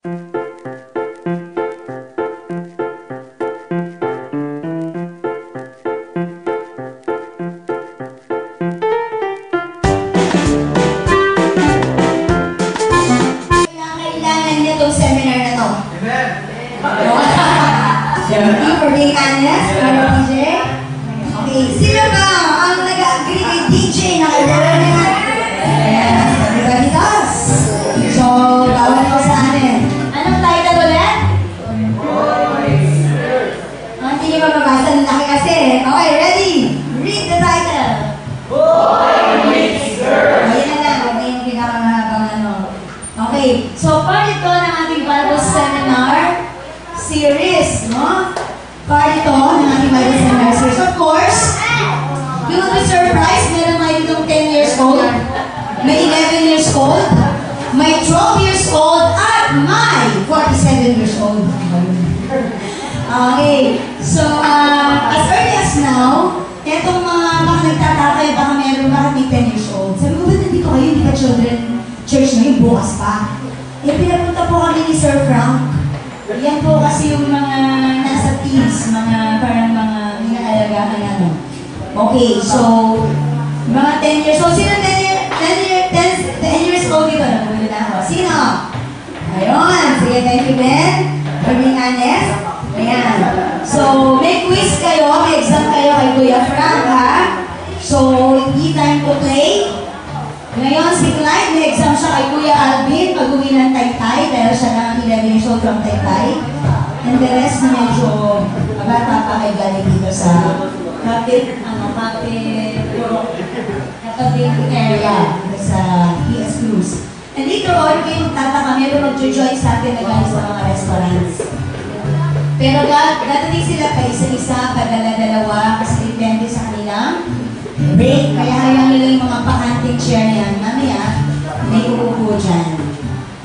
Kailangan niya itong seminar na to. Thank you for being honest, DJ. Okay, sino ba ang nag-agree kay DJ na kailangan niya? Yes, everybody does. So, bawal ko sa atin. Anong title ulit? Hindi niyo mababasa ng laki kasi. Okay, ready? Read the title. Boy Meets Girl. Ayan na lang, huwag na yung pinakamahabang ano. Okay, so part ito ng ating Bible Seminar series, no? Part ito ng ating Bible Seminar series. Of course, you will be surprised. Meron tayo ditong 10 years old, may 11 years old, may 12 years old, at may 47 years old. Okay, so as early as now, etong mga baka nagtatakay, baka meron, baka may 10 years old. Sabi ko, ba't nandito kayo? Hindi ka children church ngayon, bukas pa. Eh, pinapunta po kami ni Sir Frank. Yan po kasi yung mga nasa teens, mga parang mga inaalagaan na ano. Okay, so, mga 10 years old. Sino 10 years old dito? Nabulo na ako. Sino? Ayun. Sige, thank you, Ben. For being honest. Ayan. So, may quiz kayo, may exam kayo kay Kuya Frank, ha? So, hindi time to play. Ngayon, si Clyde, may exam siya kay Kuya Alvin, pag-uwi ng Taytay, dahil siya na 11 years old from Taytay. And the rest na medyo bata pa kay galing dito sa kapit area sa PS Cruz. And later on, kayo magtataka, meron mag-join sa atin na galing sa mga restaurants. Pero dadating sila pa isa-isa, padala-dalawa, kasi depende sa kanilang break. Kaya hayang nila yung mga pakanting chair na yan. Mamaya, may uupo dyan.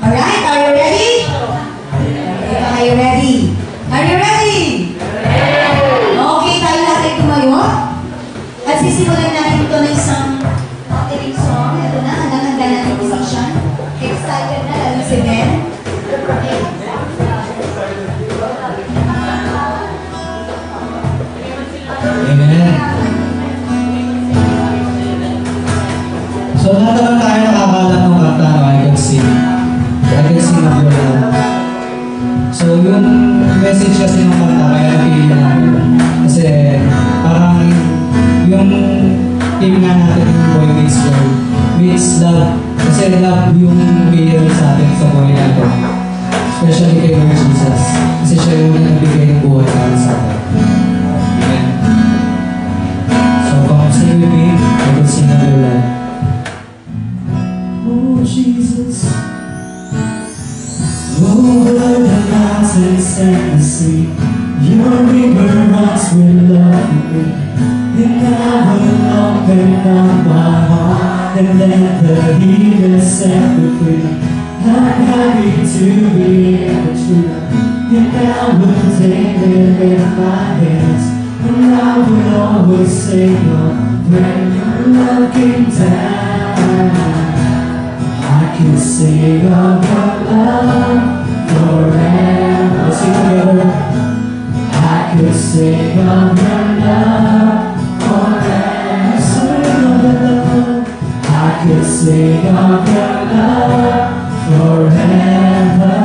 Alright, are you ready? Are you ready? Are you ready? Okay, tayo natin tumayo. At sisimulan natin ito na isang opening song. Ito na, hanggang-hanggang natin position. Excited na, lalo si Ben. Amen. So, lahat naman tayo nakakalat ng kanta na I can sing of your love. So, yung message kasi ng kanta, kaya napili namin. Kasi, parang yung team nga natin yung Boy Meets Girl, meets love. Kasi love yung bigyan sa atin sa buhay natin. Especially kay Lord Jesus. Kasi siya yung nagbigay ng buhay natin sa atin. Amen. So, come sing with me, I can sing of your love. Oh, Jesus, over the mountains and the sea, your river runs with love for me. And I will open up my heart and let the healer set me free. I'm happy to be in the truth, and I will take it in my hands, and I will always sing when you're looking down. I can sing of your love forever. Let's sing together. I can sing of your love forever. Sing of your love. I can sing of your love forever.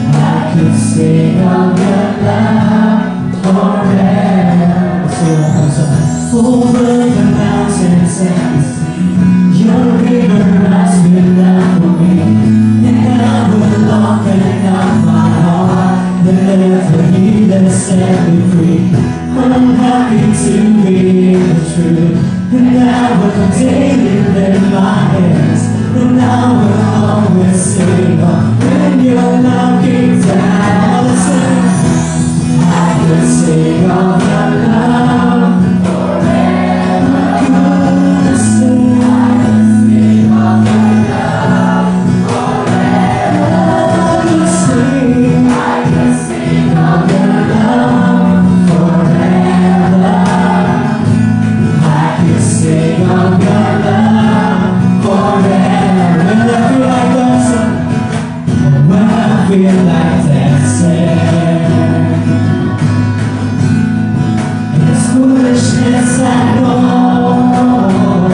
I can sing of your love forever. Over the mountains and the sea, your river runs with love for me, and I will open up my heart and let the healer set me free. I'm happy to be in the truth, and I will take it in my hands, and I will always sing when you're knocking down. I can sing of your love forever. Good sing. I can sing of your love forever. Good sing. I can sing of your love forever. I can sing of your love forever. When I feel like dancing, feel like dancing. It's foolishness, I know.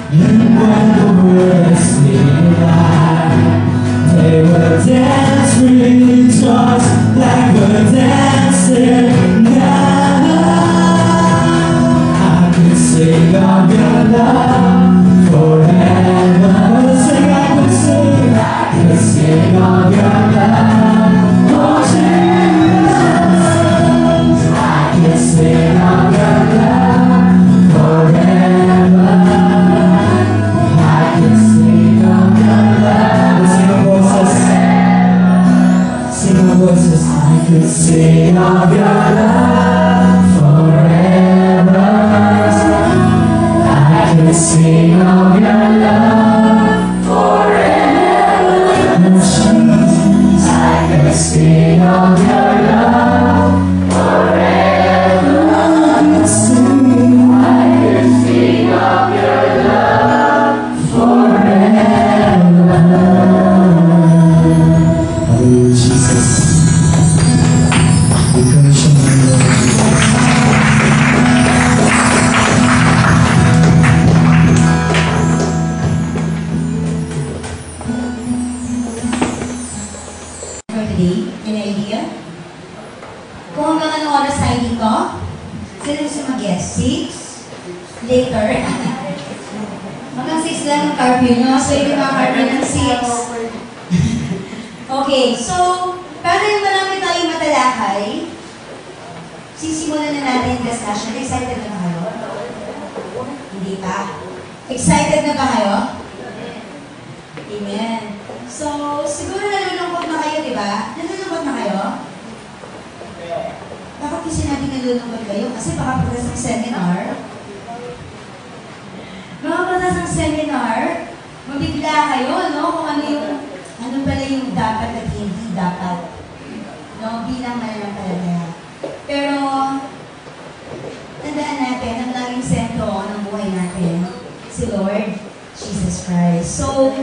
And when the words collide, they will dance with us like we're dancing now. I could sing of your love forever. Sing, I could sing of your love. Oh Jesus, I could sing of your love forever. I could sing of your love. Sing our voices. Sing our voices. I could sing of your love forever. I could sing of your love forever. Jesus, I could sing of your love forever. I could sing of your love forever. Hallelujah, Jesus. We praise your name, Lord. For today, any idea? Kung hanggang anong oras tayo dito? Sino gusto mag-guess? 6? Later? Hanggang 6 lang ang curfew nyo, so hindi mga-curfew ng 6. Okay, so, para yung marami tayong matalakay, sisimulan na natin yung discussion. Excited na ba kayo? Hindi pa. Excited na ba kayo? Amen. So, siguro nalulungkot na kayo, di ba? Nalulungkot na kayo? Bakit yung sinabi nalulungkot kayo? Kasi baka pagkas ng seminar, mabigla kayo, no? Kung ano pala yung dapat at hindi dapat, no? Bilang mananampalataya. Pero, tandaan natin, ang laging sentro ng buhay natin, si Lord Jesus Christ. So,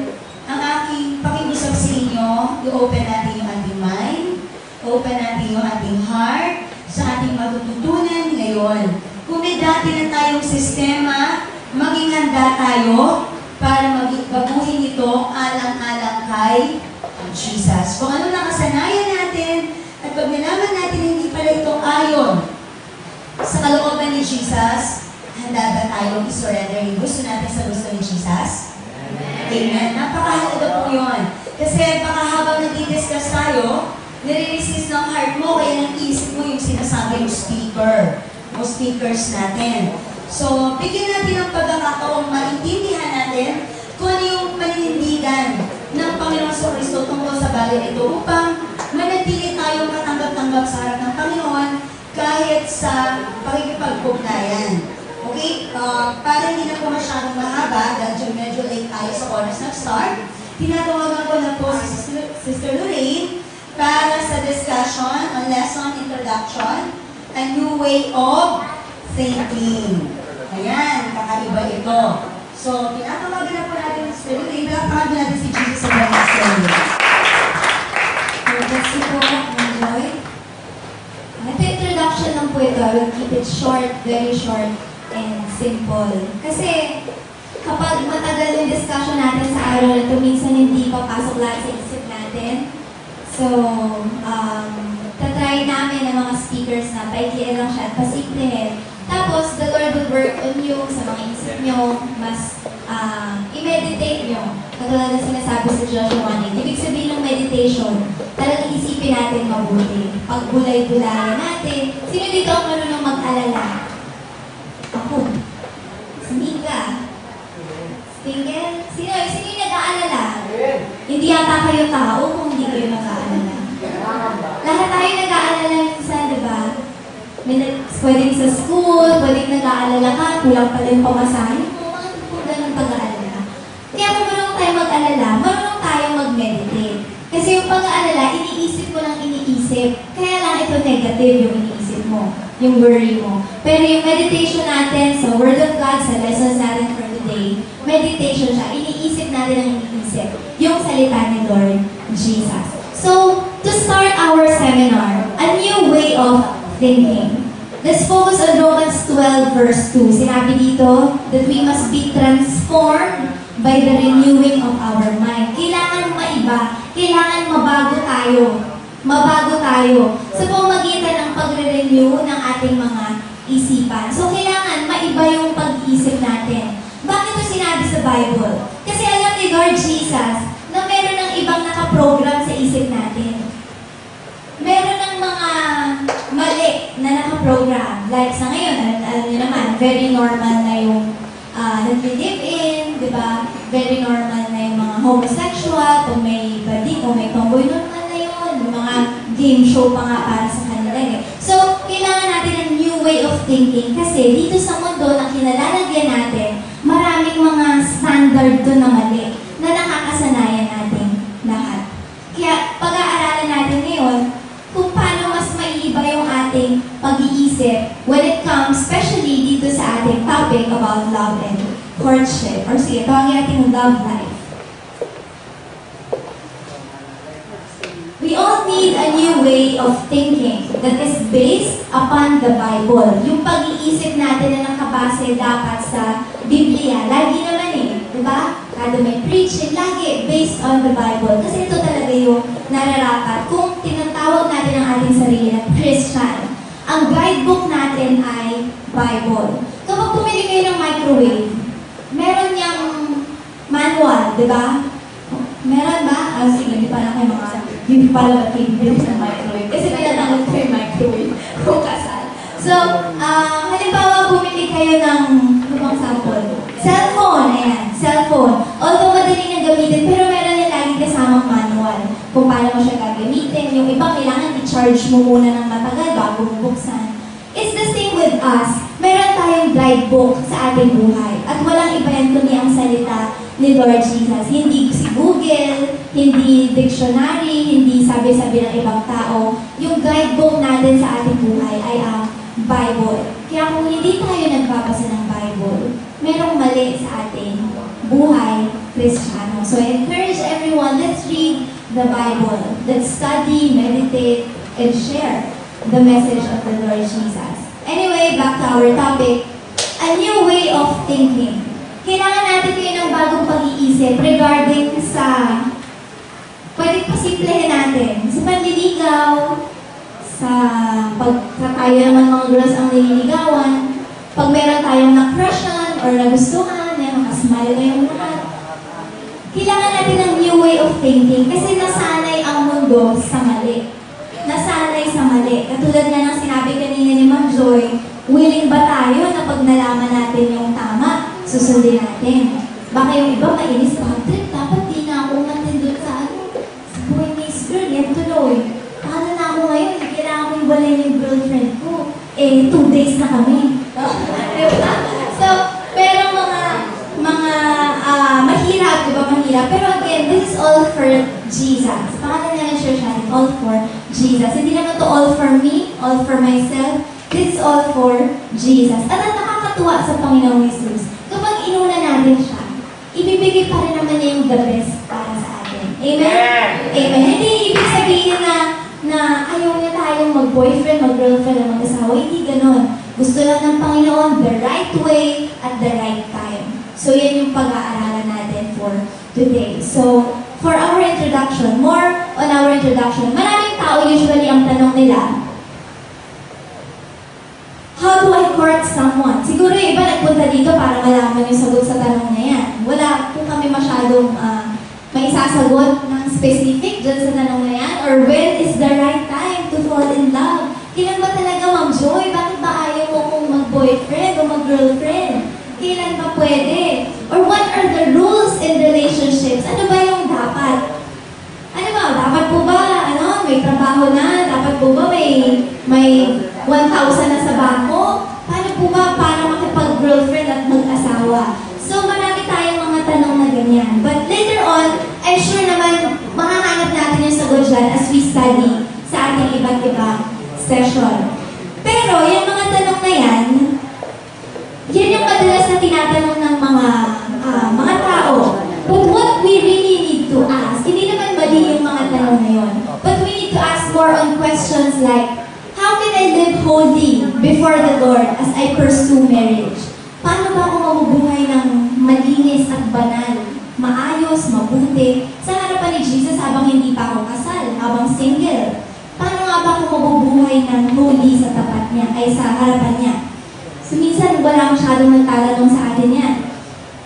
ang aking pakiusap sa inyo, i-open natin yung ating mind, open natin yung ating heart, sa ating matututunan ngayon. Kung may dati na tayong sistema, maging handa tayo para baguhin ito alang-alang kay Jesus. Kung ano nakasanayan natin, at pag nalaman natin hindi pala ito ayon sa kalooban ni Jesus, handa ba tayong i-surrender yung gusto natin sa gusto ni Jesus? Amen. Napakahalaga po yun. Kasi baka habang nag-discuss tayo, nire-resist ng heart mo, kaya nag-iisip mo yung sinasabi ng speaker o speakers natin. So, bigyan natin ng pagkakataong maintindihan natin kung ano yung paninindigan ng Panginoon sa Kristo tungkol sa bagay nito upang manatili tayong katanggap-tanggap sa harap ng Panginoon kahit sa pakikipag-ugnayan. Okay? Para hindi na po masyadong mahaba, dahil medyo late tayo sa oras nag-start, tinatawagan ko na po si Sister Lorraine para sa discussion on lesson introduction, a new way of thinking. Ayan, kakaiba ito. So, tinatawagan na po natin si Sister Lorraine, pinatawagan natin si Jesus sa mga story. Let's see po, enjoy. Ito introduction lang po ito. I will keep it short, very short, and simple. Kasi, kapag matagal yung discussion natin sa araw na ito, minsan hindi papasok lahat sa isip natin. So, tatry namin ng mga speakers na paikliin lang siya at pasimplihin. Tapos, the Lord will work on you sa mga isip nyo, mas i-meditate nyo. Katulad na sinasabi sa Joshua 1:8. Ibig sabihin ng meditation, talagang isipin natin mabuti. Pagbulay-bulayan natin. Sino dito ang marunong mag-alala? Ako. Si ka. Single? Sino yung nag-aalala? Hindi yata kayo tao kung hindi kayo nag-aalala. Lahat tayo nag-aalala minsan, di ba? Pwedeng sa school, pwedeng nag-aalala ka, kulang pala yung pamasahin mo, kung ganun pag-aalala. Kaya kung marunong tayo mag-alala, marunong tayo mag-meditate. Kasi yung pag-aalala, iniisip mo lang iniisip. Kaya lang ito negative yung iniisip mo, yung worry mo. Pero yung meditation natin sa Word of God, sa lessons natin for today, meditation siya, iniisip natin ang iniisip. yung salita ni Lord Jesus. So, to start our seminar, a new way of thinking. Let's focus on Romans 12 verse 2. Sinabi dito that we must be transformed by the renewing of our mind. Kailangan maiba. Kailangan mabago tayo. Mabago tayo sa pamamagitan ng pagre-renew ng ating mga isipan. So, kailangan maiba yung pag-iisip natin. Bakit ito sinabi sa Bible? Kasi alam ni Lord Jesus na meron ng ibang nakaprogram sa isip natin. Meron ng mga mali na nakaprogram. Like sa ngayon, alam niyo naman, very normal na yung nag-live-in, di ba? Very normal na yung mga homosexual, kung may badi, kung may tomboy, normal na yun. Yung mga game show pa nga para sa kanila eh. So, kailangan natin ng new way of thinking kasi dito sa mundo na kinalalagyan natin, maraming mga standard doon na mali na nakakasanayan natin lahat. Kaya, pag-aaralan natin ngayon, kung paano mas maiiba yung ating pag-iisip when it comes, especially dito sa ating topic about love and courtship. Or sige, tawagin natin yung love life. We all need a new way of thinking that is based upon the Bible. Yung pag-iisip natin na nakabase dapat sa Biblia. Lagi naman eh, di ba? Kada may preaching, lagi based on the Bible. Kasi ito talaga yung nararapat. Kung tinatawag natin ang ating sarili na Christian, ang guidebook natin ay Bible. Kapag pumili kayo ng microwave, meron niyang manual, di ba? Meron ba? Sige, hindi pa lang kayo hindi pa lang kayo sa microwave. Kasi pinatanggap ko yung microwave kung kasal. So, halimbawa, bumili kayo ng, ano bang sample? Cellphone, ayan, cellphone. Although madali niyang gamitin, pero meron din laging kasamang manual kung paano mo siya gagamitin. Yung iba, kailangan i-charge mo muna ng matagal bago mo buksan. It's the same with us. Meron tayong guidebook sa ating buhay. At walang iba yan kundi ang salita ni Lord Jesus. Hindi si Google, hindi dictionary, hindi sabi-sabi ng ibang tao. Yung guidebook natin sa ating buhay ay ang Bible. Kaya kung hindi tayo nagbabasa ng Bible, merong mali sa ating buhay Kristiyano. So I encourage everyone, let's read the Bible. Let's study, meditate, and share the message of the Lord Jesus. Anyway, back to our topic, a new way of thinking. Kailangan natin kayo ng bagong pag-iisip regarding sa, pwede pasimplehin natin, sa panliligaw, sa pagkatayo naman mga girls ang nililigawan, pag meron tayong na-crushan or nagustuhan, makasmile na yung lahat. Kailangan natin ng new way of thinking kasi nasanay ang mundo sa mali. Nasanay sa mali. Katulad nga ng sinabi kanina ni Ma'am Joy, willing ba tayo na pag nalaman natin yung tama, susundin natin? Baka yung iba mainis, Patrick, dapat di na ako matindot sa sa buhay ni girl, yan tuloy. Paano na ako ngayon? Kailangan ko iwalay yung girlfriend ko. 2 days na kami. So, pero mahirap, di ba mahirap? Pero again, this is all for Jesus. Pangalan nga ng church natin, all for Jesus. Hindi naman to all for me, all for myself. This is all for Jesus. At ang nakakatuwa sa Panginoong Jesus, kapag inuna natin siya, ibibigay pa rin naman niya yung the best para sa atin. Amen? Amen. Hindi ibig sabihin na ayaw niya tayong mag-boyfriend, mag-girlfriend, o mag-asawa. Hindi ganon. Gusto lang ng Panginoon the right way at the right time. So, yan yung pag-aaralan natin for today. So, for our introduction, more on our introduction, maraming tao usually ang tanong nila, how do I court someone? Siguro yung iba nagpunta dito para malaman yung sagot sa tanong na yan. Wala po kami masyadong may isasagot ng specific dyan sa tanong na yan. Or when is the right time to fall in love? Kailan ba talaga, Ma'am Joy? Bakit ba ayaw mo kung mag-boyfriend o mag-girlfriend? Kailan ba pwede? Or what are the rules in relationships? Ano ba yung dapat? Ano ba? Dapat po ba, may trabaho na? Dapat po ba may 1,000 na sa bangko? Paano po ba para makipag-girlfriend at mag-asawa? So, marami tayong mga tanong na ganyan. But later on, I'm sure naman makahanap natin yung sagot dyan as we study sa ating iba't ibang session. Pero, yung mga tanong na yan yung madalas na tinatanong ng mga tao. But what we really need to more on questions like, how can I live holy before the Lord as I pursue marriage? Paano ba ako mabubuhay ng malinis at banal, maayos, mabuti, sa harapan ni Jesus habang hindi pa ako kasal, habang single? Paano nga ba ako mabubuhay ng holy sa tapat niya, ay sa harapan niya? So minsan wala masyadong nagtatanong sa atin yan.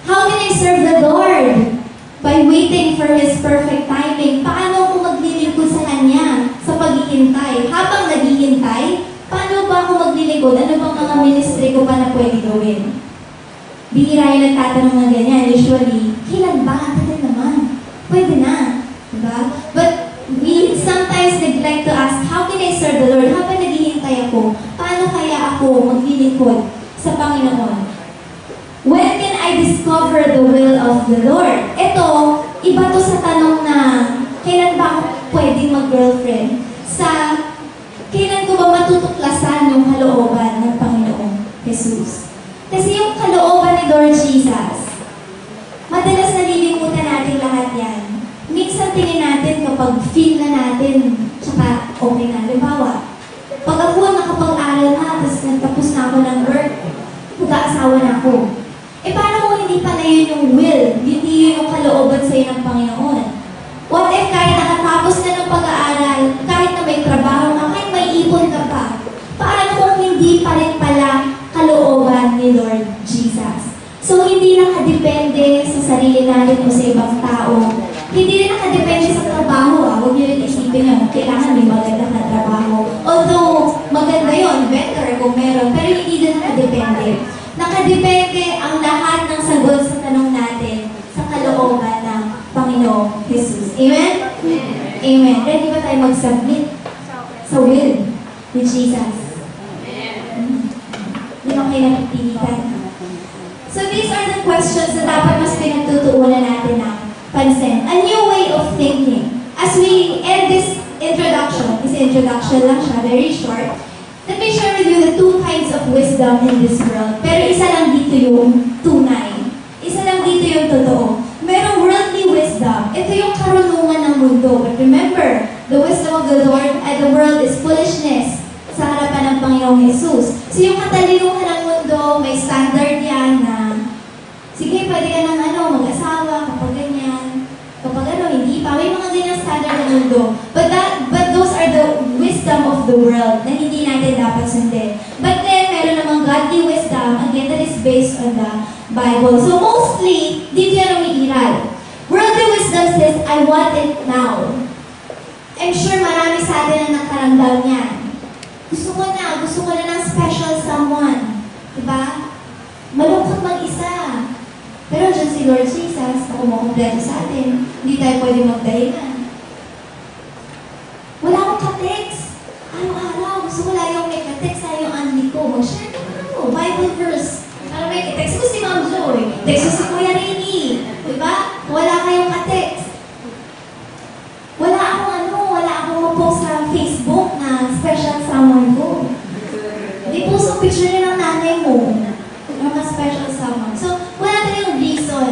How can I serve the Lord? By waiting for His perfect timing. Paano ako maglilingkod sa Kanya sa paghihintay? Habang naghihintay, paano ba ako maglilingkod? Ano bang mga ministry ko pa na pwede gawin? Bihira yung nagtatanong ng ganyan. Usually, kailan ba? Tagal naman. Pwede na. Diba? But we sometimes neglect to ask, how can I serve the Lord? Habang naghihintay ako, paano kaya ako maglilingkod sa Panginoon? When can I discover the will of the Lord? Ito, iba to sa tanong na, kailan ba ako pwedeng mag-girlfriend? Sa, kailan ko ba matutuklasan yung kalooban ng Panginoong Jesus? Kasi yung kalooban ni Lord Jesus, madalas nalilimutan natin lahat yan. Minsan tingin natin kapag feel na natin, tsaka okay na. Halimbawa, pag ako nakapag-aral na, tapos nagtapos na ako ng work, mag-aasawa na ako. Paano kung hindi pala yun yung will, hindi yun yung kalooban sa'yo ng Panginoon? What if kahit nakatapos ka ng pag-aaral, kahit na may trabaho ka, kahit may ipon ka pa, paano kung hindi pa rin pala kalooban ni Lord Jesus? So, hindi nakadepende sa sarili natin o sa ibang tao. Hindi rin nakadepende sa trabaho. Huwag niyo rin isipin nyo, kailangan may maganda na trabaho. Although, maganda yun, better kung meron, pero hindi din nakadepende. Nakadepende ang lahat ng sagot sa tanong natin sa kalooban ng Panginoong Jesus. Amen? Amen. Ready ba tayo mag-submit sa will ni Jesus? Hindi mo kayo napipilitan. So these are the questions na dapat mas pinagtutuunan natin ng pansin. A new way of thinking. As we end this introduction, kasi introduction lang siya, very short, let me share with you the two kinds of wisdom in this world. Pero isa lang dito yung tunay. Isa lang dito yung totoo. Merong worldly wisdom. Ito yung karunungan ng mundo. But remember, the wisdom of the Lord and the world is foolishness sa harapan ng Panginoong Jesus. So yung katalinuhan ng mundo, may standard yan na, sige, pwede ka ng mag-asawa kapag ganyan. Kapag hindi pa. May mga ganyang standard ng mundo. But those are the wisdom of the world na hindi natin dapat sundin. But then, meron namang godly wisdom, again, that is based on the Bible. So mostly, dito yan umiiral. Worldly wisdom says, I want it now. I'm sure marami sa atin ang nakaramdam yan. Gusto ko na ng special someone. Diba? Malungkot mag-isa. Pero dyan si Lord Jesus, na kumukompleto sa atin, hindi tayo pwede magdahilan. Wala akong ka-text. Araw-araw, gusto ko lagi may ka-text sa yung anli ko. Mag-share ka na Bible verse. Para may text ko si Ma'am Joy. Text ko si Kuya Rainy. Diba? Wala kayong ka-text. Wala akong ma-post sa Facebook na special someone ko. Hindi post ang picture niya ng nanay mo. Mga special someone. So, wala tayong reason.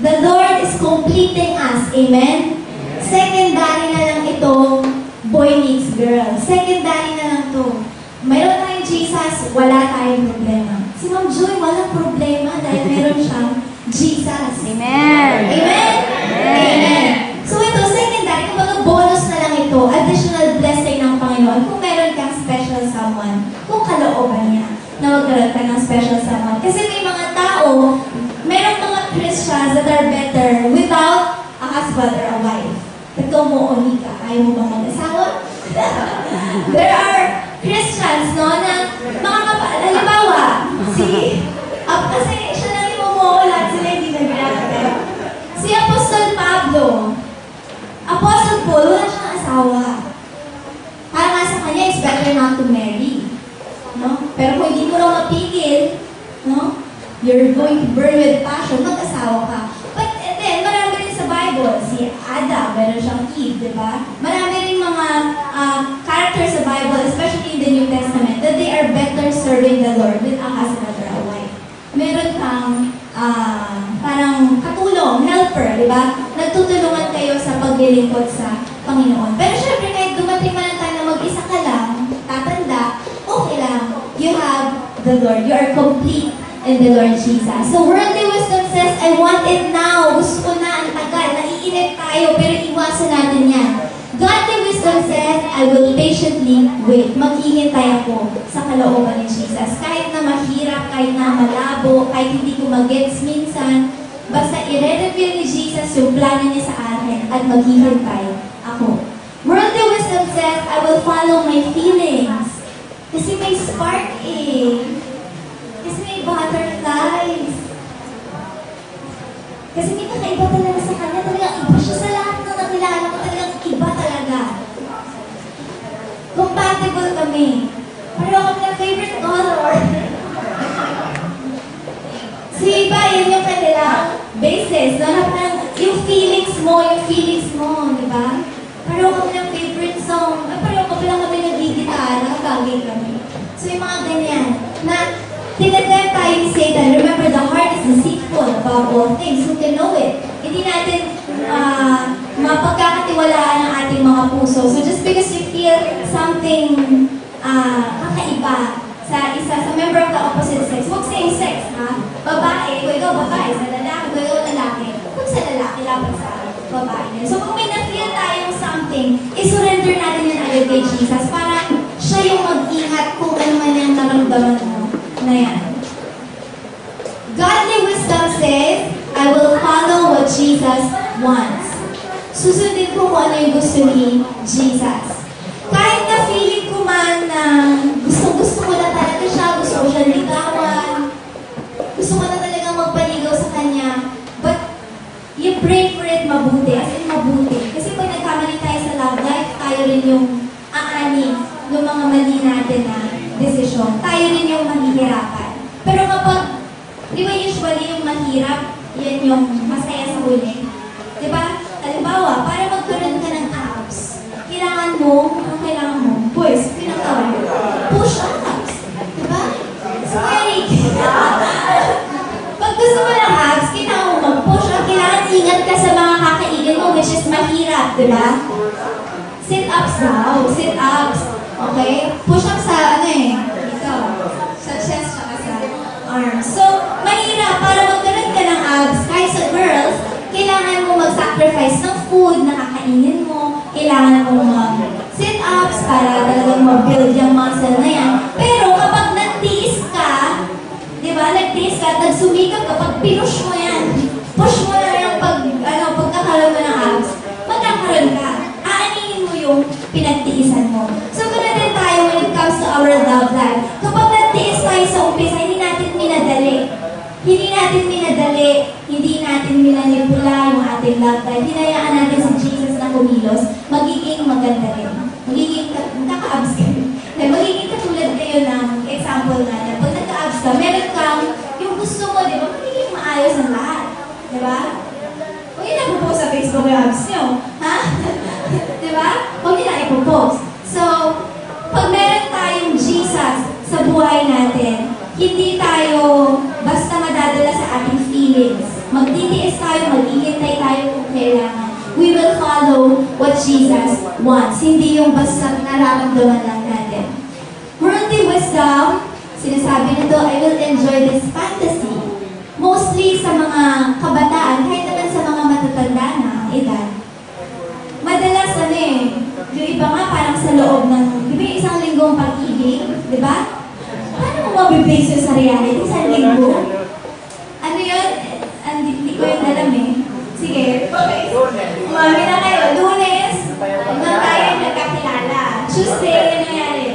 The Lord is completing us. Amen? Secondary na lang itong boy meets girl. Secondary na lang to. Mayroon tayong Jesus, wala tayong problema. Si Ma'am Joy, walang problema dahil meron siyang Jesus. Amen. Amen? Amen. So ito, secondary, kumbaga bonus na lang ito, additional blessing ng Panginoon kung meron kang special someone, kung kalooban niya na magkaroon ka ng special someone. Kasi may mga tao, merong mga Christians that are better without a husband or a wife. Ikaw mo, Onika, ayaw mo bang mag-asawa? There are Christians, no, na halimbawa, kasi siya lang yung umuulat, sila hindi nag-react. Si Apostol Pablo, Apostle Paul, wala siyang asawa. Para nga sa kanya, it's better not to marry. No? Pero kung hindi mo lang mapigil, no? You're going to burn with passion, mag-asawa ka. But then, marami rin sa Bible. Si Adam, meron siyang Eve, di ba? Marami rin mga characters sa Bible, especially in the New Testament, that they are better serving the Lord with a husband or a wife. Meron kang parang katulong, helper, di ba? Nagtutulungan kayo sa paglilingkod sa Panginoon. Pero syempre, kahit dumating man ang time na mag-isa ka lang, tatanda, okay lang. You have the Lord. You are complete in the Lord Jesus. So worldly wisdom says, I want it now. Gusto ko na, ang tagal. Naiinip tayo, pero iwasan natin yan. Godly wisdom says, I will patiently wait. Maghihintay ako sa kalooban ni Jesus. Kahit na mahirap, kahit na malabo, kahit hindi ko mag-gets minsan, basta i-reveal ni Jesus yung plano niya sa akin at maghihintay ako. Worldly wisdom says, I will follow my feelings. Kasi may spark eh. Kasi may butterflies. Kasi may kakaiba talaga sa kanya. Talagang iba siya sa lahat na nakilala ko. Talagang iba talaga. Compatible kami. Pareho kami ng favorite color. Si iba, yun yung kanilang basis. No? Na parang yung feelings mo, di ba? Pareho kami ng favorite song. Pareho kami lang kami nag-gitara, nakagagay kami. So yung mga ganyan, na tinatend tayo ni Satan. Remember, the heart is deceitful above all things. Who can know it? Hindi natin mapagkakatiwalaan ang ating mga puso. So just because you feel something kakaiba sa member of the opposite sex, huwag same sex, ha? Babae, kung ikaw babae, sa lalaki, kung ikaw lalaki, huwag sa lalaki, laban sa babae. So kung may na-feel tayong something, isurrender natin yan agad kay Jesus para siya yung mag-ingat kung ano man yung naramdaman mo na yan. Godly wisdom says, I will follow what Jesus wants. Susundin ko kung ano yung gusto ni Jesus. Kahit na feeling ko man na gusto ko na talaga siya, gusto ko siya ligawan, gusto ko na talaga magpaligaw sa kanya, but you pray for it mabuti, as in mabuti. Kasi pag nagkamali tayo sa love life, tayo rin yung aani ng mga mali natin na desisyon. Tayo rin yung mahihirapan. Pero kapag, di ba usually yung mahirap, yan yung masaya sa huli. Di ba? Halimbawa, para magkaroon ka ng abs, kailangan mo, boys, pinatawag, push ups. Di ba? Scary. Pag gusto mo ng abs, kailangan mo mag-push up, kailangan ingat ka sa mga kakaigan mo, which is mahirap, di ba? Sit-ups daw, sit-ups. Okay? Push up sa, dito, sa chest, saka sa arms. So, mahirap, para magkaroon ka ng abs, kahit sa girls, kailangan mo mag-sacrifice ng food na kakainin mo, kailangan mo mag-sit-ups para talagang mag-build yung muscle na yan. Pero kapag nagtiis ka, di ba, nagtiis ka at nagsumikap kapag pinush mo yan, push mo na yung pagkakaroon mo ng abs, magkakaroon ka. Aaninin mo yung pinagtiisan mo. So, ganoon din tayo when it comes to our love life. Kapag nagtiis tayo sa umpisa, hindi natin minadali. Hindi natin minanipula yung ating love life. Hinayaan natin si Jesus na kumilos, magiging maganda rin. Magiging magkaka-abs kayo. Magiging katulad kayo ng example natin. Pag nagka-abs ka, meron kang yung gusto mo, di ba? Magiging maayos ang lahat. Di ba? Huwag yun na po sa Facebook yung abs nyo. Ha? Di ba? Huwag yun na ipopost. So, pag meron tayong Jesus sa buhay natin, hindi tayo basta madadala sa ating feelings. Magtitiis tayo, maghihintay tayo kung kailangan. We will follow what Jesus wants. Hindi yung basta nararamdaman lang natin. Worldly wisdom, sinasabi nito, I will enjoy this fantasy. Mostly sa mga kabataan, kahit naman sa mga matatanda na edad. Madalas yung iba nga parang sa loob ng, di ba isang linggong pag-ibig, di ba? Paano mo mabibase yun sa reality? Isang linggo? Ano yun? Hindi ko yun alam eh. Sige. Umami na kayo. Lunes, hanggang tayo nagkakilala. Tuesday, ano nangyari?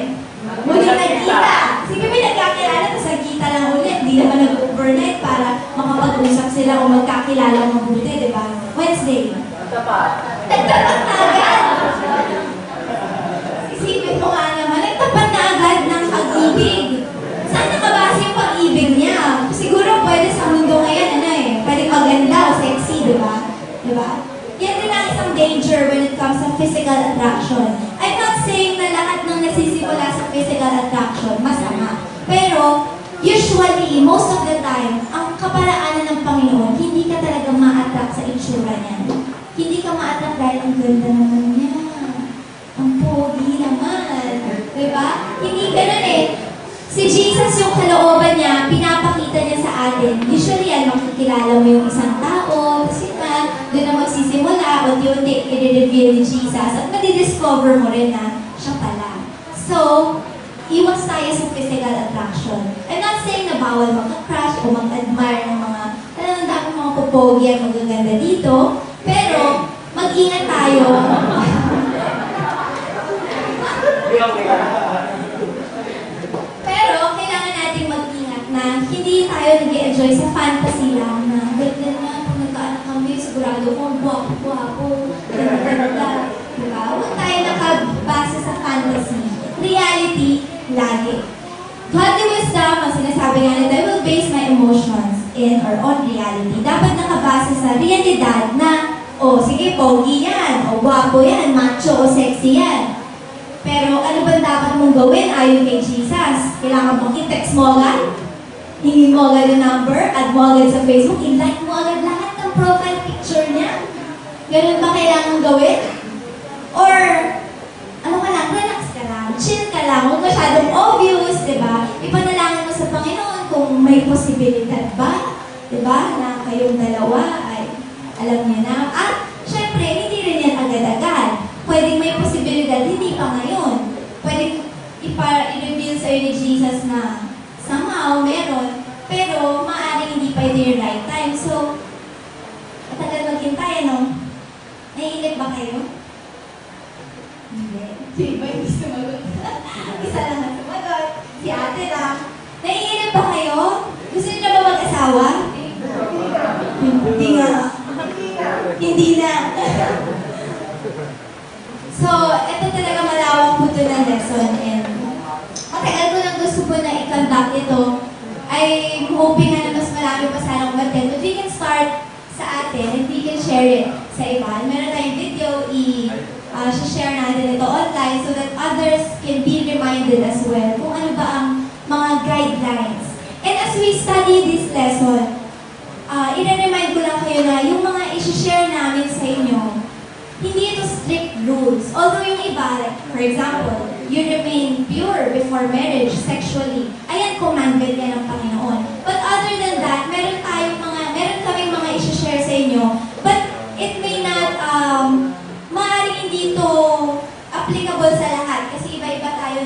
Muling nagkita. Sige, may nagkakilala, tapos nagkita lang ulit. Hindi naman nag-overnight para makapag-usap sila o magkakilala mabuti, di ba? Wednesday. Nagtapat na agad. Isipin mo nga naman, nagtapat na agad ng pag-ibig. Saan nakabase yung pag-ibig niya? Siguro pwede sa mundo ngayon, pwede maganda o sexy, di ba? Di ba? Yan din ang isang danger when it comes to physical attraction. I'm not saying na lahat ng nagsisimula sa physical attraction, masama. Pero, usually, most of the time, ang kaparaanan ng Panginoon, hindi ka talaga ma-attract sa itsura niya. Hindi ka ma-attract dahil ang ganda naman niya. Ang Hindi ganun eh. Si Jesus yung kalooban niya, pinapakita niya sa atin. Usually, makikilala mo yung isang tao, kasi doon na magsisimula, unti-unti i-reveal ni Jesus, at madidiscover mo rin na siya pala. So, iwas tayo sa physical attraction. I'm not saying na bawal magka-crush o mag-admire ng mga, talagang dami mga popogi at magaganda dito, pero mag-ingat tayo. Pero kailangan natin mag-ingat na hindi tayo nag-enjoy sa fantasy lang na ganda nga, kung nagkaanak kami, sigurado kung guwapo-guwapo, ganda-ganda. Diba? Huwag tayo nakabasa sa fantasy. Reality, lagi. Godly wisdom, ang sinasabi nga nila, I will base my emotions in or on reality. Dapat nakabasa sa realidad na, sige, pogi yan, guwapo yan, macho o sexy yan. Pero ano ba dapat mong gawin ayon kay Jesus? Kailangan mong i-text mo agad? Hingin mo agad yung number? Add mo agad sa Facebook? I-like mo agad lahat ng profile picture niya? Ganun ba kailangan gawin? Or, ano ka lang, relax ka lang, chill ka lang, huwag masyadong obvious, diba? Ipanalangin mo sa Panginoon kung may posibilidad ba, diba? Na kayong dalawa ay alam niya na. At, syempre, hindi rin yan agad-agad. Pwedeng may posibilidad, hindi pa ngayon. Pwedeng i-reveal sa'yo ni Jesus na somehow meron, pero maaaring hindi pa ito yung right time. So, matagal maghintay, ano? Naiinip ba kayo? Hindi. Si iba yung sumagot. Isa lang ang sumagot. Si ate lang. Naiinip ba kayo? Gusto niyo na ba mag-asawa? Hindi nga. Hindi na. So, ito talaga malawak po ito ng lesson. And matagal ko lang gusto po na i-conduct ito. Ay hoping na mas marami pa sana umattend. But we can start sa atin and we can share it sa iba. Meron tayong video, share natin ito online so that others can be reminded as well kung ano ba ang mga guidelines. And as we study this lesson, i-remind ko lang kayo na yung mga i-share namin sa inyo, hindi ito strict rules. Although yung iba, like, for example, you remain pure before marriage sexually. Ayan, commandment yan ng Panginoon. But other than that, meron kaming mga i-share sa inyo. But it may not, maaaring hindi ito applicable sa lahat. Kasi iba-iba tayo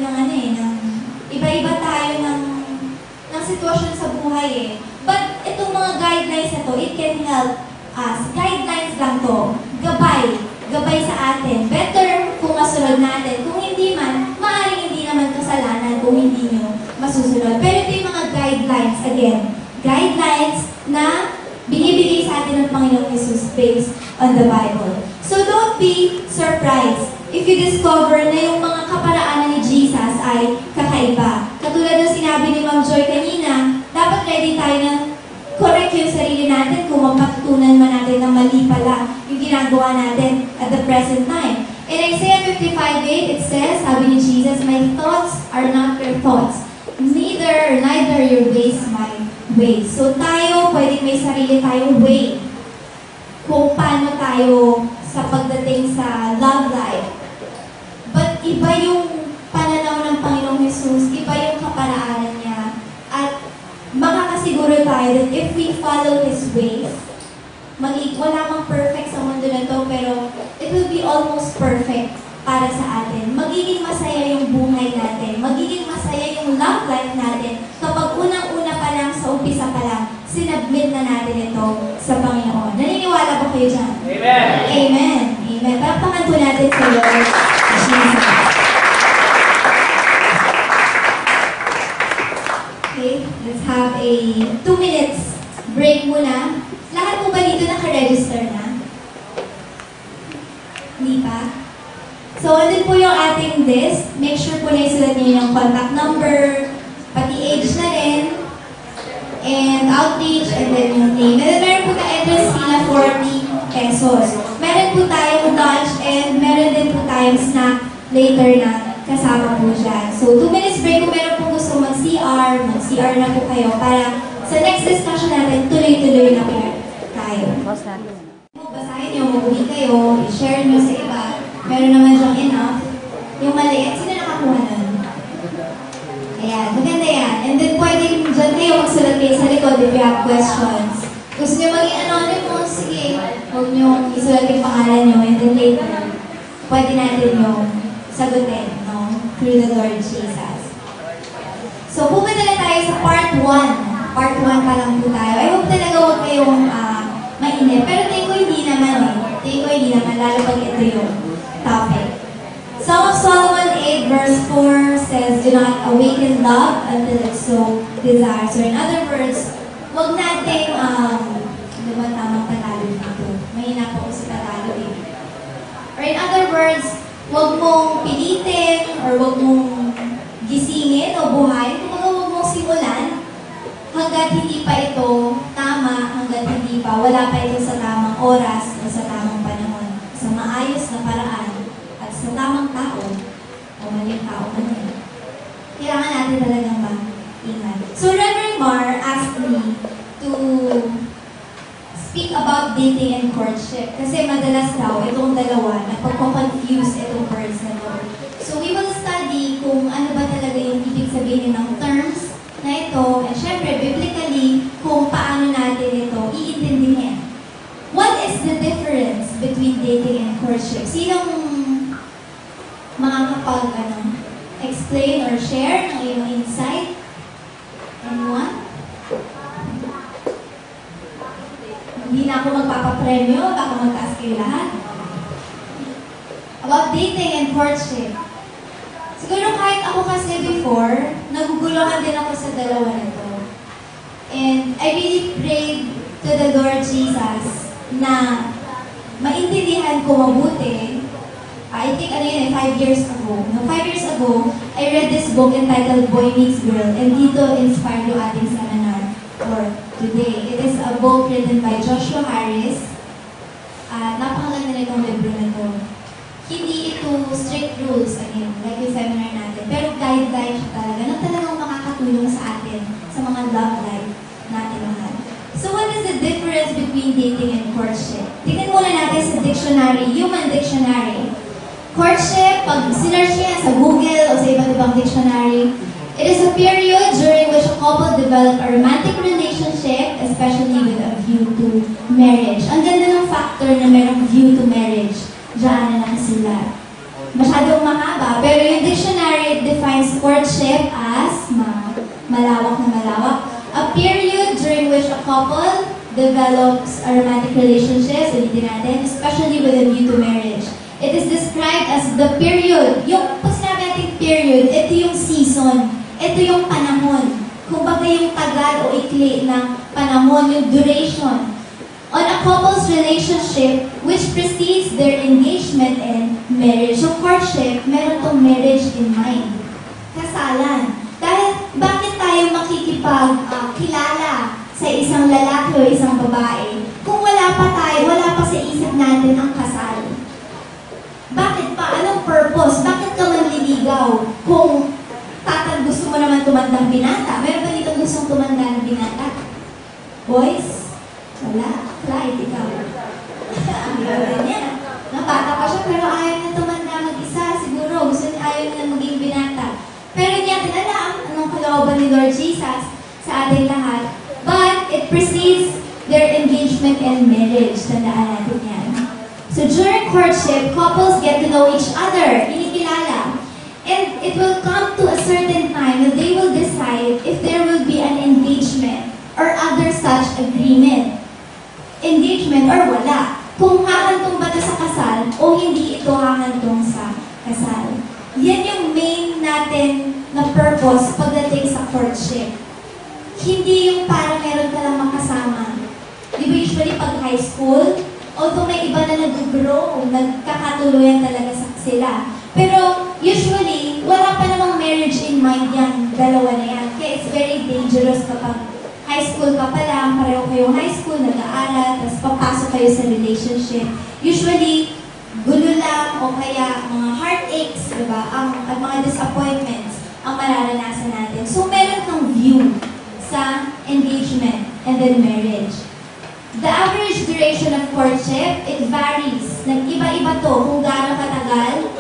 iba-iba tayo ng sitwasyon sa buhay eh. But itong mga guidelines na to, it can help us. Guidelines lang to. Gabay sa atin. Better kung masunod natin. Kung hindi man, maaaring hindi naman kasalanan kung hindi nyo masusunod. Pero ito yung mga guidelines, again. Guidelines na binibigay sa atin ng Panginoong Jesus based on the Bible. So don't be surprised if you discover na yung mga kaparaanan ni Jesus ay kakaiba. Katulad ng sinabi ni Ma'am Joy kanina, dapat ready tayo na correct yung sarili natin kung mapatutunan man natin na mali pala yung ginagawa natin at the present time. In Isaiah 55:8, it says, sabi ni Jesus, my thoughts are not your thoughts, neither your ways my ways. So tayo, pwedeng may sarili tayong way kung paano tayo sa pagdating sa love life. But iba yung pananaw ng Panginoong Jesus, iba yung kaparaanan niya. At makakasiguro tayo that if we follow His ways, wala mang perfect sa mundo na to, pero it will be almost perfect para sa atin. Magiging masaya yung buhay natin. Magiging masaya yung love life natin kapag unang-una pa lang, sa umpisa pa lang, sinubmit na natin ito sa Panginoon. Naniniwala ba kayo dyan? Amen! Amen! Amen. Papakan po natin sa Lord Jesus. Okay, let's have a 2 minutes break muna. Lahat po ba dito naka-register na? Hindi pa? So, andun po yung ating list. Make sure po na isulat niyo yung contact number, pati age na rin, and outreach, and then yung name. And then meron po na entrance fee na 40 pesos. Meron po tayong lunch, and meron din po tayong snack later na kasama po dyan. So, 2 minutes break. Kung meron po gusto mag-CR na po kayo para sa next discussion natin, tuloy-tuloy na po tayo. Basahin nyo, mag-uwi kayo, i-share nyo sa iba. Meron naman siyang enough. Yung maliit, sino nakakuha nun? Ayan, maganda yan. And then pwede dyan kayo magsulat kayo sa likod if you have questions. Gusto nyo maging anonymous, sige. Huwag nyo isulat yung pangalan nyo and then later, pwede natin yung sagutin, no? Through the Lord Jesus. So, pupunta na tayo sa part 1. Part 1 pa lang po tayo. I hope talaga huwag kayong mainip. Pero tingin ko hindi naman eh. Tingin ko hindi naman, lalo pag ito yung topic. Song of Solomon 8 verse 4 says, "Do not awaken love until it so desires." So in other words, huwag nating, ano ba tamang Tagalog dito? Mahina po ako sa Tagalog eh. Or in other words, huwag mong pilitin or huwag mong gisingin o buhayin. Kumbaga huwag mong simulan hanggat hindi pa ito tama, hanggat hindi pa, wala pa ito sa tamang oras o sa tamang panahon, sa maayos na paraan. Sa tamang tao, o maling tao man yun. Kailangan natin talagang mag-ingat. So, Reverend Mar asked me to speak about dating and courtship. Kasi madalas daw, itong dalawa, napagpo-confuse itong words na ito. So, we will study kung ano ba talaga yung ibig sabihin ng terms na ito. And syempre, biblically, kung paano natin ito iintindihin. What is the difference between dating and courtship? Sinong explain or share ng iyong insight? Anyone? Hindi na ako magpapapremyo, baka magtaas kayo lahat. About dating and courtship. Siguro kahit ako kasi before, naguguluhan din ako sa dalawa nito. And I really prayed to the Lord Jesus na maintindihan ko mabuti. I think 5 years ago. No, 5 years ago, I read this book entitled Boy Meets Girl, and dito inspired yung ating seminar for today. It is a book written by Joshua Harris. Napakaganda na itong libro na ito. Hindi ito strict rules, again, like yung seminar natin, pero guideline siya talaga na talagang makakatulong sa atin sa mga love life natin lahat. So what is the difference between dating and courtship? Tingnan muna natin sa dictionary, human dictionary. Courtship, pag sinerch niya sa Google o sa iba't ibang dictionary, it is a period during which a couple develop a romantic relationship, especially with a view to marriage. Ang ganda ng factor na merong view to marriage. Diyan na nakasulat. Masyadong mahaba, pero yung dictionary defines courtship as malawak na malawak. A period during which a couple develops a romantic relationship, ulitin natin, especially with a view to marriage. It is described as the period. Yung, pag sinabi natin period, ito yung season. Ito yung panahon. Kumbaga yung tagal o ikli ng panahon, yung duration. On a couple's relationship, which precedes their engagement and marriage. So courtship, meron tong marriage in mind. Kasalan. Dahil, bakit tayo makikipagkilala sa isang lalaki o isang babae kung wala pa sa isip natin ang kasal? Bakit pa? Anong purpose? Bakit ka manliligaw kung gusto mo naman tumandang binata? Meron ba dito gustong tumanda ng binata? Boys? Wala. Clyde, ikaw. Ganyan. Bata pa siya pero ayaw na tumanda mag-isa. Siguro gusto niya ayaw na maging binata. Pero hindi natin alam anong kalooban ni Lord Jesus sa ating lahat. But it precedes their engagement and marriage. Tandaan natin yan. So during courtship, couples get to know each other, kinikilala. And it will come to a certain time that they will decide if there will be an engagement or other such agreement. Engagement or wala. Kung hahantong ba ito sa kasal o hindi ito hahantong sa kasal. Yan yung main natin na purpose pagdating sa courtship. Hindi yung parang meron ka lang makasama. Di ba usually pag high school, although may iba na nag-grow, nagkakatuluyan talaga sa sila. Pero usually, wala pa namang marriage in mind yan, dalawa na yan. Kaya it's very dangerous kapag high school ka pa lang, pareho kayong high school, nag-aaral, tapos papasok kayo sa relationship. Usually, gulo lang o kaya mga heartaches, diba? At mga disappointments ang mararanasan natin. So, meron kang view sa engagement and then marriage. The average duration of courtship, it varies. Nag-iba-iba to kung gaano katagal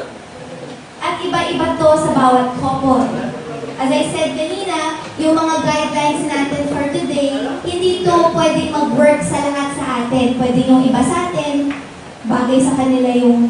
at iba-iba to sa bawat couple. As I said kanina, yung mga guidelines natin for today, hindi to pwedeng mag-work sa lahat sa atin. Pwede yung iba sa atin, bagay sa kanila yung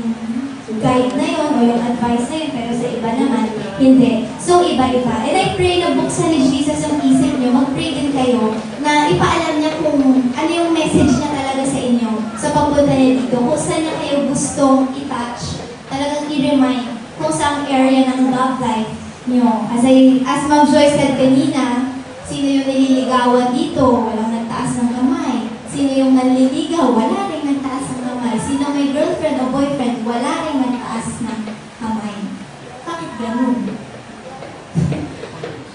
guide na yun o yung advice na yun, pero sa iba naman, hindi. So, iba-iba. And I pray na buksan ni Jesus yung isip nyo, mag-pray din kayo na ipaalam niya kung ano yung message niya talaga sa inyo sa pagpunta niya dito. Kung saan niya kayo gustong i-touch, talagang i-remind kung saan area ng love life nyo. As Ma'am Joy said kanina, sino yung nililigawan dito? Walang nagtaas ng kamay. Sino yung nanliligaw? Wala rin nagtaas ng kamay. Sino may girlfriend o boyfriend? Wala rin nagtaas ng kamay. Bakit ganun?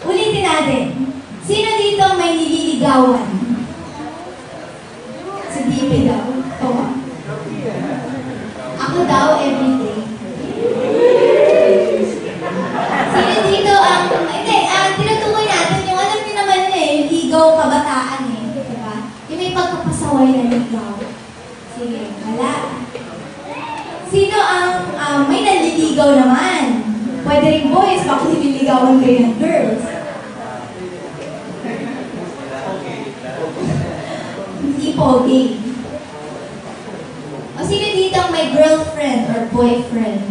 Ulitin natin. Sino dito may nililigawan? Si DP daw. Tawa. Ako daw everyday. Sino dito ang... Hindi, tinutukoy natin yung alam niyo naman yung ligaw kabataan diba? Yung may pagkapasaway na ligaw. Sige, wala. Sino ang may naliligaw naman? Pwede rin boys, bakit nililigawan kayo ng girls? Hindi pogi. O sino dito ang may girlfriend or boyfriend?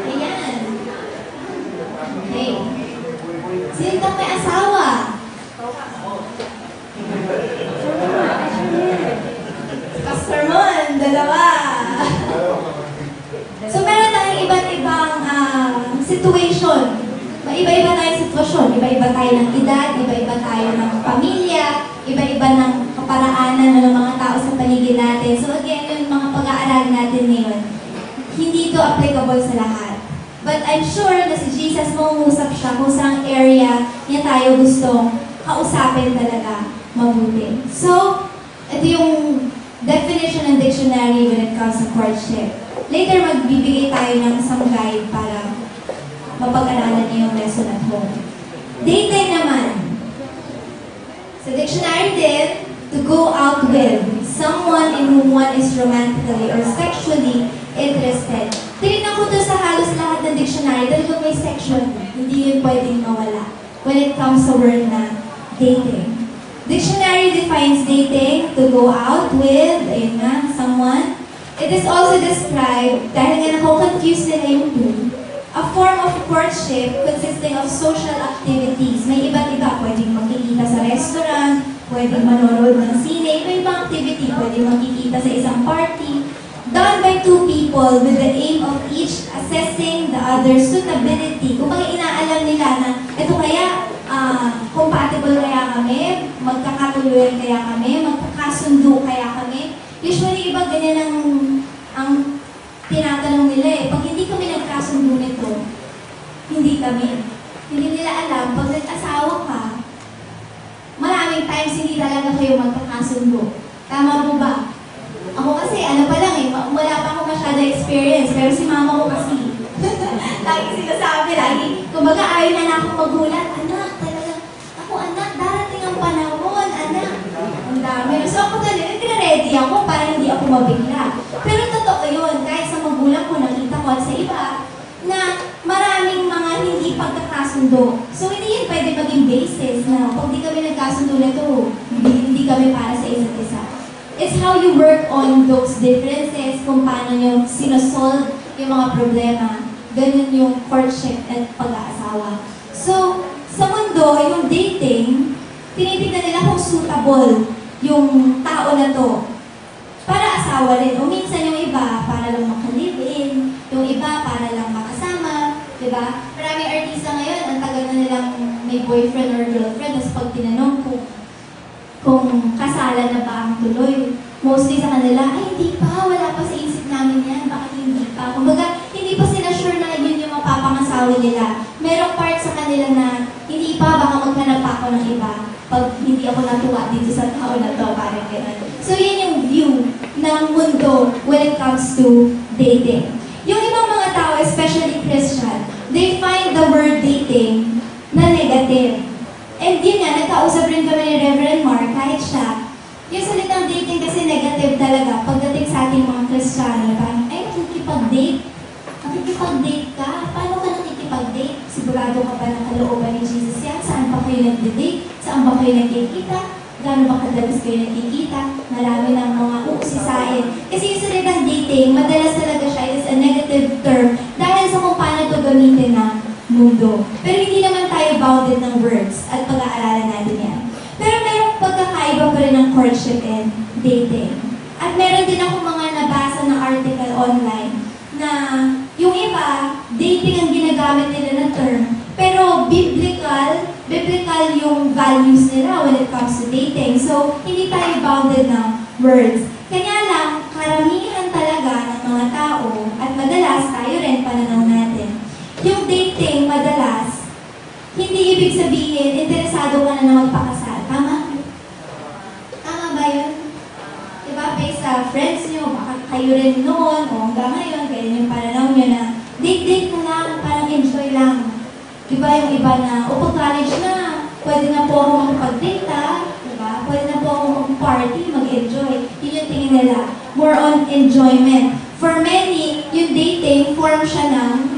Ayan. Okay. Sino dito may asawa? Pastor Mon, dalawa. So meron tayong iba't ibang situation. Iba-iba tayong sitwasyon. Iba-iba tayo ng edad, iba-iba tayo ng pamilya, iba-iba ng kaparaanan ng mga tao sa paligid natin. So again, yung mga pag-aaralan natin ngayon, hindi ito applicable sa lahat. But I'm sure na si Jesus mangungusap siya kung saan area niya tayo gustong kausapin talaga mabuti. So, ito yung definition ng dictionary when it comes to courtship. Later, magbibigay tayo ng isang guide para mapag-aralan niyo yung lesson at home. Dating naman. Sa dictionary din, to go out with someone in whom one is romantically or sexually interested. Tinignan ko to sa halos lahat ng dictionary dahil kung may sexual, hindi yun pwedeng mawala when it comes sa word na dating. Dictionary defines dating, to go out with, ayun nga, someone. It is also described, dahil nga nako-confuse nila yung two, a form of courtship consisting of social activities. May iba't iba, pwedeng makikita sa restaurant, pwedeng manonood ng sine, iba-ibang activity, pwedeng makikita sa isang party, done by two people with the aim of each assessing the other's suitability. Kung bakit inaalam nila na, ito kaya, compatible kaya kami, magkakatuloy kaya kami, magkakasundo kaya kami. Usually, iba ganyan ang tinatanong nila eh. Pag hindi kami nagkasundo nito, hindi kami. Hindi nila alam, pag nag-asawa ka, maraming times hindi talaga kayo magkakasundo. Tama mo ba? Ako kasi, ano pa lang eh, wala pa ako masyadong experience, pero si mama ko kasi, lagi sinasabi, kumbaga ayaw na akong magulat, anak, talaga, ako anak, darating ang panahon, anak, ang dami. So ako talaga, nagre-ready ako para hindi ako mabigla. Pero totoo yun, kahit sa magulang ko, nakita ko at sa iba, na maraming mga hindi pagkakasundo. So hindi yun pwede maging basis na pag di kami nagkasundo na ito, hindi kami para sa isa't isa. It's how you work on those differences, kung paano nyo sinosolve yung mga problema. Ganun yung courtship at pag-aasawa. So, sa mundo, yung dating, tinitignan nila kung suitable yung tao na to para asawa rin. O minsan yung iba, para lang makalive-in, yung iba, para lang makasama, diba? Maraming artista ngayon, ang tagal na nilang may boyfriend or girlfriend, tapos pag tinanong kung kasalan na ba ang tuloy, mostly sa kanila, ay hindi pa, wala pa sa isip namin yan, bakit hindi pa? Kumbaga, hindi pa sila sure na yun yung mapapangasawa nila. Merong part sa kanila na, hindi pa, baka maghanap pa ako ng iba, pag hindi ako natuwa dito sa tao na to, parang gano'n. So, yun yung view ng mundo when it comes to dating. Yung ibang mga tao, especially Christian, they find the word dating na negative. And yun nga, nagkausap rin kami ni Reverend Mark, kahit siya, yung salitang dating kasi negative talaga pagdating sa ating mga Kristiyano, parang, ay, makikipag-date, Nakikipag-date ka? Paano ka nakikipag-date? Sigurado ka ba ng kalooban ni Jesus yan? Saan ba kayo nag-date? Saan ba kayo nagkikita? Gano'n ba kadalas kayo nagkikita? Marami ng mga uusisain. Kasi yung salitang dating, madalas talaga siya is a negative term dahil sa kung paano ito gamitin ng mundo. Pero hindi naman tayo bounded ng words at pag-aaralan natin yan. Pero merong pagkakaiba pa rin ng courtship and dating. At meron din ako mga nabasa na article online na yung iba, dating ang ginagamit nila na term, pero biblical yung values nila when it comes to dating. So, hindi tayo bounded ng words. Kanya lang, karamihan talaga ng mga tao, at madalas tayo rin pananaw natin, yung dating madalas, hindi ibig sabihin, interesado ka na magpakasal. Tama? Tama ba yun? Diba, based sa friends nyo, baka kayo rin noon, o hanggang ngayon, kaya yung pananaw nyo na, date-date ka lang, parang enjoy lang. Diba yung iba na, o pag-college na, pwede na po ako makipag-date diba? Pwede na po ako mag-party, mag-enjoy. Yun yung tingin nila. More on enjoyment. For many, yung dating, form siya ng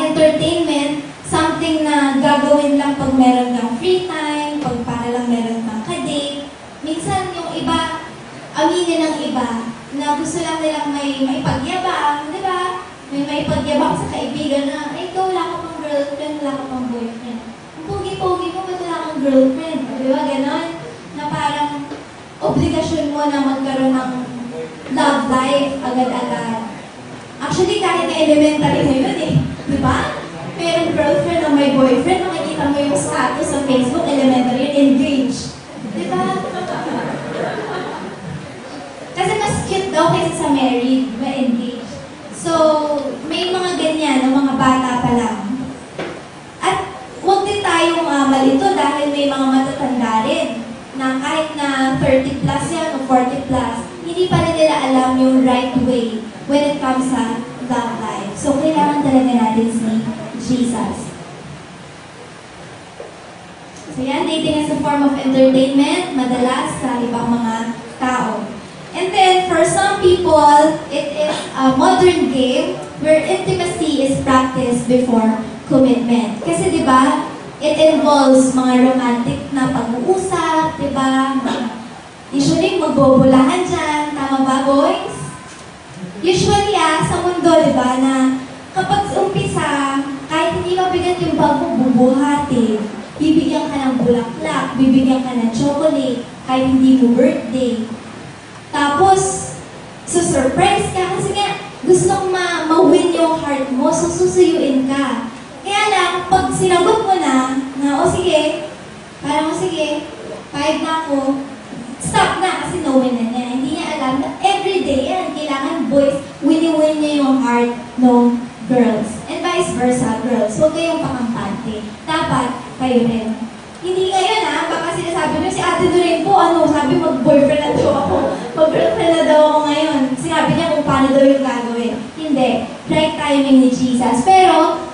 entertainment, something na gagawin lang pag meron kang free time, pag para lang meron kang ka-date. Minsan yung iba, aminin ng iba, na gusto lang nilang may pagyabang, di ba? May pagyabang sa kaibigan na, ay, ikaw wala ka pang girlfriend, wala ka pang boyfriend. Ang pogi-pogi mo, ba't wala kang girlfriend? Di ba? Ganon. Na parang obligasyon mo na magkaroon ng love life agad-agad. Actually, kahit na elementary mo yun eh. Di ba? Merong girlfriend o may boyfriend, makikita mo yung status sa Facebook, elementary, engaged. Di ba? Kasi mas cute daw kaysa sa married, ma-engaged. So, may mga ganyan, ng mga bata pa lang. At huwag din tayong malito dahil may mga matatanda rin na kahit na 30 plus yan o 40 plus, hindi pa rin nila alam yung right way when it comes sa love life. So, kailangan talaga natin si Jesus. So yan, dating is a form of entertainment, madalas sa ibang mga tao. And then, for some people, it is a modern game where intimacy is practiced before commitment. Kasi di ba, it involves mga romantic na pag-uusap, di ba? Usually, magbobolahan dyan. Tama ba, boys? Usually, sa mundo, di ba, na kapag umpisa, kahit hindi mabigat yung bag mo, bubuhati. Bibigyan ka ng bulaklak, bibigyan ka ng chocolate, kahit hindi mo birthday. Tapos, surprise ka kasi nga gusto ma-win yung heart mo, so susuyuin ka. Kaya lang, pag sinagot mo na, o sige, parang sige, kahit na ako, stop na kasi no-win na niya. Hindi niya alam na everyday yan, kailangan boys, wini-win niya yung heart ng girls. And vice versa, girls. Huwag kayong pakampante. Dapat, kayo rin. Hindi ngayon baka sinasabi nyo si Ate Doreen po, sabi mag-boyfriend na daw ako. Mag-girlfriend na daw ako ngayon. Sinabi niya kung paano daw yung gagawin. Hindi. Right timing ni Jesus. Pero,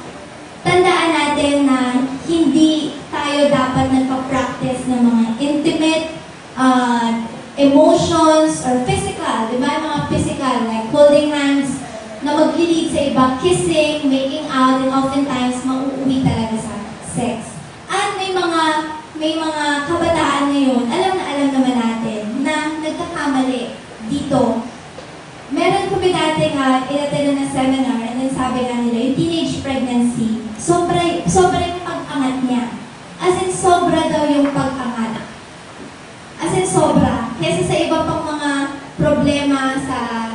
tandaan natin na hindi tayo dapat nagpa-practice ng mga intimate emotions or physical. Di ba? Mga physical, like holding hands, na mag-lead sa iba, kissing, making out, and oftentimes mauuwi talaga sa sex. At may mga kabataan ngayon, alam naman natin na nagkakamali dito. Meron kami dati inattend na seminar, and then sabi nga nila, yung teenage pregnancy, sobra yung pag-angat niya. As in, sobra daw yung pag-angat. As in, sobra. Kesa sa iba pang mga problema sa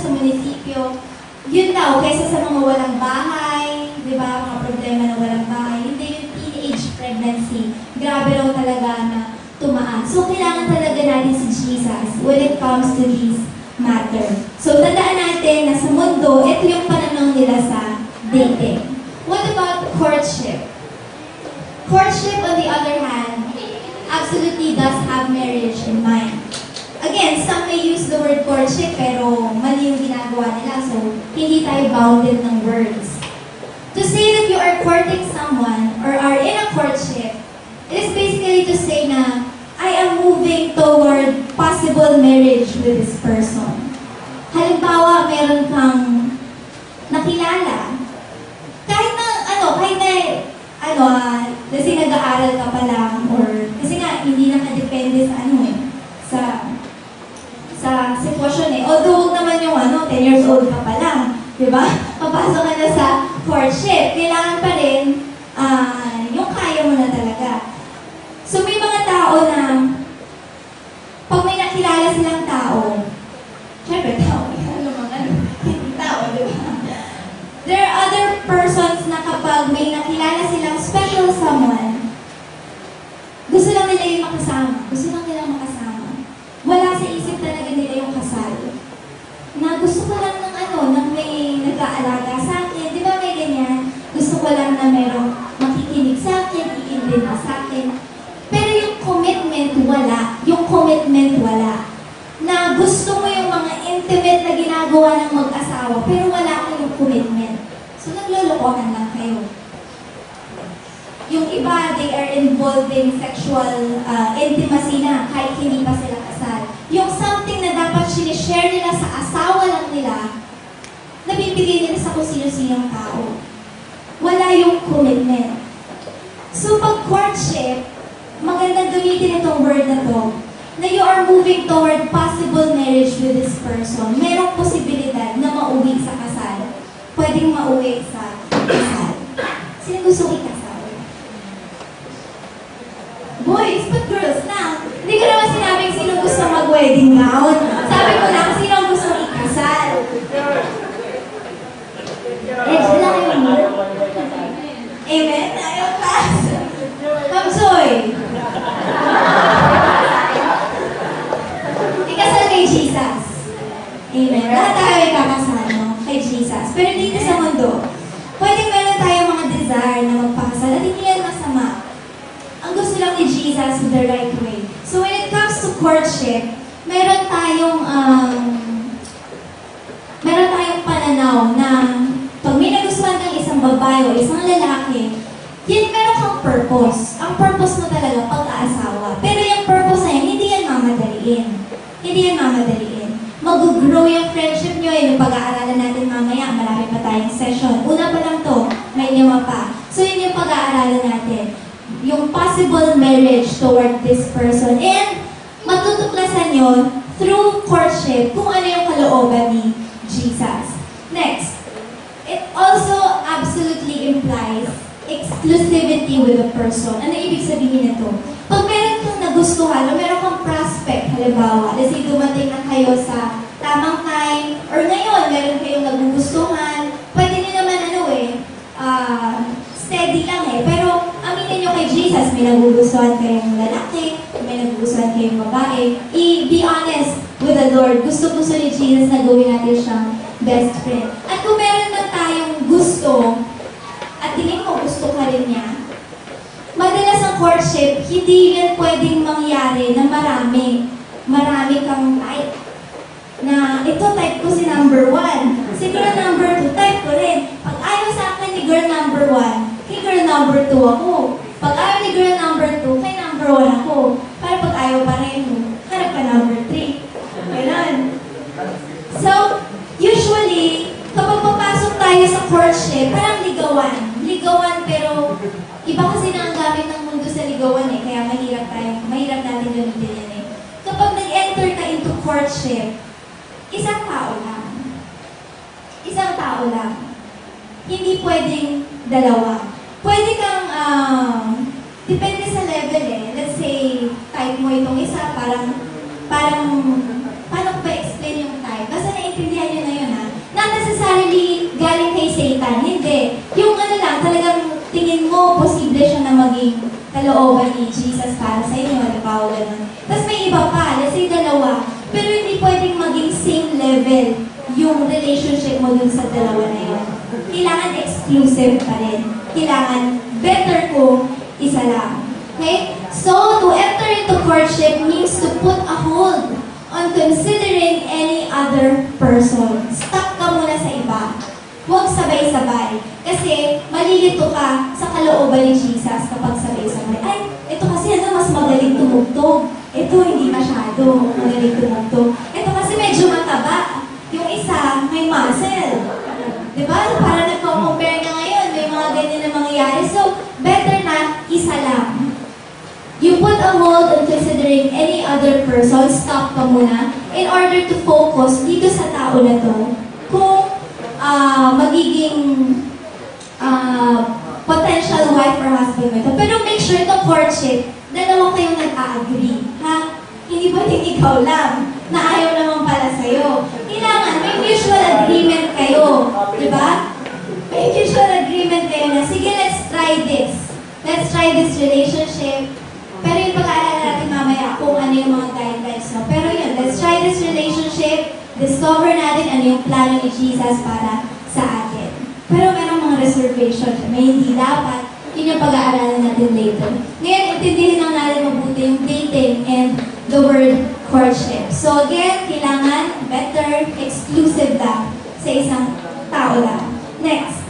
munisipyo, yun daw, kaysa sa mga walang bahay, di ba, mga problema na walang bahay, hindi yung teenage pregnancy. Grabe raw talaga na tumaan. So, kailangan talaga natin si Jesus when it comes to this matter. So, tandaan natin na sa mundo, ito yung pananaw nila sa dating. What about courtship? Courtship, on the other hand, absolutely does have marriage in mind. Again, some may use the word courtship, pero mali yung ginagawa nila, so hindi tayo bounded ng words. To say that you are courting someone or are in a courtship, it is basically to say na, I am moving toward possible marriage with this person. Halimbawa, meron kang nakilala ba? Papasok ka na sa courtship. Kailangan pa rin yung kaya mo na talaga. So may mga tao na pag may nakilala silang tao, syempre tao, hindi tao, di ba? There are other persons na kapag may nakilala silang special someone, gusto lang nila yung makasama. Gusto lang nila makasama. Wala sa isip talaga nila yung kasal. Na gusto ko lang ng ng may nag-aalaga sa akin. Di ba may ganyan? Gusto ko lang na merong makikinig sa akin, iindihan sa akin. Pero yung commitment, wala. Yung commitment, wala. Na gusto mo yung mga intimate na ginagawa ng mag-asawa, pero wala kayong commitment. So, naglolokohan lang kayo. Yung iba, they are involved in sexual intimacy na kahit hindi pa sila kasal. Yung something na dapat sinishare nila sa asawa lang nila, nabibigay nila sa kung sino-sinong tao. Wala yung commitment. So, pag courtship, magandang gamitin itong word na to, na you are moving toward possible marriage with this person. Merong posibilidad na mauwi sa kasal. Pwedeng mauwi sa kasal. Sino gusto ikasal? Boys, but girls na. Hindi ko naman sinabing sino gusto mag-wedding gown. Sabi ko lang, sino ang gusto ikasal? Edge lang yun. Amen? Ayaw class. Ma'am Joy. Ikasal kay Jesus. Amen. Lahat tayo ay kakasal, no? Kay Jesus. Pero dito sa mundo, pwedeng meron tayo mga desire na magpakasal at hindi yan masama. Ang gusto lang ni Jesus the right way. So when it comes to courtship, meron tayong pananaw na pag may nagustuhan kang isang babae o isang lalaki, yan meron kang purpose. Ang purpose mo talaga pag-aasawa. Pero yung purpose na yan, hindi yan mamadaliin. Hindi yan mamadaliin. Mag-grow yung friendship nyo, yung pag-aaralan natin mamaya, marami pa tayong session. Una pa lang to, may 5 pa. So yun yung pag-aaralan natin. Yung possible marriage toward this person. And matutuklasan yun through courtship kung ano yung kalooban ni Jesus. Next, it also absolutely implies exclusivity with a person. Ano ibig sabihin nito? Pag meron kang nagustuhan o meron kang prospect, halimbawa, let's say dumating na kayo sa tamang time, or ngayon, meron kayong nagugustuhan, pwede nyo naman steady lang pero aminin nyo kay Jesus, may nagugustuhan kayong lalaki, may nagugustuhan kayong babae. Be honest with the Lord. Gusto-gusto ni Jesus na gawin natin siyang best friend. At kung meron na tayong gusto, at tingin mo gusto ka rin niya, madalas ang courtship, hindi yan pwedeng mangyari na marami kang type. Na ito type ko si number 1. Si girl number 2, type ko rin. Pag ayaw sa akin ni girl number 1, kay girl number 2 ako. Pag ayaw ni girl number 2, kay number 1 ako. Para pag ayaw pa rin, harap ka number 3. Ganun. So, usually, kapag papasok tayo sa courtship, parang ligawan. Ligawan pero iba kasi na ang gamit ng mundo sa ligawan kaya mahirap natin gamitin yan Kapag nag-enter ka into courtship, isang tao lang. Isang tao lang. Hindi pwedeng dalawa. Pwede kang, depende sa level Let's say, type mo itong isa, parang, paano ko ba explain yung type? Basta naiintindihan nyo na yun Not necessarily galing kay Satan. Hindi. Yung lang, talagang tingin mo, posible siya na maging kalooban ni Jesus para sa inyo. Halimbawa, ganun. Tapos may iba pa, let's say 2. Pero hindi pwedeng maging same level yung relationship mo dun sa 2 na yun. Kailangan exclusive pa rin. Kailangan better kung isa lang. Okay? So, to enter into courtship means to put a hold on considering any other person. Stop ka muna sa iba. Huwag sabay-sabay. Kasi malilito ka sa kalooban ni Jesus kapag sabay-sabay. Ay, ito kasi mas magaling tumugtog. Ito hindi masyado magaling tumugtog. Ito kasi medyo mataba. Yung isa may muscle. Diba? Para nagko-compare na ngayon, may mga ganyan na mangyayari. So, better na isa lang. You put a hold on considering any other person, stop ka muna, in order to focus dito sa tao na to. Kung magiging potential wife or husband mo ito. Pero make sure the courtship, dalawa kayong nag-a-agree. Ha? Hindi ba ikaw lang na ayaw naman pala sa'yo? Kailangan, may mutual agreement kayo. Diba? May mutual agreement kayo na, sige, let's try this. Let's try this relationship. Pero yung pag-aalala natin mamaya kung ano yung mga guidelines, no? Pero yun, let's try this relationship. Discover natin ano yung plano ni Jesus para sa atin. Pero merong mga reservations. May hindi dapat. Yun yung pag-aaralan natin later. Ngayon, intindihin lang natin mabuti yung dating and the word courtship. So again, kailangan better, exclusive lang sa isang tao lang. Next.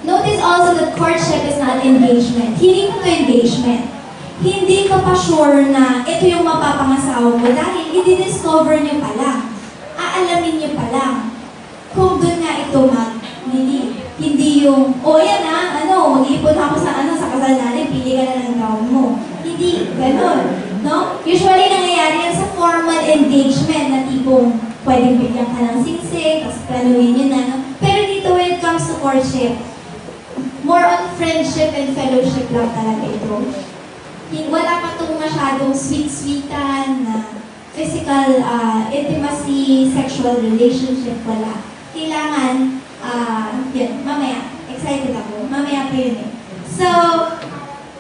Notice also that courtship is not engagement. Hindi mo to engagement. Hindi ka pa sure na ito yung mapapangasawa mo dahil i-discover niyo pa lang. Aalamin niyo pa lang kung doon nga ito mag-nili. Hindi yung, yan mag-iipon ako sa kasal natin, pili ka na ng gown mo. Hindi, ganun. No? Usually, nangyayari yan sa formal engagement na tipong pwedeng bigyan ka ng singsing, tapos planuhin yun na. No? Pero dito, when it comes to courtship, more on friendship and fellowship lang talaga ito. Wala pa itong masyadong sweet-sweetan na physical intimacy, sexual relationship, wala. Kailangan, yun, mamaya. Excited ako. Mamaya pa yun eh. So,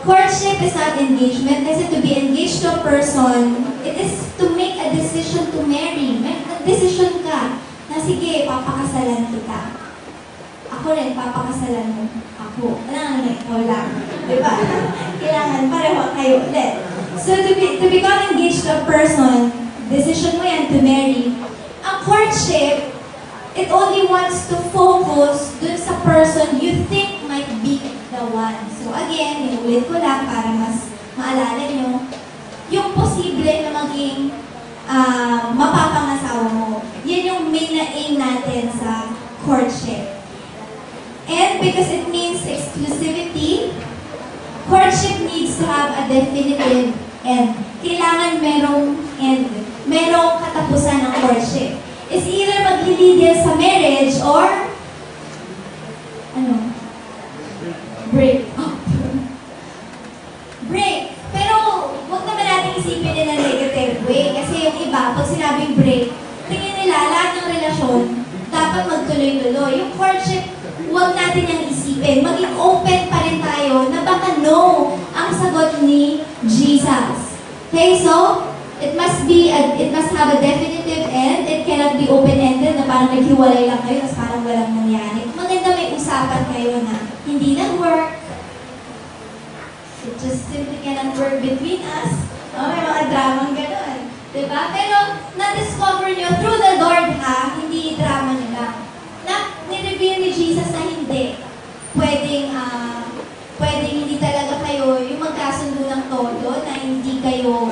courtship is not engagement. Kasi to be engaged to a person, it is to make a decision to marry. May decision ka na sige, papakasalan kita. Ako rin, papakasalan mo ako. Kailangan ikaw lang. Diba? Kailangan pareho kayo ulit. So, to become engaged to a person, decision mo yan to marry. Ang courtship, it only wants to focus dun sa person you think might be the one. So again, inulit ko lang para mas maalala nyo, yung posible na maging mapapangasawa mo. Yan yung main na aim natin sa courtship. And because it means exclusivity, courtship needs to have a definitive end. Kailangan merong end. Merong katapusan ng courtship. Is either maglilid yan sa marriage or break. Break. Pero huwag naman natin isipin in a negative way. Kasi yung iba, pag sinabing break, tingin nila lahat ng relasyon dapat magtuloy-tuloy. Yung courtship, huwag natin yung isipin. Maging open pa rin tayo na baka no ang sagot ni Jesus. Okay, so it must have a definitive end. It cannot be open-ended na parang naghiwalay lang kayo tapos parang walang nangyari. Maganda may usapan kayo na hindi nag-work. It just simply cannot work between us. May mga dramang gano'n. Diba? Pero na-discover nyo through the Lord ha, hindi drama nyo lang. Ni-reveal ni Jesus na hindi. Pwedeng hindi talaga kayo yung magkasundo ng todo na hindi kayo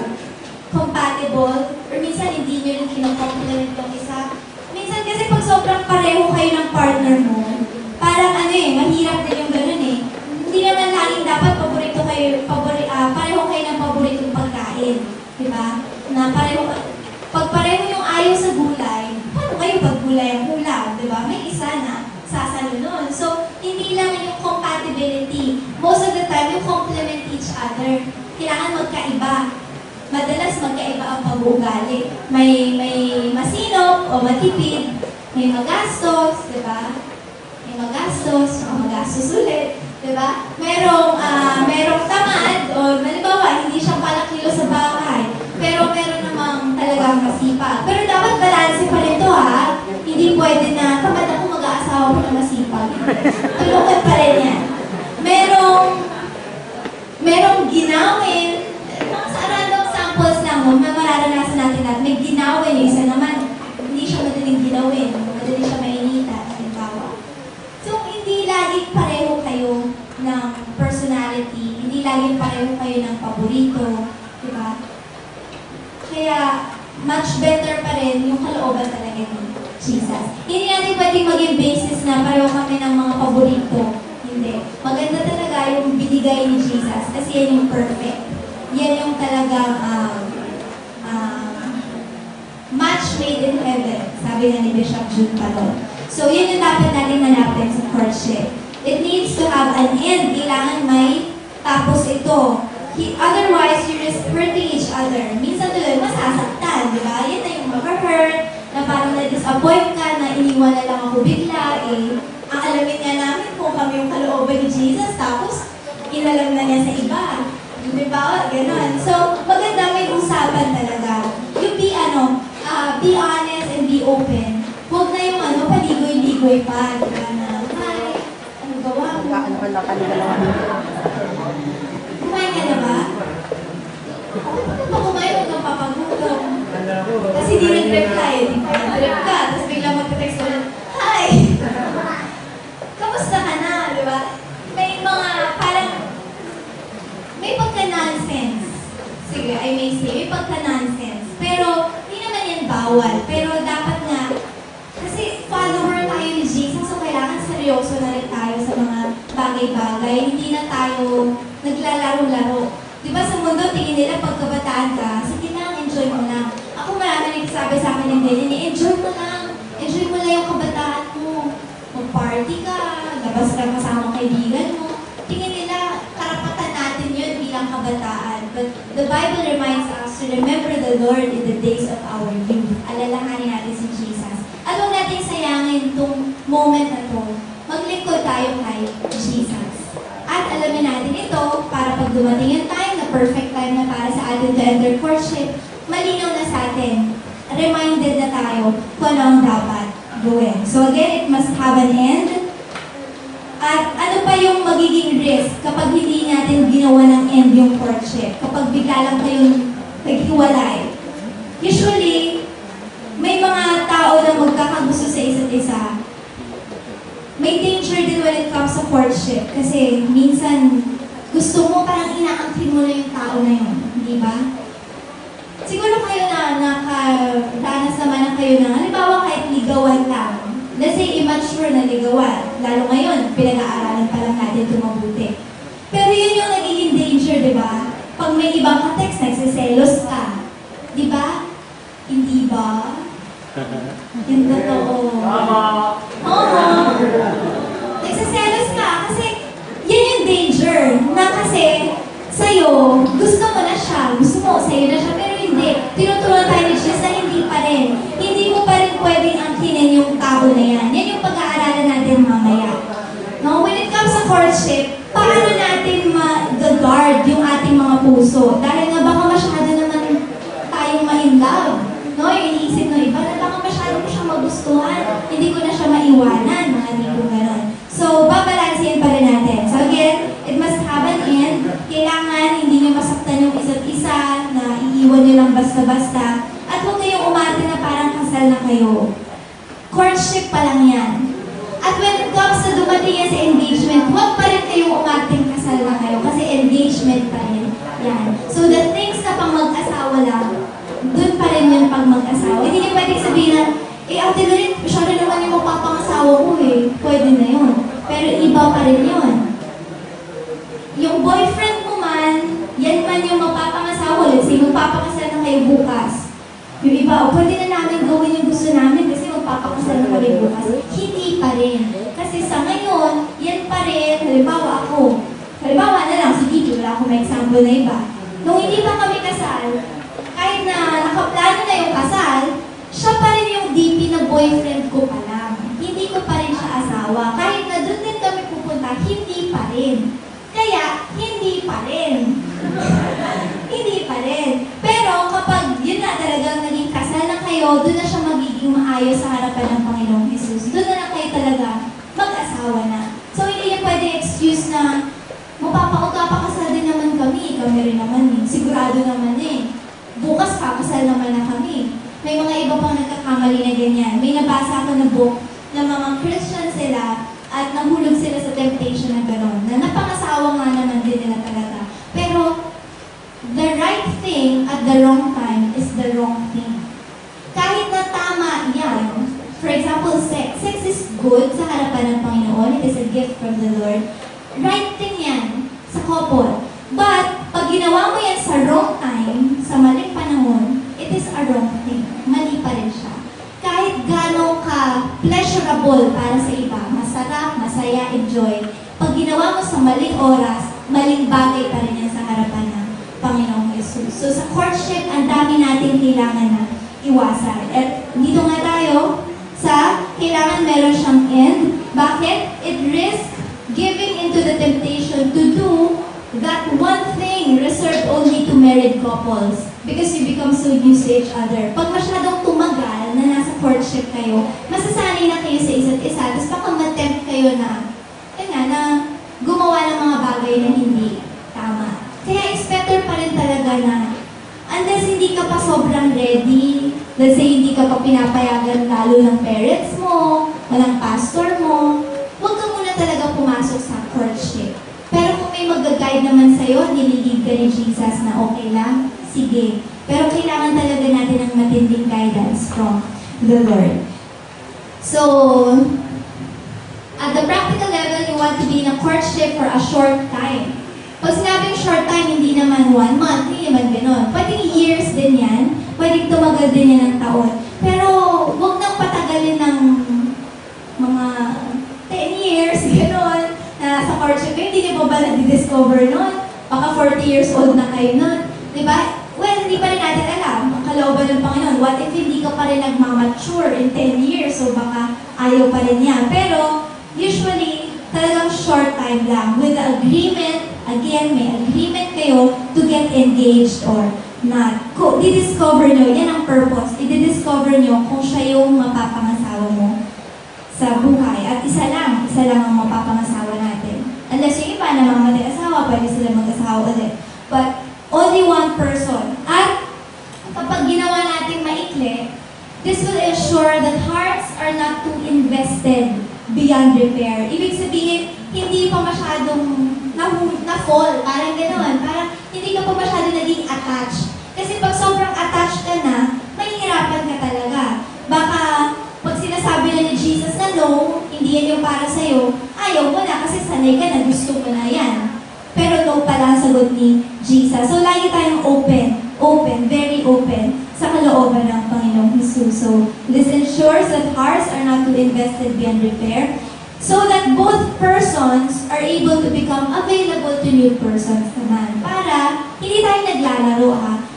compatible, or minsan hindi nyo rin kinocomplement yung isa. Minsan kasi pag sobrang pareho kayo ng partner mo, parang mahirap din yung gano'n eh. Hindi naman laging dapat pareho kayo ng paboritong pagkain. Diba? Na pag pareho yung ayaw sa gulay, paano kayo pag gulay ang hulaw? Diba? May isa na sasalo nun. So, hindi lang yung compatibility. Most of the time, you complement each other. Kailangan magkaiba. Madalas magkaiba ang pag-uugali. May masinop o matipid, may magastos, di ba? May magastos ulit, di ba? Merong tamad, o halimbawa, hindi siya palakilo sa bahay, pero meron namang talagang masipag. Pero dapat balanse pa rin to ha. Hindi pwede na, tamad ako mag-aasawa ko na masipag. Tulungan pa rin yan. Merong ginawin, sa random samples lang, mararanasan natin natin, may ginawin, yung isa naman, hindi siya madaling ginawin, madali siya mainita, halimbawa. So, hindi laging pareho kayo ng personality, hindi laging pareho kayo ng paborito, di ba? Kaya, much better pa rin yung kalooban talaga ni Jesus. Hindi natin pwedeng maging basis na pareho kami ng mga paborito. Hindi. Maganda talaga yung binigay ni Jesus kasi yan yung perfect. Yan yung talagang match made in heaven, sabi na ni Bishop June Palon. So, yun yung dapat natin hanapin sa courtship. It needs to have an end. Kailangan may tapos ito. Otherwise, you risk hurting each other. Minsan tuloy, masasaktan, di ba? Yan na yung maka-hurt, na parang na-disappoint ka, na iniwan na lang ako bigla, aalamin nga namin kung kami yung kalooban ni Jesus, tapos inalam na niya sa iba. Di ba? Ganon. So, maganda may usapan talaga. Yung be honest and be open. Huwag na yung paligoy-ligoy pa. Di ba na, hi, ano gawa mo? Kumain ka na ba? Bakit pa kumain? Huwag kang papagutom. Kasi di nag-reply, di ba? Nag-rep ka, tapos biglang magka-text ulit, hi! Kamusta ka na, di ba? May mga, parang, may pagka-nonsense. Sige, I may say, may pagka-nonsense. Pero, hindi naman yan bawal. Pero dapat nga, kasi follower tayo ni Jesus, so kailangan seryoso na rin tayo sa mga bagay-bagay. Hindi na tayo naglalaro-laro. Di ba sa mundo, tingin nila pagkabataan ka, sige lang, enjoy mo lang. Ako marami nagsasabi sa akin ng ganyan, enjoy mo lang. Enjoy mo lang yung kabataan mo. Mag-party ka, labas ka kasama kaibigan mo. Tingin nila, karapatan natin yun bilang kabataan. But the Bible reminds us to remember the Lord in the days of our youth. Alalahanin natin si Jesus. At huwag natin sayangin itong moment na to. Maglingkod tayo kay Jesus. At alamin natin ito, para pag dumating yung time, na perfect time na para sa atin to enter courtship, malinaw na sa atin. Reminded na tayo kung ano ang dapat gawin. So again, it must have an end. At ano pa yung magiging risk kapag hindi natin ginawa ng end yung courtship? Kapag bigla lang kayong naghiwalay. Usually, may mga tao na magkakagusto sa isa't isa. May danger din when it comes to courtship. Kasi minsan, gusto mo parang inaangkin mo na yung tao na yun. Di ba? Siguro kayo na nakaranas naman na kayo na, halimbawa kahit ligawan lang. Let's say, immature na ligawan. Lalo ngayon, pinag-aaralan pa lang natin ito mabuti. Pero yun yung nagiging danger, di ba? Pag may ibang ka-text, nagsiselos ka. Di ba? Hindi ba? Yung totoo. Oo. Nagsiselos ka. Kasi, yan yung danger. Na kasi, sa'yo, gusto mo na siya. Gusto mo, sa'yo na siya. Pero hindi. Tinuturuan tayo ni Jesus na hindi pa rin. Hindi mo pa rin pwedeng angkinin yung tao na yan. Yan yung pag-aaralan natin mamaya. No? When it comes to courtship, paano natin ma-guard yung ating mga puso? Dahil nga baka masyado naman tayong ma-in love. No? Yung iniisip ng iba na baka masyado ko siya magustuhan. Hindi ko na siya maiwanan. Mga tipo gano'n. So, babalansin pa rin natin. So again, it must have an end. Kailangan hindi nyo masaktan yung isa't isa na iiwan nyo lang basta-basta. At huwag kayong umarte na parang kasal na kayo. Courtship pa lang yan. At when it comes to dumating yan sa engagement, huwag pa rin kayong umarting kasal na kayo kasi engagement pa rin yan. So the things na pang mag-asawa lang, dun pa rin yun pag mag-asawa. Hindi nyo pwedeng sabihin na, ate Lorin, siya rin naman yung mapapangasawa ko Pwede na yun. Pero iba pa rin yun. Yung boyfriend mo man, yan man yung mapapangasawa. Let's say, magpapakasal na kayo bukas. Yung iba, pwede na namin gawin yung gusto namin kasi magpapakasal na kami bukas. Hindi pa rin. Kasi sa ngayon, yan pa rin, halimbawa ako. Halimbawa na lang, sige, wala akong may example na iba. Nung hindi pa kami kasal, kahit na nakaplano na yung kasal, siya pa rin yung DP na boyfriend ko pa lang. Hindi ko pa rin siya asawa. Kahit na doon din kami pupunta, hindi pa rin. Kaya, hindi pa rin. Hindi pa rin. Pero kapag yun na talagang naging kasal na kayo, doon na siya magiging maayos sa harapan ng Panginoong Jesus. Doon na kayo talaga mag-asawa na. So hindi yung pwede excuse na magpapakasal din naman kami rin naman sigurado naman bukas pakasal naman na kami. May mga iba pang nagkakamali na ganyan. May nabasa ako na book na mga Christian sila at nahulog sila sa temptation na gano'n. Na napangasawa nga naman din nila talaga. Pero the right thing at the wrong time is the wrong thing. Kahit na tama yan, for example, sex. Sex is good sa harapan ng Panginoon. It is a gift from the Lord. Right thing yan sa couple. But, pag ginawa mo yan sa wrong time, sa maling panahon, it is a wrong thing. Mali pa rin siya. Kahit gano'ng ka pleasurable enjoyable para sa iba, masarap, masaya, enjoy. Pag ginawa mo sa maling oras, maling bagay pa rin yan sa harapan ng Panginoong Jesus. So sa courtship, ang dami nating kailangan na iwasan. At dito nga tayo sa kailangan meron siyang end. Bakit? It risks giving into the temptation to do that one thing reserved only to married couples because you become so used to each other. Pag masyadong tumagal na nasa courtship kayo, masasanay na kayo sa isa't isa, tapos baka matempt kayo na, na gumawa ng mga bagay na hindi tama. Kaya it's better pa rin talaga na unless hindi ka pa sobrang ready, let's say hindi ka pa pinapayagan lalo ng parents mo, walang pastor mo, huwag ka muna talaga pumasok sa courtship. Pero kung may mag-guide naman sa'yo, niligid ka ni Jesus na okay lang, sige. Pero kailangan talaga natin ng matinding guidance from the Lord. So, at the practical level, you want to be in a courtship for a short time. Pag sinabing short time, hindi naman 1 month, hindi naman gano'n. Pwedeng years din yan, pwedeng tumagal din yan ng taon. Pero, huwag nang patagalin ng mga 10 years, gano'n. Sa courtship kayo, hindi niyo pa ba na-discover nun? Baka 40 years old na kayo nun. Diba? Well, hindi pa rin natin alam ang kalooban ng Panginoon. What if hindi ka pa rin nagmamature in 10 years? So baka ayaw pa rin niya. Pero, usually, talagang short time lang. With the agreement, again, may agreement kayo to get engaged or not. Didiscover nyo, yan ang purpose. I-discover nyo kung siya yung mapapangasawa mo sa buhay. At isa lang ang mapapangasawa natin. Unless yung iba na mamamatay asawa, pwede sila mag-asawa ulit. But only one person. At kapag ginawa natin maikli, this will ensure that hearts are not too invested beyond repair. Ibig sabihin, hindi pa masyadong na-fall. Parang gano'n. Parang hindi ka pa masyadong naging attached. Kasi pag sobrang attached ka na, mahihirapan ka talaga. Baka pag sinasabi na ni Jesus na no, hindi yan yung para sa'yo, ayaw mo na kasi sanay ka na, gusto mo na yan. Pero no pala ang sagot ni Jesus. So lagi tayong open, very open sa kalooban ng Panginoong Jesus. So this ensures that hearts are not too invested beyond repair so that both persons are able to become available to new persons naman. Para hindi tayo naglalaro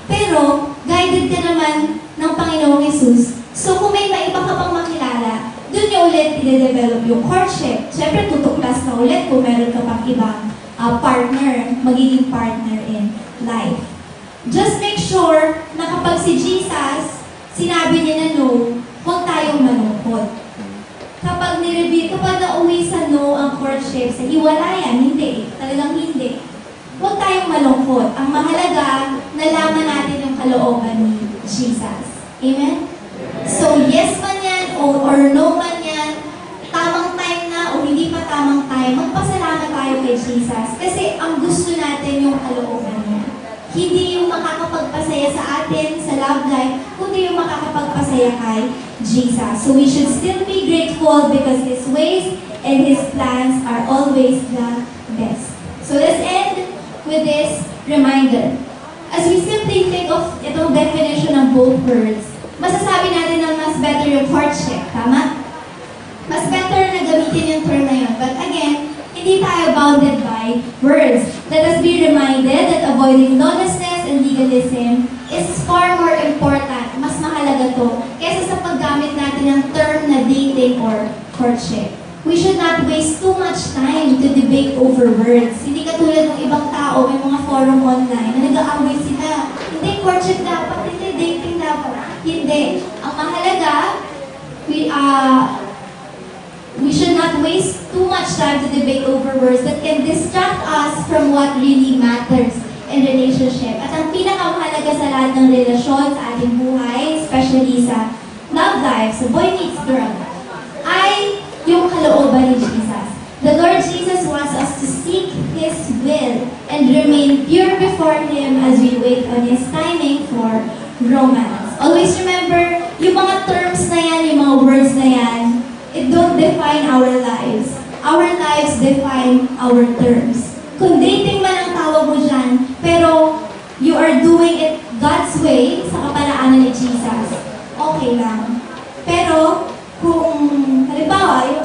pero guided ka naman ng Panginoong Jesus. So kung may iba ka pang makilala, doon nyo ulit i-develop yung courtship. Siyempre, tutuklas na ulit kung meron ka pang ibang partner, magiging partner in life. Just make sure na kapag si Jesus, sinabi niya na no, huwag tayong malungkot. Kapag nauwi sa no ang courtship, sa hiwalayan, hindi. Talagang hindi. Huwag tayong malungkot. Ang mahalaga, nalaman natin yung kalooban ni Jesus. Amen? So, yes man yan, or no man yan, tamang time na o hindi pa tamang time, magpasalamat tayo kay Jesus. Kasi ang gusto natin yung kalooban niya. Hindi yung makakapagpasaya sa atin, sa love life, kundi yung makakapagpasaya kay Jesus. So we should still be grateful because His ways and His plans are always the best. So let's end with this reminder. As we simply think of itong definition of both words, masasabi natin na mas better yung courtship, tama? Mas better na gamitin yung term na yun. But again, hindi tayo bounded by words. Let us be reminded that avoiding lawlessness and legalism is far more important, mas mahalaga to, kaysa sa paggamit natin ng term na dating or courtship. We should not waste too much time to debate over words. Hindi katulad ng ibang tao, may mga forum online na nag-aaway sila. Hindi courtship dapat, hindi dating dapat. Hindi. Ang mahalaga, we should not waste too much time to debate over words that can distract us from what really matters in relationship. At ang pinakamahalaga sa lahat ng relasyon sa ating buhay, especially sa love life, sa boy meets girl, ay yung kalooban ni Jesus. The Lord Jesus wants us to seek His will and remain pure before Him as we wait on His timing for romance. Always remember, yung mga terms na yan, yung mga words na yan, it don't define our lives. Our lives define our terms. Kung dating man ang tawag mo dyan, pero you are doing it God's way sa kaparaanan ni Jesus, okay lang. Pero kung, halimbawa, yung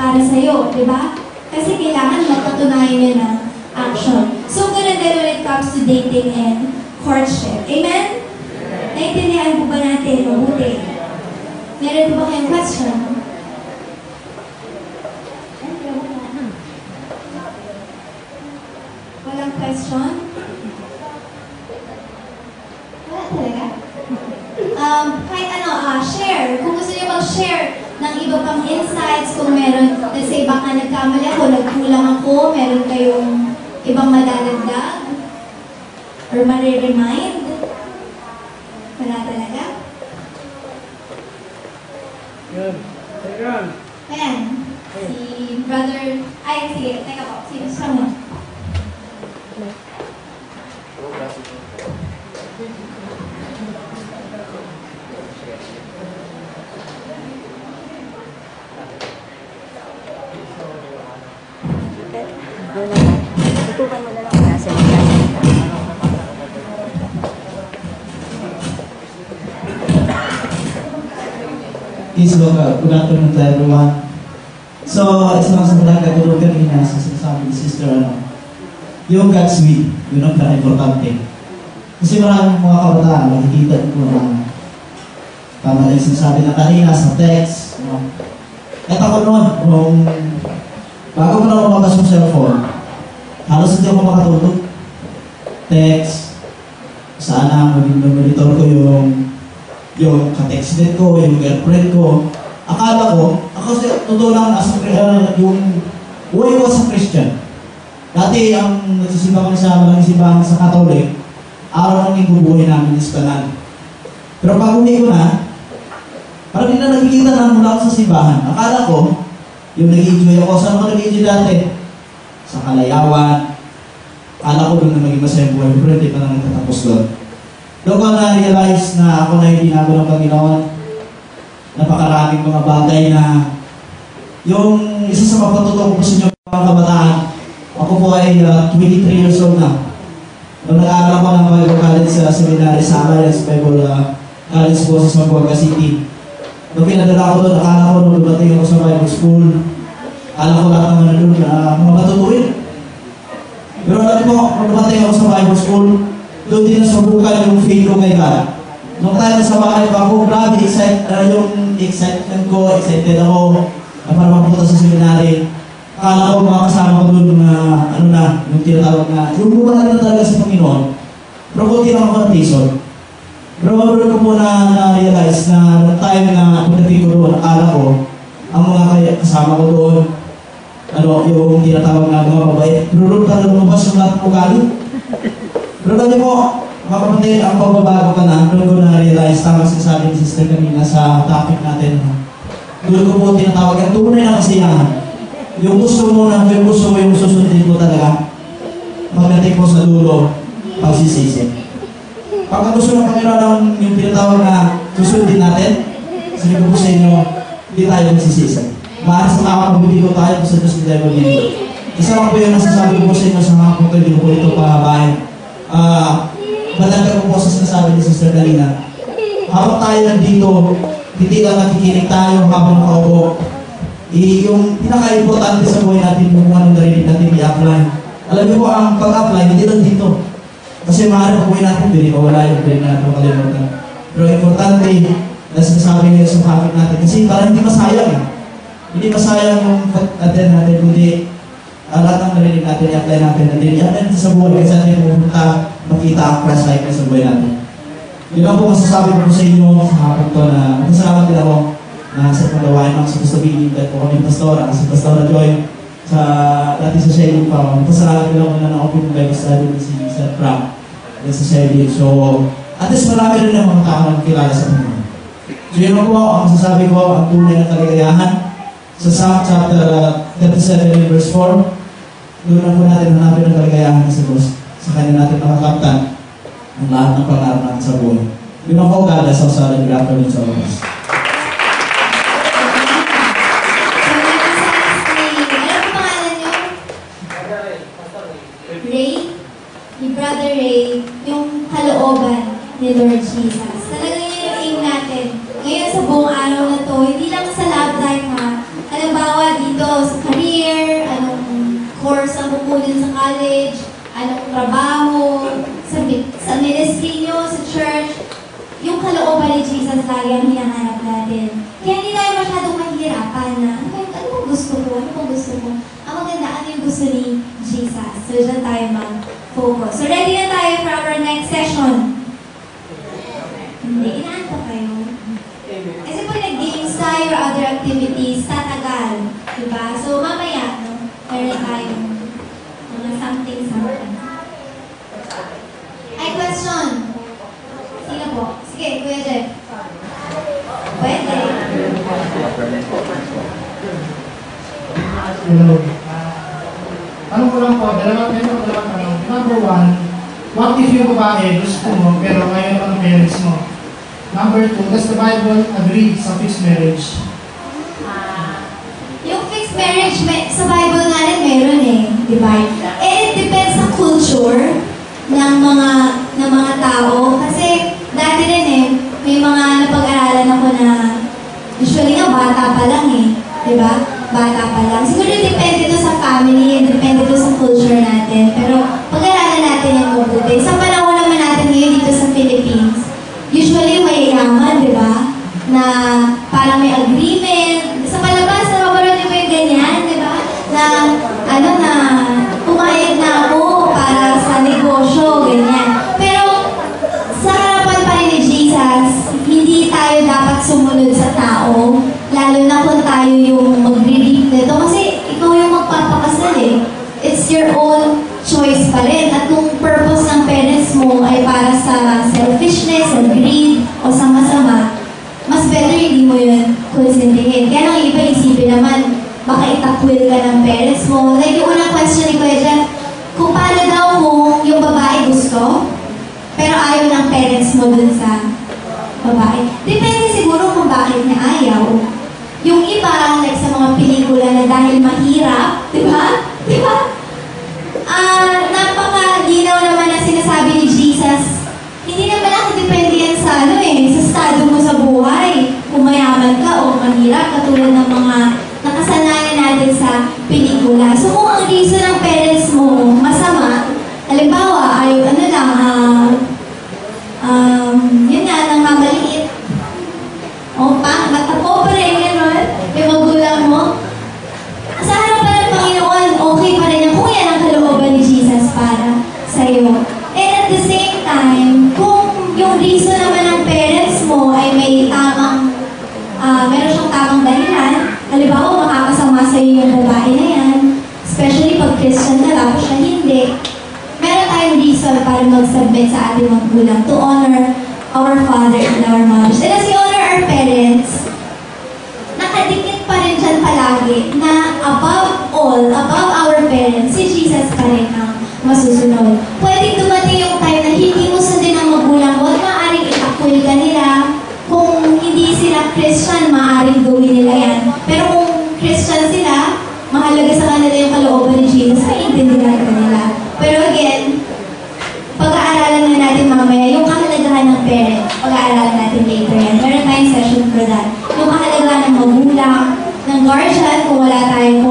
para sa'yo, di ba? Kasi kailangan magpatunayan yun ng action. So, ganun din when it comes to dating and courtship. Amen? Naintindihan po ba natin mabuti? Meron po ba kayong question? Walang question? Wala talaga? Kahit ano, share. Kung gusto niyo mag-share ng iba pang insights, kung meron, let's say baka nagkamali ako, nagkulang ako, meron kayong ibang madadagdag or mariremind. Wala talaga? Yan. Ayan. Ayan. Si brother, ay sige, teka po, si Samuel. Tutukan mo na lang kung nasa mga. Peace, good afternoon to everyone. So, isa lang sa nagkatulog kanina sa sinasabi ni Sister, yung God's will, yun ang pinaka-importante. Kasi maraming mga kabataan, makikita ko na tama na yung sinasabi na kanina sa text. At ako noon, bago ko na lumabas yung cellphone, halos hindi ako makatulog. Text, sana monitor ko yung ka-text din ko, yung girlfriend ko. Akala ko, ako totoo lang yung buhay ko sa Christian. Dati ang nagsisimbang sa malang simbahan sa Catholic, araw ng linggo buhay namin is kanan. Pero pag uwi ko na, parang hindi na nakikita na mula ako sa simbahan. Akala ko, yung nag-enjoy ako, saan ako nag-enjoy dati? Sa Kalayawan. Akala ko doon na maging masayang buhay, pero hindi pa na nagtatapos doon. Doon ko na-realize na ako na hindi na ako ng Panginoon. Napakaraming mga bagay na yung isa sa mapatuto ko sa inyo mga kabataan. Ako po ay 23 years old na. Nung nag-aaral ako ng Bible College sa seminary sa Alliance Bible College po sa Zamboanga City. Nung pinadala ko doon, akala ko nung dumating ako sa Bible School, akala ko lahat naman na doon mga matutuin. Pero alam mo, nung dumating ako sa Bible School, doon din nasubukan yung faith ko kay God. Nung tayo sa bahay pa ako, grabe, yung excitement ko, excited ako na para mapunta sa seminary. Akala ko mga kasama ko doon na, yung tinatawag na, yung buwan na talaga sa Panginoon. Pero kung di lang ako na-prison. Pero doon ko muna na-realize na nung time na pagdating ko doon, akala ko, ang mga kasama ko doon, yung tinatawag na mga mabait. Pero doon talaga lumabas yung lahat ng ugali. Pero dati po, mga kapatid, ang pagbabago ka na, doon ko na-realize, tama sinasabi ni Sister kanina sa topic natin. Doon ko po tinatawag, ang tunay na kasiyahan. Yung gusto mo yung susundin mo talaga, magdating po sa dulo, pagsisisi. Pag gusto ng Panginoon yung tinatawag na susundin natin, sabi ko po sa inyo, hindi tayo magsisisi. Maaari sa tao, magbibigo tayo, sa Diyos hindi tayo magbibigo. Isa lang po yung nasasabi ko po sa inyo sa mga punto, hindi ko po ito pahabahin. Malagay ko po sa sinasabi ni Sister kanina. Habang tayo nandito, hindi lang nakikinig tayo habang nakaupo. Yung pinaka-importante sa buhay natin kung anong narinig natin i-apply. Alam niyo po, ang pag-apply, hindi lang dito. Kasi maaari pa buhay natin, hindi pa wala yung pwede natin makalimutan. Pero importante na sinasabi niya sa topic natin. Kasi parang hindi masayang. Hindi masayang yung pag-attend natin, kundi lahat ng narinig natin, i-apply natin, and then i-apply sa buhay kasi natin pupunta, makita ang Christ likeness sa buhay natin. Yun lang po masasabi ko sa inyo sa hapon to na masalamat din ako na sa paggawain ng supposed to be invite po kami pastora, si Pastora Joy sa dati sa Shelly pa. Pasalamat din ako na na-open Bible study si Sir Frank sa Shelly. So, at least marami rin ang mga tao na kilala sa Panginoon. So yun lang po ang masasabi ko, ang tunay na kaligayahan sa Psalm chapter 37 verse 4. Doon na po natin hanapin ang kaligayahan sa Diyos. Sa kanya natin makakaptan ang lahat ng pangarap natin sa buhay. Yun ang po, God, sa usalan, grabe rin sa oras. Ray, ni Brother Ray, yung kalooban ni Lord Jesus. Talaga yun yung aim natin. Ngayon sa buong araw na to, hindi lang sa love time ha. Halimbawa dito dito sa career, anong course ang kukunin sa college, anong trabaho, sa ministry nyo, sa church, yung kalooban ni Jesus lagi ang hinahanap natin. Kaya hindi tayo masyadong mahihirapan na, ano bang gusto ko? Ano bang gusto ko? Ang maganda, ano yung gusto ni Jesus? So, dyan tayo mag-focus. So, ready na tayo for our next session. Hindi, inaantok kayo. Kasi pag nag-games tayo or other activities, tatagal. Diba? So, mamaya, no, meron tayong mga something. Ay, question. Sino po? Sige, Kuya Jeff. Pwede. Hello. Tanong ko lang po, dalawang tanong. Number one, what if yung babae gusto mo pero ngayon ang parents mo? Number two, does the Bible agree sa fixed marriage? Yung fixed marriage, sa Bible nga rin meron eh. Diba? It depends sa culture ng mga tao. Kasi dati rin eh, may mga napag-aralan ako na usually nga bata pa lang eh. Diba? Bata pa lang. Siguro depende to sa family and depende to sa culture natin. Pero pag-aralan natin yung mabuti. Sa panahon naman natin ngayon dito sa Philippines, usually mayayaman, di ba? Na parang may agreement. Sa palabas, nababaroon niyo ba yung ganyan, di ba? Na, na pumayag na ako para sa negosyo, ganyan. Pero, sa harapan pa rin ni Jesus, hindi tayo dapat sumunod sa tao. Lalo na kung tayo yung magre-reap nito. Kasi ikaw yung magpapakasal eh. It's your own choice pa rin. At kung purpose ng parents mo ay para sa selfishness and greed o sama-sama, mas better hindi mo yun konsintihin. Kaya nang iba isipin naman, baka itakwil ka ng parents mo. Like yung unang question ni Kuya Jeff, kung paano daw kung yung babae gusto, pero ayaw ng parents mo dun sa babae. Depende siguro kung bakit niya ayaw. Yung iba, like sa mga pelikula na dahil mahirap, di ba? Di ba? Napaka-linaw naman na sinasabi ni Jesus. Hindi naman nakadepende yan sa sa estado mo sa buhay. Kung mayaman ka o mahirap, katulad ng mga nakasanayan natin sa pelikula. So kung ang reason ng parents mo masama, halimbawa, ay yun nga, nang mamaliit. O matapobre, gano'n, yung magulang mo. Sa harapan ng Panginoon, okay pa rin kung yan ang kalooban ni Jesus para sa'yo. And at the same time, kung yung reason naman ng parents mo ay meron siyang tamang dahilan, halimbawa makakasama sa'yo yung babae na yan, especially pag Christian ka, tapos siya hindi, meron tayong reason para mag-submit sa ating magulang to honor our father and our mothers. And as we honor our parents, nakadikit pa rin dyan palagi na above all, above our parents, si Jesus pa rin ang masusunod. Pwede dumating yung time na hindi mo sundin ang magulang mo at maaaring itakwil ka nila. Kung hindi sila Christian, maaaring gawin nila yan. Pero kung Christian sila, mahalaga sa kanila yung kalooban ni Jesus, maiintindihan ka nila. Pero again, pag-aaralan na natin mamaya yung kahalagahan ng parent. Pag-aaralan natin later yan. Meron tayong session for that. Yung kahalagahan ng magulang, ng guardian, kung wala na tayong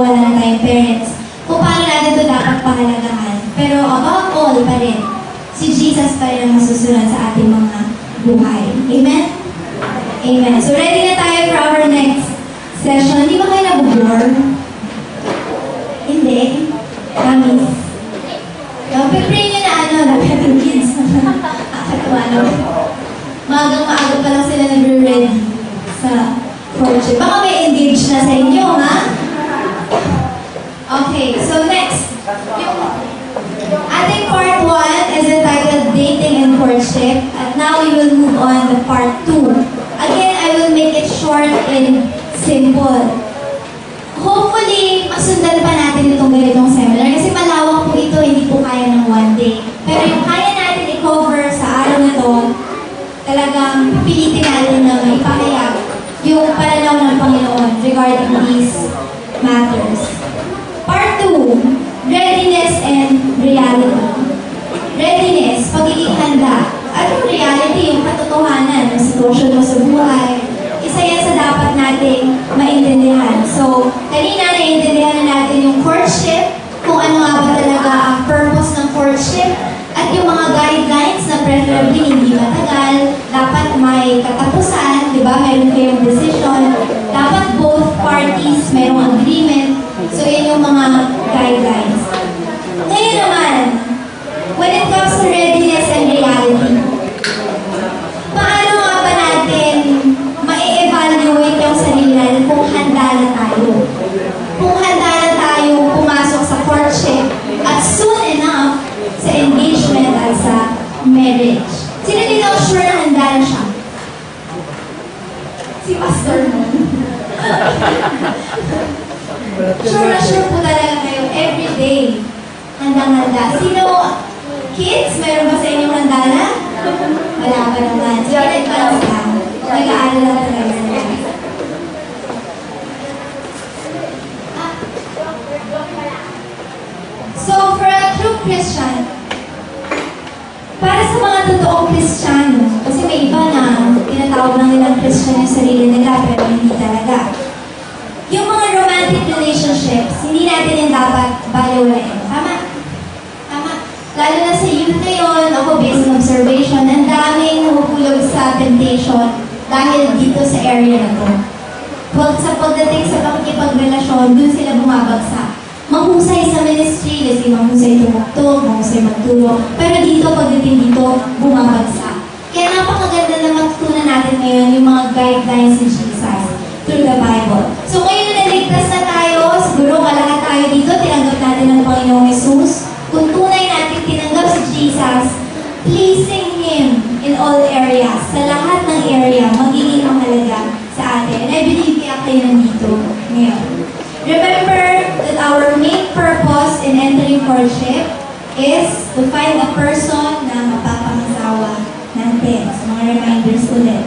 parents. Kung paano natin ito dapat pahalagahan. Pero above all pa rin, si Jesus pa rin ang masusunod sa ating mga buhay. Amen? Amen. So ready na tayo for our next session. Di ba kayo nabubore? Hindi. Promise. Pipray nyo na natin kids. Akatuwa naman. Maagang-maaga pa lang sila nagre-ready sa project. Baka may engage na sa inyo, ha? Okay, so next. Ating part 1 is entitled Dating and Courtship. At now we will move on to part 2. Again, I will make it short and simple. Hopefully, masundan pa natin itong ganitong seminar kasi malawak po ito, hindi po kaya ng one day. Pero yung kaya natin i-cover sa araw na to, talagang pipilitin natin na maipakayag yung pananaw ng Panginoon regarding these matters. Part 2, Readiness and Reality. Readiness, pagiging handa. At yung reality, yung katotohanan ng sitwasyon mo sa buhay. Isa yan sa dapat nating maintindihan. So, kanina naiintindihan na natin yung courtship, kung ano nga ba talaga ang purpose ng courtship, at yung mga guidelines na preferably hindi matagal, dapat may katapusan, di ba? Meron kayong decision, dapat both parties mayroong agreement. So, yan yung mga guidelines. Ngayon naman, when it comes to readiness and reality, paano nga ba natin ma-evaluate yung sarili natin kung handa na tayo? Kung handa na tayo pumasok sa courtship at soon enough sa engagement at sa marriage. Sino din ako sure na handa na siya? Si Pastor mo. Sure na sure po talaga kayo everyday. Handang-handa. Sino? Kids, meron ba sa inyong handa na? Wala pa naman. Sige, nag-advance lang. Nag-aaral lang talaga. So, for a true Christian, para sa mga totoong Kristiyano, kasi may iba na tinatawag lang nilang Christian yung sarili nila, pero hindi talaga. Yung mga romantic relationships, hindi natin yung dapat baliwalain. Tama? Tama. Lalo na sa youth ngayon, ako based on observation, ang daming nahuhulog sa temptation dahil dito sa area na to. Sa pagdating sa pakikipagrelasyon, dun sila bumabagsak. Mahusay sa ministry, kasi mahusay tumugtog, mahusay magturo. Pero dito, pagdating dito, bumabagsak. Kaya napakaganda na matutunan natin ngayon yung mga guidelines ni Jesus through the Bible. So ngayon na naligtas na tayo, siguro kalahat tayo dito, tinanggap natin ng Panginoong Jesus. Kung tunay natin tinanggap si Jesus, pleasing Him in all areas, sa lahat ng area, magiging mahalaga sa atin. And I believe kaya kayo nandito ngayon. Remember that our main purpose in entering courtship is to find a person na mapapangasawa natin. So, mga reminders ulit.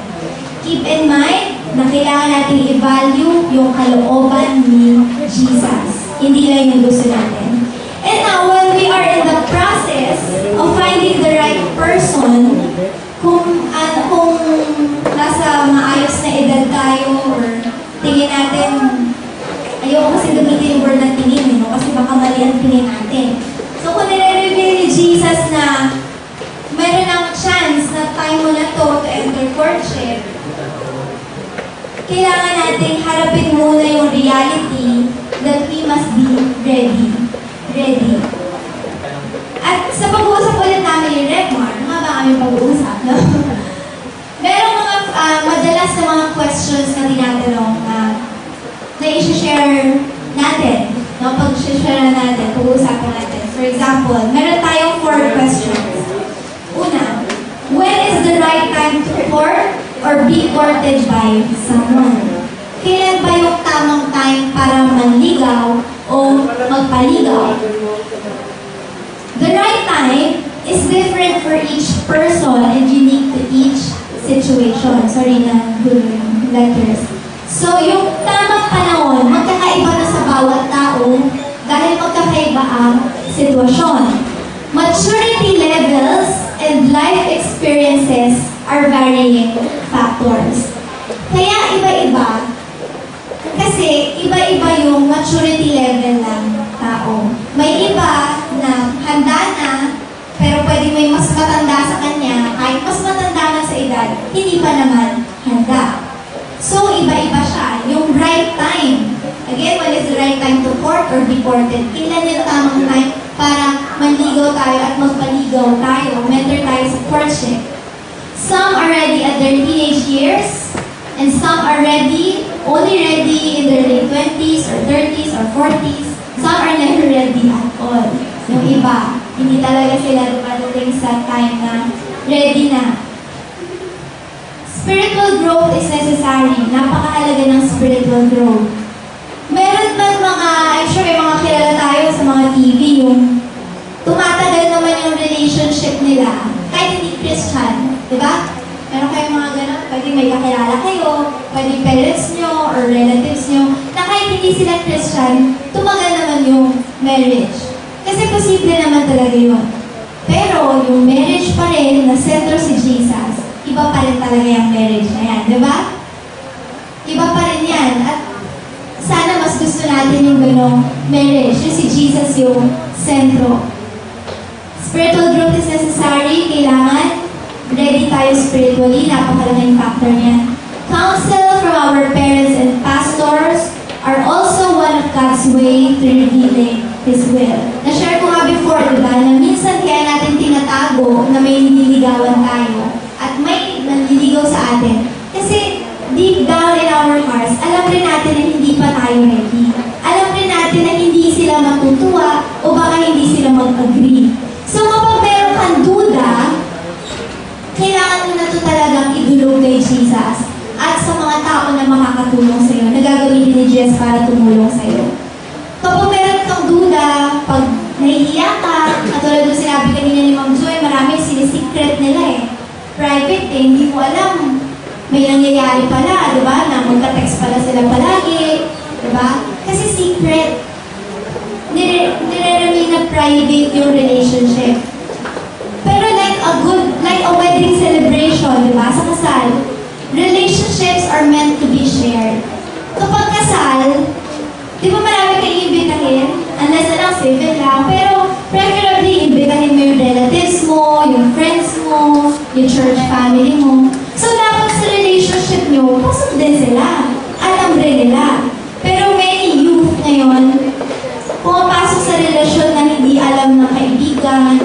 Keep in mind na kailangan natin i-value yung kalooban ni Jesus. Hindi lang yung gusto natin. And now, when we are in the process of finding the right person, kung nasa maayos na edad tayo or tingin natin, ayoko kasi gamitin yung word ng tingin, no? Kasi baka mali ang tingin natin. So kung nire-reveal ni Jesus na meron ng chance na time mo na to enter courtship, kailangan natin harapin muna yung reality that we must be ready. Ready. At sa pag-uusap ulit namin yung Redmar, nga ba kami pag-uusap, no? Merong mga madalas na mga questions na tinatanong na i-share natin, no? Pag-share natin, pag-uusapan natin. For example, meron tayong 4 questions. Una, when is the right time to court or be courted by someone? Kailan ba yung tamang time para manligaw o magpaligaw? The right time is different for each person and unique to each situation. Sorry na yung letters. So, yung tamang panahon, magkakaiba na sa bawat tao dahil magkakaiba ang sitwasyon. Maturity levels and life experiences are varying factors. Kaya iba-iba, kasi iba-iba yung maturity level ng tao. May iba na handa na, pero pwede may mas matanda sa kanya, kahit mas matanda na sa edad, hindi pa naman handa. So, iba-iba siya. Yung right time. Again, when is the right time to court or be courted? Kailan yung tamang time para manligaw tayo at magpaligaw tayo, mentor tayo sa courtship? Some are ready at their teenage years, and some are ready, only ready in their late 20s or 30s or 40s. Some are never ready at all. Yung iba, hindi talaga sila dumadating sa time na ready na. Spiritual growth is necessary. Napakahalaga ng spiritual growth. Meron ba mga, I'm sure may mga kilala tayo sa mga TV, yung tumatagal naman yung relationship nila, kahit hindi Christian, di ba? Meron kayong mga gano'n, pwede may kakilala kayo, pwede parents nyo or relatives nyo, na kahit hindi sila Christian, tumagal naman yung marriage. Kasi posible naman talaga yun. Pero yung marriage pa rin, na sentro si Jesus, iba pa rin talaga yung marriage na yan, di ba? Iba pa rin yan. At sana mas gusto natin yung ganong marriage. Yung si Jesus yung sentro. Spiritual growth is necessary. Kailangan ready tayo spiritually. Napakalaking factor niyan. Counsel from our parents and pastors are also one of God's way to revealing His will. Na-share ko nga before, diba, na minsan kaya natin tinatago na may nililigawan tayo at may nanliligaw sa atin. Kasi deep down in our hearts, alam rin natin na hindi pa tayo ready. Alam rin natin na hindi sila matutuwa o baka hindi sila mag-agree. So kapag meron kang duda, kailangan mo na ito talagang idulog kay Jesus at sa mga tao na makakatulong sa iyo, na gagamitin ni Jesus para tumulong sa iyo. Kapag meron kang duda, pag nahihiya ka, katulad ng sinabi kanina ni Ma'am Joy, marami sinisikret nila eh. Private eh, hindi mo alam. May nangyayari pala, di ba? Na magka-text pala sila palagi, di ba? Kasi secret. Nire-remain na private yung relationship. Pero like a wedding celebration, di ba? Sa kasal, relationships are meant to be shared. Kapag kasal, di ba marami kang iimbitahin? Unless na lang civil lang. Pero preferably, imbitahin mo yung relatives mo, yung friends mo, yung church family mo. So dapat sa relationship nyo, pasok din sila. Alam rin nila. Pero many youth ngayon, pumapasok sa relasyon na hindi alam ng kaibigan,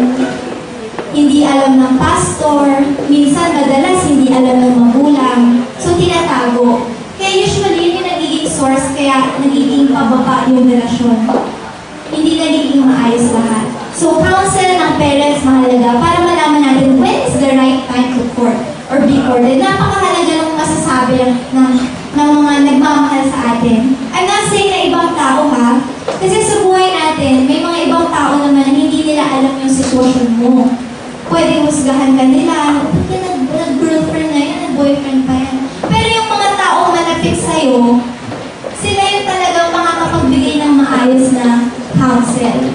hindi alam ng pastor, minsan madalas hindi alam ng magulang. So tinatago. Kaya usually yun yung nagiging source, kaya nagiging pababa yung relasyon. Hindi nagiging maayos lahat. So counsel ng parents mahalaga para malaman natin when is the right time to court or be courted. Napakahalaga ng masasabi ng mga nagmamahal sa atin. I'm not saying na ibang tao ha, kasi sa buhay natin, may mga ibang tao naman na hindi nila alam yung sitwasyon mo. Pwede husgahan ka nila, ba't ka nag-girlfriend na yan, nag-boyfriend pa yan. Pero yung mga taong malapit sa'yo, sila yung talagang makakapagbigay ng maayos na counsel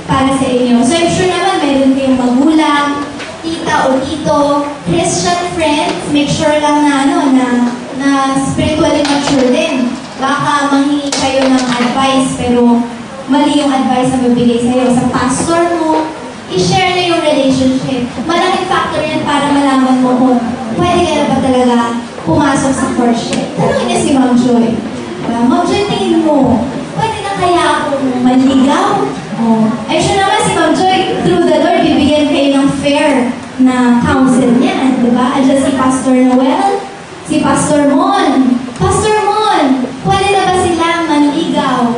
para sa inyo. So I'm sure naman meron kayong magulang, tita o tito, Christian friends, make sure lang na spiritually mature din. Baka manghingi kayo ng advice, pero mali yung advice na bibigay sa'yo. Sa pastor mo, i-share na yung relationship. Malaking factor yan para malaman mo kung pwede ka na ba talaga pumasok sa courtship. Tanungin niya si Ma'am Joy. Ma'am Joy, tingin mo, pwede na kaya akong manligaw? I'm sure naman si Ma'am Joy, through the Lord, bibigyan kayo ng fair na counsel niyan. Diba? Andiyan si Pastor Noel, si Pastor Mon. Pastor Mon, pwede na ba sila manligaw?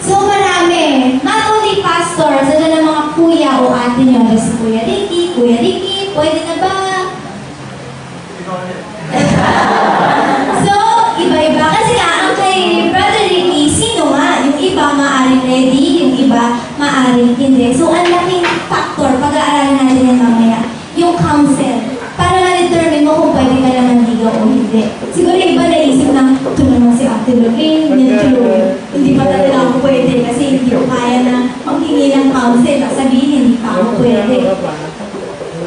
So marami. Not only pastors, ano na mga kuya o ate nyo. Si Kuya Ricky, pwede na ba? So, iba-iba. Kasi nga, ang kay Brother Ricky, sino nga? Yung iba maaaring ready, yung iba maaaring hindi. So, ang laking factor, pag-aaralan natin yan mamaya, yung counsel. Para ma-determine mo kung pwede ka naman ligaw o hindi. Siguro iba naisip na, ito naman si Ate Lorraine, hindi pa talaga ako pwede kasi hindi ko kaya na maghingi ng counsel at sabihin hindi pa ako pwede.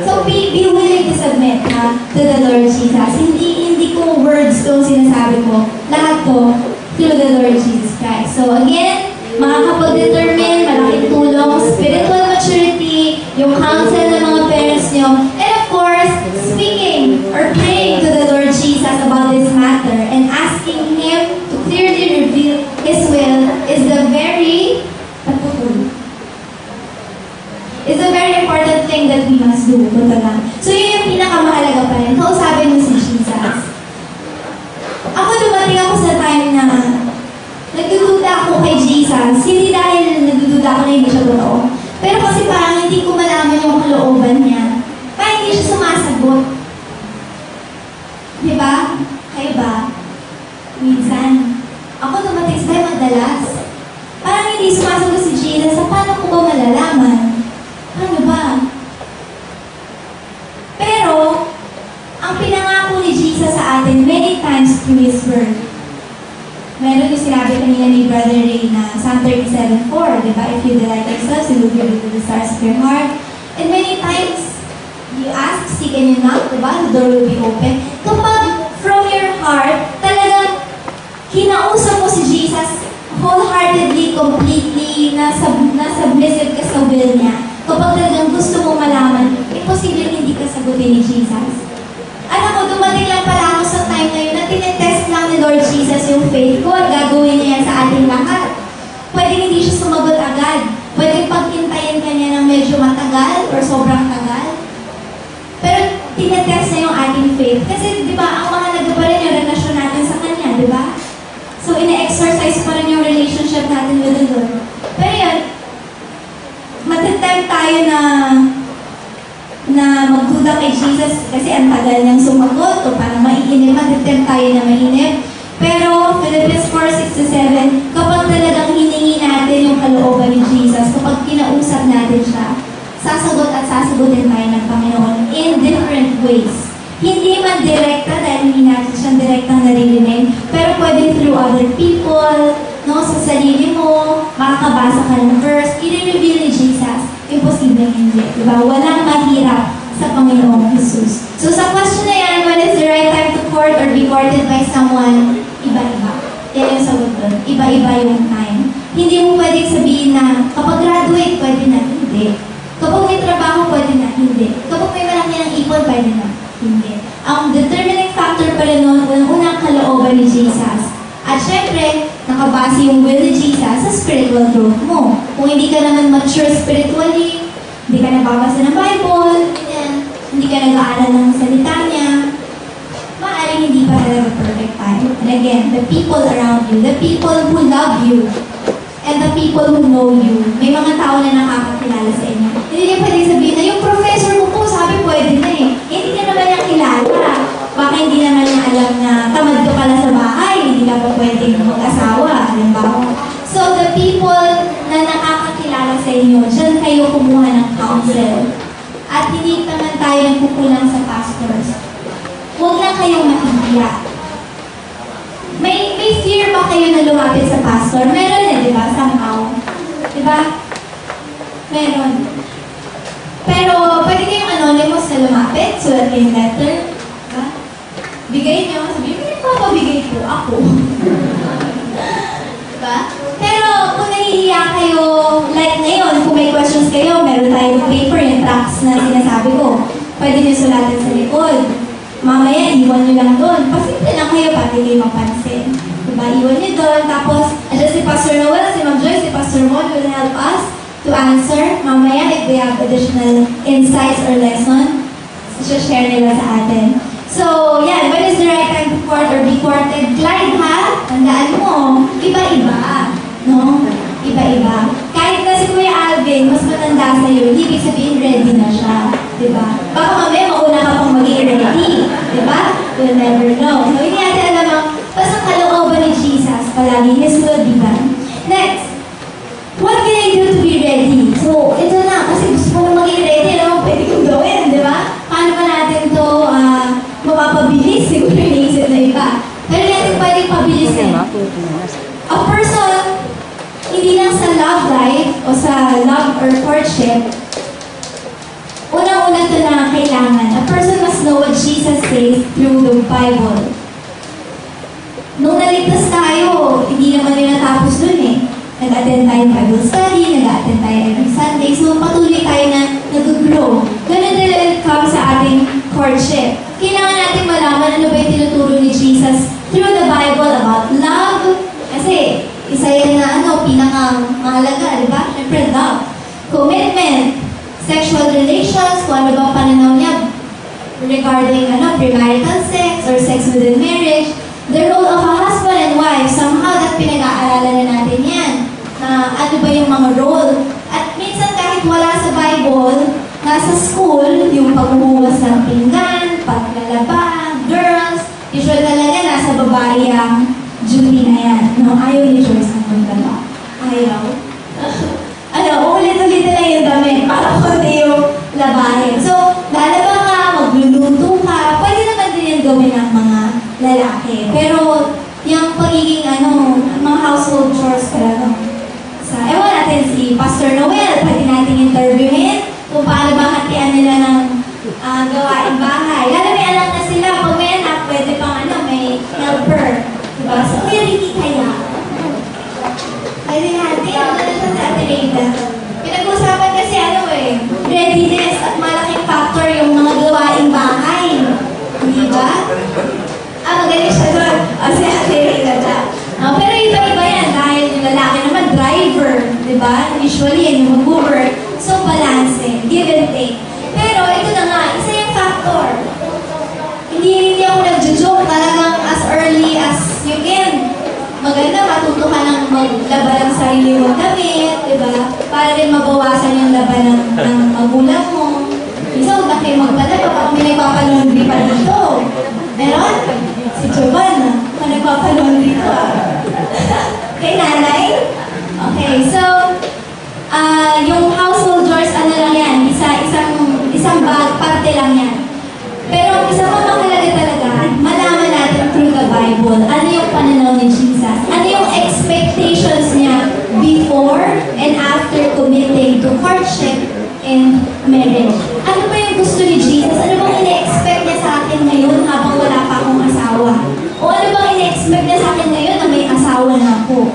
So be willing to submit to the Lord Jesus. Hindi ko words to sinasabi ko. Lahat to through the Lord Jesus Christ. So again, makakapag-determine, malaking tulong, spiritual maturity, yung counsel ng mga parents nyo, and of course, speaking or praying to the Lord Jesus about this matter and asking Him to clearly reveal His will is the very important thing that we must do. So yun yung pinakamahalaga pa rin. Kausapin mo si Jesus. Ako dumating ako sa time na nagdududa ako kay Jesus. Hindi dahil nagdududa ako na hindi siya totoo. Pero kasi parang hindi ko malaman yung kalooban niya. Kaya hindi siya sumasagot. Diba? Kayo ba? Minsan. Ako dumating sa tayo madalas. Parang hindi sumasagot si Jesus. Sa paano ko ba malalaman? Ano ba? Pero, ang pinangako ni Jesus sa atin many times through His Word. Meron yung sinabi kanina ni Brother Ray na Psalm 37:4, di ba? If you delight yourselves, you will give it to the stars of your heart. And many times, You ask, seek, and you knock, diba? The door will be open. Kapag from your heart, talagang kinausap mo si Jesus wholeheartedly, completely, na-submissive ka sa will niya. Kapag talagang gusto mo malaman, imposible hindi ka sagutin ni Jesus. Alam mo, dumating lang pala ako sa time na yun na tinetest lang ni Lord Jesus yung faith ko at gagawin niya yan sa ating lahat. Pwede hindi siya sumagot agad. Pwede paghintayin ka niya ng medyo matagal or sobrang tagal. Pero tinetest na yung ating faith. Kasi di ba, ang mahalaga pa rin yung relasyon natin sa Kanya, di ba? So, ina-exercise pa rin yung relationship natin with the Lord. Pero yun, matitempt tayo na magduda kay Jesus kasi ang tagal niyang sumagot o parang maiinip, matitempt tayo na mainip. Pero, Philippians 4:6-7, kapag talagang hiningi natin yung kalooban ni Jesus, kapag kinausap natin siya, sasagot at sasagutin tayo ng Panginoon in different ways. Hindi man direkta dahil hindi natin siyang direktang naririnig, pero pwede through other people, no, sa sarili mo, makakabasa ka ng verse, i-reveal ni Jesus, imposible hindi. Diba? Walang mahirap sa Panginoong Jesus. So sa question na yan, when is the right time to court or be courted by someone, iba-iba. Yan yung sagot doon. Iba-iba yung time. Hindi mo pwedeng sabihin na kapag graduate, pwede na, hindi. Kapag may trabaho, pwede na, hindi. Kapag may malaki ng ipon, pwede na, hindi. Ang determining factor pa rin nun, unang kalooban ni Jesus. At syempre, nakabase yung will ni Jesus sa spiritual growth mo. Kung hindi ka naman mature spiritually, hindi ka nababasa ng Bible, hindi ka nag-aaral ng salita niya, maaaring hindi pa talaga perfect tayo. And again, the people around you, the people who love you, and the people who know you, may mga tao na nakakakilala sa inyo. Hindi niya pwedeng sabihin na yung professor mo po, sabi pwede na eh. Hindi ka naman niya kilala. Baka hindi naman niya alam na tamad ka pala sa bahay, hindi ka pa pwedeng mag-asawa, halimbawa. So the people na nakakakilala sa inyo, dyan kayo kumuha ng counsel. At hindi naman tayo nagkukulang sa pastors. Huwag lang kayong mahihiya. May fear ba kayo na lumapit sa pastor? Meron na, di ba? Somehow. Di ba? Meron. Pero, pwede kayong anonymous na lumapit, sulat kayong letter. Diba? Bigay nyo. Sabihin, hindi papabigay ko. Ako. Diba? Pero, kung nahihiya kayo, like ngayon, kung may questions kayo, meron tayong paper, yung tracks na sinasabi ko. Pwede nyo sulatin sa likod. Mamaya, iwan nyo lang doon. Pasimple lang kayo, pati kayo mapansin. Diba? Iwan nyo doon. Tapos, andyan si Pastor Noel, si Ma'am Joy, si Pastor Mon will help us to answer. Mamaya, if they have additional insights or lesson, share nila sa atin. So, yan. When is the right time to court or be courted? Clyde, ha? Tandaan mo, iba-iba. No? Iba-iba. Kahit na si Kuya Alvin, mas matanda sa'yo, hindi ibig sabihin ready na siya. Diba? Baka mamaya mauna ka pang maging ready. Diba? We'll never know. So, hindi natin alam ang basta kalooban ni Jesus. Palagi, His will be done. Next, what can I do to be ready? So, ito na. Kasi gusto ko na maging ready. Ano pwede kong gawin? Diba? Paano ba natin ito mapapabilis? Siguro iniisip na iba. Pero natin pwedeng pabilisin. A person, hindi lang sa love life o sa love or courtship, unang-una ito na kailangan. A person must know what Jesus says through the Bible. Nung naligtas tayo, hindi naman yun natapos dun eh. Nag-attend tayo ng Bible study, nag-attend tayo every Sunday. So patuloy tayo na nag-grow. Ganun din when it comes sa ating courtship. Kailangan natin malaman ano ba yung tinuturo ni Jesus through the Bible about love. Kasi isa yan na pinaka-mahalaga, di ba? Siyempre, love. Commitment. Sexual relations, kung ano ba pananaw niya regarding premarital sex or sex within marriage. The role of a husband and wife, somehow that pinag-aaralan na natin yan. Na ano ba yung mga role. At minsan kahit wala sa Bible, nasa school, yung paghuhugas ng pinggan, paglalaba, girls, usually talaga nasa babae ang duty na yan. No? Ayaw ni Joyce ang magdala. Ayaw. Ulit-ulit na yung damit para konti yung labahin. So, lalaba ka, magluluto ka, pwede naman din yung gawin ng mga lalaki. Pero, yung pagiging, mga household chores talaga. Ewan natin si Pastor Noel, pwede natin interviewin kung paano ba hatian nila ng gawaing bahay. Lalo may anak na sila, pag may anak, pwede pang may helper. Diba? So, kaya hindi kaya. Pwede natin, sa Ate Reyna. Pinag-usapan kasi readiness at malaking factor yung mga gawaing bahay. Di ba? Magaling siya doon. Si Ate Reyna siya. Pero iba-iba yan dahil yung lalaki naman driver. Di ba? Usually yan yung mag-work. So, balance. Give and take. Pero ito na nga, isa yung factor. Hindi ako nag-joke talagang as early as you can. Maganda, matuto ka ng maglaba ng sarili mong damit, di ba? Para rin mabawasan yung laban ng magulang mo. Isa, huwag na kayo magpalaba, baka may nagpapalaundry pa dito. Meron? Si Jovan, nagpapalaundry dito. Kay nanay? Okay, so, yung household chores, lang yan? Isang bag, parte lang yan. Pero isa pa mahalaga talaga, malaman natin through the Bible, ano yung pananaw ni Jesus? Ano yung expectations niya before and after committing to courtship and marriage? Ano ba yung gusto ni Jesus? Ano bang ina-expect niya sa akin ngayon habang wala pa akong asawa? O ano bang ina-expect niya sa akin ngayon na may asawa na ako?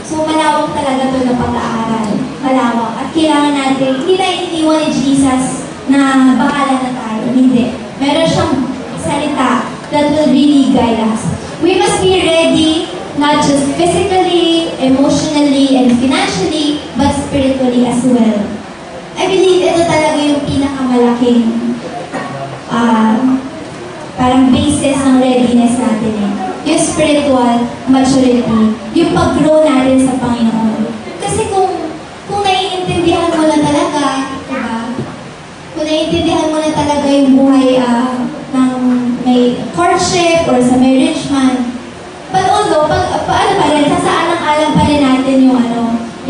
So malawak talaga ito na pag-aaral. Malawak. At kailangan natin, hindi na iniwan ni Jesus na bahala na tayo. Hindi. Meron siyang salita that will really guide us. We must be ready, not just physically, emotionally, and financially, but spiritually as well. I believe ito talaga yung pinakamalaking parang basis ng readiness natin Yung spiritual maturity, yung pag-grow natin sa Panginoon. Kasi kung naiintindihan mo na talaga, diba? Kung naiintindihan mo na talaga yung buhay ng may courtship or sa marriage man. But although, paano pa rin, sasaalang-alang pa rin natin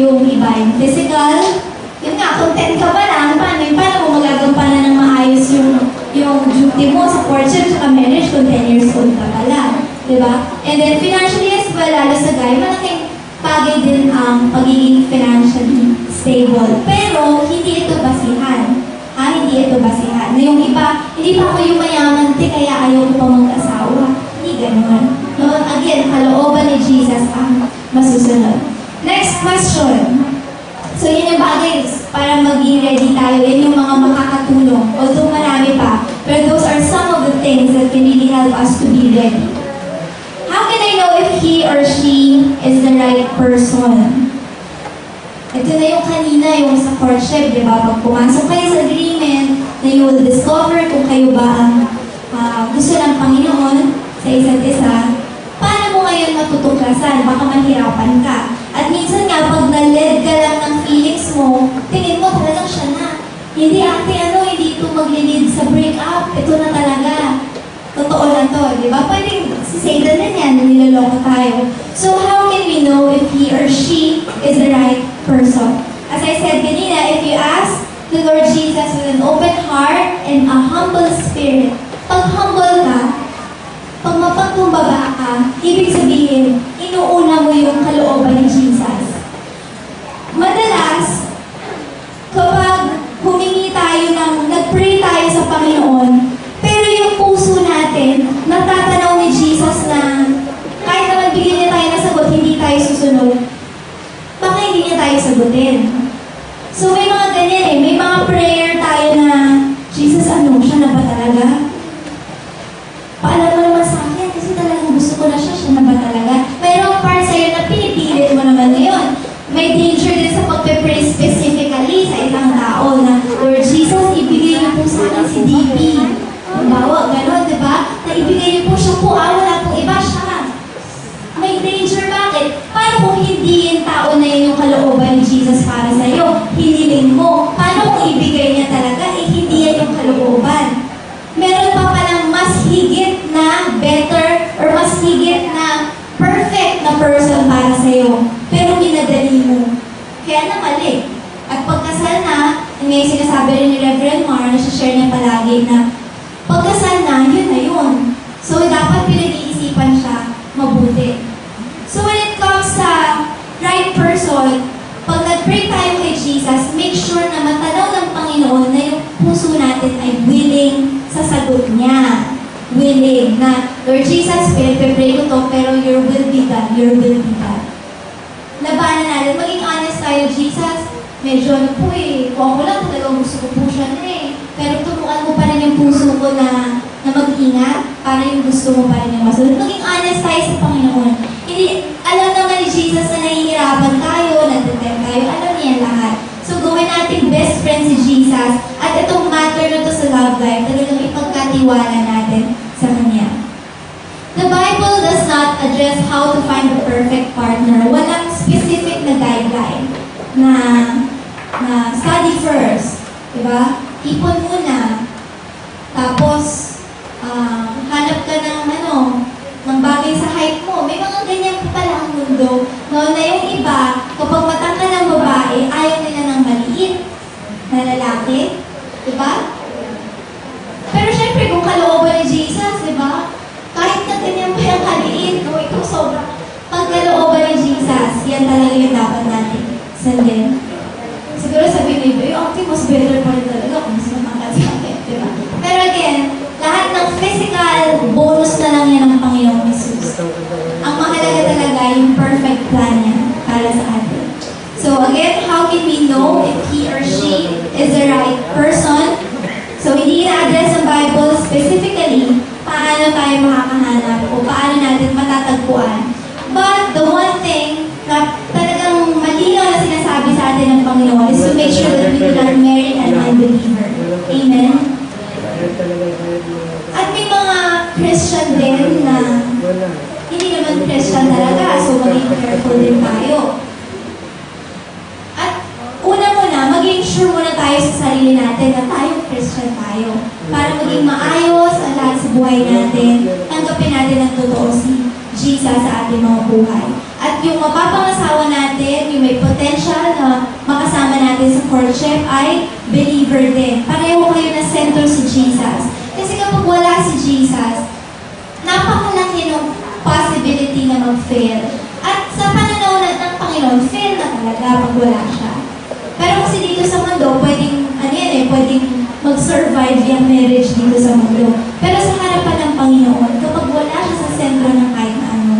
yung iba, yung physical, yun nga, content ka ba lang, paano mo magagampanan ng maayos yung duty mo sa courtship sa marriage kung 10 years old ka pala. Diba? And then financially as well, lalo sa guy, malaking bagay din ang pagiging financially stable. Pero, hindi ito basihan. Hindi ito basihan. Na yung iba, hindi pa ako yung mayaman, kaya ayaw ko pa mag-asawa. Hindi ganun. No? Again, kalooban ni Jesus ang masusunod. Next question. So, yun yung bagay para maging ready tayo. Yan yung mga makakatulong. Although marami pa. Pero those are some of the things that can really help us to be ready. How can I know if he or she is the right person? Ito na yung kanina, yung sa courtship, di ba? Pag pumasok kayo sa agreement, na you will discover kung kayo ba ang gusto ng Panginoon sa isa't isa, paano mo ngayon matutuklasan? Baka mahirapan ka. At minsan nga, pag na-led ka lang ng feelings mo, tingin mo talagang siya na. Hindi hindi ito maglilid sa breakup. Ito na talaga. Totoo na to, di ba? Pwedeng si Satan din yan, niloloko tayo. So how can we know if he or she is the right person? As I said kanina, if you ask the Lord Jesus with an open heart and a humble spirit, pag humble ka, pag mapagkumbaba ka, ibig sabihin, inuuna mo yung kalooban ni Jesus. Madalas, kapag humingi tayo nag-pray tayo sa Panginoon, pero yung puso natin, natatanaw ni Jesus na kahit naman bigyan niya tayo ng sagot, hindi tayo susunod, baka hindi niya tayo sagutin. So may mga ganyan may mga prayer tayo na, Jesus, siya na ba talaga? Paalam mo naman sa akin, kasi talagang gusto ko na siya na ba talaga? Mayroong part sa'yo na pinipilit mo naman ngayon. May danger din sa pagpe-pray specifically sa isang tao na, Lord Jesus, ibigay niyo po sa akin si DP. Bawa, gano'n, di ba? Naibigay niyo po siya po, wala pong iba siya. May danger, bakit? Paano kung hindi yung tao na yun yung kalooban ni Jesus para sa'yo? Hiniling mo. Paano kung ibigay niya talaga? Hindi yan yung kalooban. Meron pa palang mas higit na better or mas higit na perfect na person para sa'yo. Pero minadali mo. Kaya na mali. At pagkasal na, may sinasabi rin ni Reverend Mar, na share niya palagi na pagkasal na, yun na yun. So, dapat pinag-iisipan siya mabuti. So, when it comes sa right person, pag nag-pray tayo kay Jesus, make sure na matanaw ng Panginoon na yung puso natin ay willing sa sagot niya. Willing na, Lord Jesus, pinag-pray ko to, pero your will be done, your will be done. Labanan natin, maging honest tayo, Jesus, medyo ano po kung ako lang talagang gusto ko po siya na pero turuan mo pa rin yung puso ko na mag-ingat para yung gusto mo pa rin yung masunod. Maging honest tayo sa Panginoon. Hindi, alam naman ni Jesus na nahihirapan tayo, nagtatem tayo, alam niya lahat. So gawin natin best friend si Jesus at itong matter na to sa love life, talagang ipagkatiwala natin sa Kanya. The Bible does not address how to find the perfect partner. Walang specific na guideline na study first. Diba? Ipon muna. Tapos, hanap ka ng bagay sa height mo. May mga ganyan pa pala ang mundo. No, na yung iba, kapag matangka ng babae, ayaw nila ng maliit na lalaki. Diba? Pero syempre, kung kalooban ni Jesus, diba? Kahit na ganyan pa yung kaliit, no, ito sobrang pagkalooban ni Jesus, yan talaga yung dapat natin sundin. Siguro sabihin mo, yung mas better pa rin talaga kung mas matangkad sa akin, diba? Pero again, lahat ng physical, bonus na lang yan ng Panginoong Jesus. Ang mahalaga talaga yung perfect plan niya para sa atin. So again, how can we know if he or she is the right person? So hindi na-address ng Bible specifically paano tayo makakahanap o paano natin matatagpuan. But the one thing na talagang malinaw na sinasabi sa atin ng Panginoon is to make sure that we do not marry an unbeliever. Amen? At may mga Christian din na hindi naman Christian talaga, so maging careful din tayo. At una-una, maging sure muna tayo sa sarili natin na tayong Christian tayo. Para maging maayos ang lahat sa buhay natin, tanggapin natin ang totoo si Jesus sa ating mga buhay. At yung mapapangasawa natin, yung may potential na makasama natin sa courtship ay believer din. Pareho kayo na center si Jesus. Kasi kapag wala si Jesus, napakalaki ng possibility na mag-fail. At sa pananaw ng Panginoon, fail na talaga pag wala siya. Pero kasi dito sa mundo, pwedeng mag-survive yung marriage dito sa mundo. Pero sa harapan ng Panginoon, kapag wala siya sa sentro ng kahit na ano,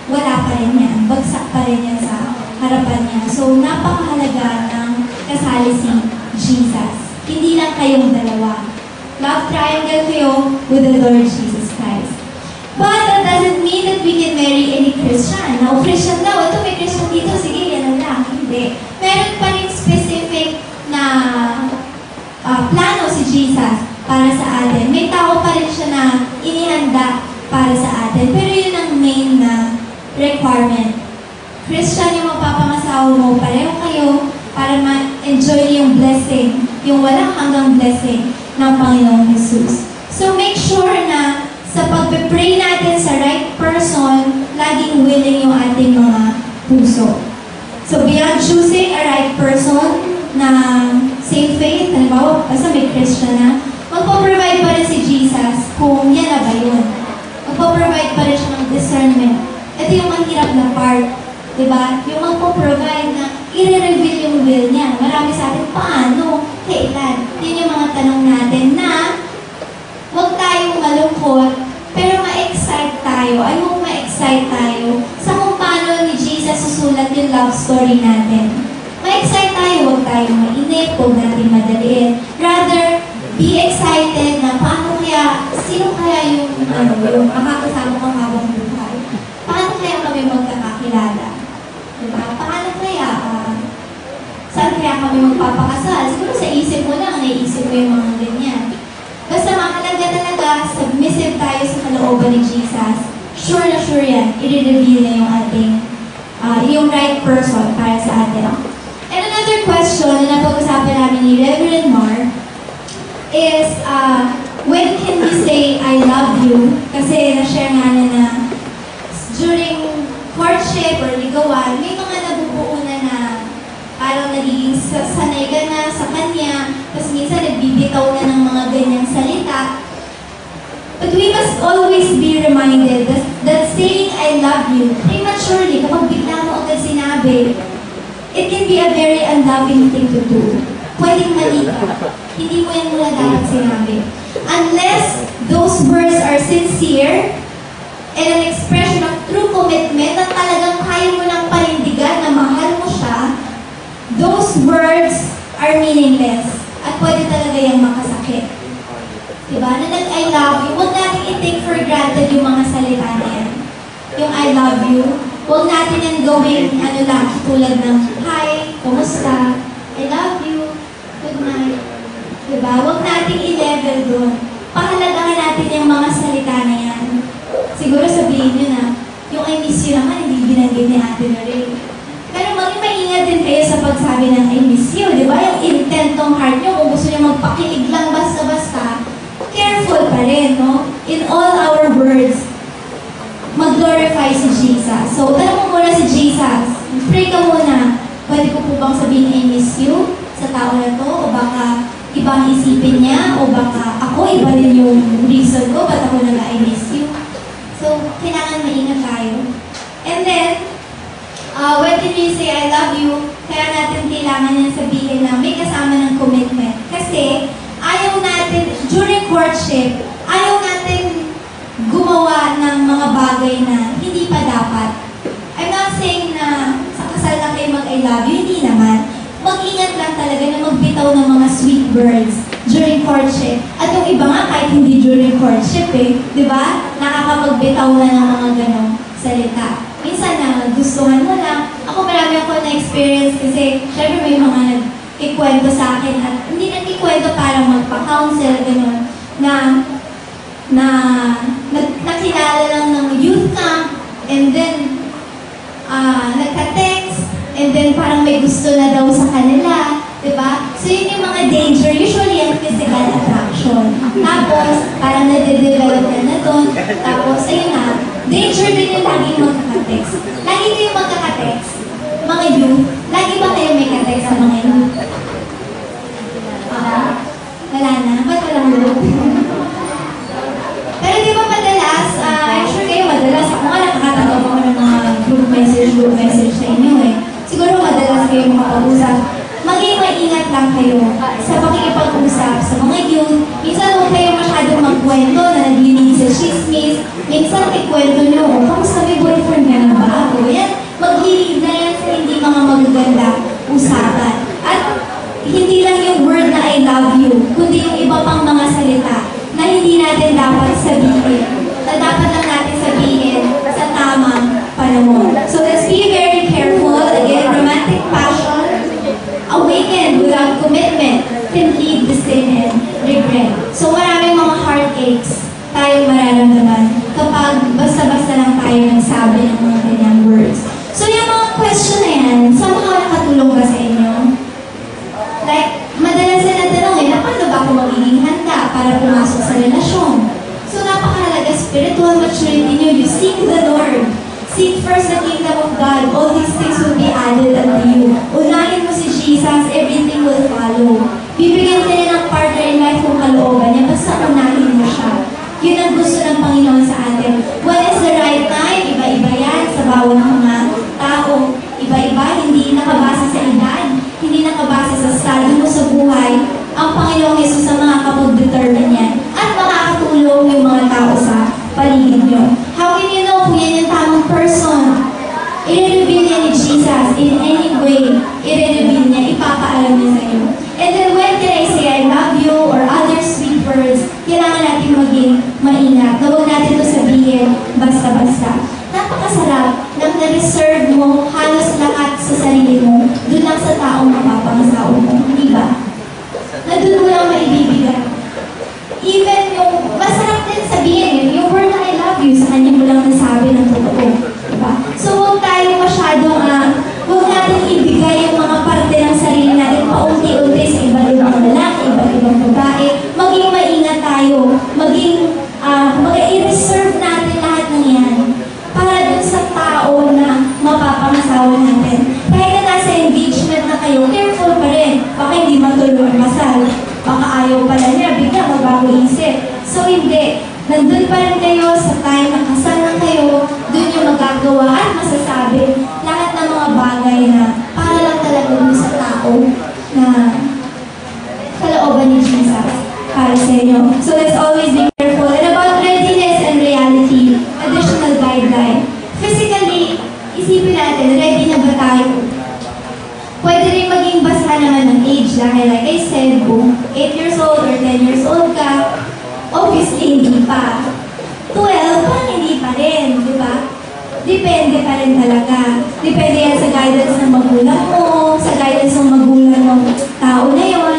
wala pa rin yan. Bagsak pa rin yan sa harapan niya. So, napakahalaga ng kasali si Jesus. Hindi lang kayong dalawa. Love triangle kayo with the Lord Jesus Christ. But that doesn't mean that we can marry any Christian. Now, Christian daw, ito may Christian dito, sige, yan lang. Hindi. Meron pa rin specific na plano si Jesus para sa atin. May tao pa rin siya na inihanda para sa atin. Pero yun ang main na requirement. Christian yung magpapangasawa mo, pareho kayo para ma-enjoy yung blessing, yung walang hanggang blessing ng Panginoong Jesus. So make sure na sa pag-pray natin sa right person, laging willing yung ating mga puso. So beyond choosing a right person na same faith, halimbawa, basta may Christian na, magpo-provide pa rin si Jesus kung yan na ba yun. Magpo-provide pa rin siya ng discernment. Ito yung mahirap na part, diba? Yung magpo-provide na i-reveal yung will niya. Marami sa atin, paano? Kailan? Yun yung mga tanong natin na huwag tayong malungkot, pero ma-excite tayo. Ano ma-excite tayo sa kung paano ni Jesus susulat yung love story natin. Ma-excite tayo, huwag tayong mainip, huwag natin madaliin. Rather, be excited na paano kaya, sino kaya yung makakasama kang habang buhay? Paano kaya kami magkakakilala? Diba? Paano kaya, saan kaya kami magpapakasal? Siguro sa isip mo lang, naiisip mo yung mga ganyan. Basta mahalaga talaga, submissive tayo sa kalooban ni Jesus. Sure na sure yan, i-reveal na yung ating, yung right person para sa atin. And another question na napag-usapan namin ni Reverend Mark is, when can we say, I love you? Kasi na-share nga na during courtship or ligawan, may mga nabubuo na parang nagiging sanay ka na sa kanya, tapos minsan nagbibitaw na ng mga ganyang salita. But we must always be reminded that saying I love you prematurely, kapag bigla mo agad sinabi, it can be a very unloving thing to do. pwedeng mali ka. Hindi mo yan muna dapat sinabi. Unless those words are sincere and an expression of true commitment na talagang kaya mo ng panindigan na mahal mo siya, those words are meaningless. At pwede talaga yung makasakit. Diba? Na nag-I love you, huwag natin i-take for granted yung mga salita na yan. Yung I love you, huwag natin yan gawin, tulad ng, hi, kumusta, I love you, good night. Diba? Huwag natin i-level dun. Pahalagahan natin yung mga salita na yan. Siguro sabihin nyo na, yung I miss you naman, hindi binanggit ni Ate Lorraine. Pero maging maingat din kayo sa pagsabi ng I miss you, di ba? Yung intent ng heart nyo, kung gusto nyo magpakilig lang basta-basta, careful pa rin, no? In all our words, mag-glorify si Jesus. So, tanong mo muna si Jesus. Pray ka muna. Pwede ko po bang sabihin I miss you sa tao na to? O baka iba ang isipin niya? O baka ako, iba rin yung reason ko, ba't ako nag-I miss you? So, kailangan maingat tayo. And then, when did we say I love you, kaya natin kailangan yan sabihin na may kasama ng commitment. Kasi, ayaw natin, during courtship, ayaw natin gumawa ng mga bagay na hindi pa dapat. I'm not saying na sa kasal na kayo mag-I love you, hindi naman. Mag-ingat lang talaga na magbitaw ng mga sweet words during courtship. At yung iba nga, kahit hindi during courtship di ba? Nakakapagbitaw na ng mga ganong salita. Minsan na gustuhan mo lang. Ako marami ako na-experience kasi syempre may mga nag-ikwento sa akin at hindi nag-ikwento para magpa-counsel, gano'n, na nakilala lang ng youth camp and then nagka-text and then parang may gusto na daw sa kanila, diba? So yun yung mga danger, usually yung physical attraction. Tapos parang nade-develop na doon, tapos ayun na, danger din yung laging magkaka-text. Lagi kayong magkaka-text, mga youth, lagi ba kayo may ka-text sa mga youth? Wala na, ba't walang youth? Pero di ba madalas, I'm sure kayo madalas, ako nga nakakatanggap ako ng mga group message sa inyo Siguro madalas kayo makapag-usap. Maging maingat lang kayo sa pakikipag-usap sa mga youth. Minsan huwag kayo masyadong magkwento na naglinig sa chismis. Minsan ikwento nyo, kamusta may boyfriend ka na ba? O yan, maglilig na yan sa hindi mga magaganda usapan. At hindi lang yung word na I love you, kundi yung iba pang mga salita na hindi natin dapat sabihin, na dapat lang natin sabihin sa tamang panahon. So let's be very careful. Again, romantic passion, awakened without commitment, can lead to sin and regret. So maraming mga heartaches tayong mararamdaman kapag basta-basta lang tayo nagsabi ng mga ganyang words. So yung mga question na yan, saan mga nakatulong ba sa inyo? Like, madalas na tanong na paano ba ako magiging handa para pumasok sa relasyon? So napakahalaga, spiritual maturity nyo, you seek the Lord. Seek first the kingdom of God, all these things will be added unto you. Unahin mo si Jesus, everything will follow. Bibigyan ka niya ng partner in life kung kalooban niya, basta unahin mo siya. Yun ang gusto ng Panginoon sa atin. When is the right time? Iba-iba yan sa bawat mga tao. Iba-iba, hindi nakabasa sa edad, hindi nakabasa sa stado mo sa buhay. Ang Panginoong Yesus sa mga kapag-determine yan. At makakatulong yung mga tao sa paligid nyo. How can you know kung yan yung tamang person? I-reveal niya ni Jesus in any way. I-reveal niya, ipapaalam niya sa iyo. And then when can I say I love you or other sweet words, kailangan natin maging maingat. Na huwag natin ito sabihin basta-basta. Napakasarap nang na-reserve mo halos lahat sa sarili mo doon lang sa taong mapapangasawa mo. Di ba? Na doon mo lang maibibigay. Even yung, masarap din sabihin yung word na I love you, sa kanya mo lang nasabi ng totoo. Diba? So huwag tayo masyadong, huwag natin ibigay yung mga parte ng sarili natin paunti-unti sa iba-ibang lalaki, iba-ibang babae. Maging maingat tayo, maging, i-reserve natin lahat ng yan para dun sa tao na mapapangasawa natin. Kahit na nasa engagement na kayo, careful pa rin. Baka hindi matuloy ang kasal. Baka ayaw pala niya, bigla magbago isip. So hindi. Nandun pa rin kayo sa time na kasal na kayo, dun yung magagawa at masasabi lahat ng mga bagay na para lang talaga dun sa tao na isipin natin, ready na ba tayo? Pwede rin maging basa naman ng age. Like I said, kung 8 years old or 10 years old ka, obviously hindi pa. 12, parang hindi pa rin, di ba? Depende pa rin talaga. Depende yan sa guidance ng magulang mo, sa guidance ng magulang ng tao na yon.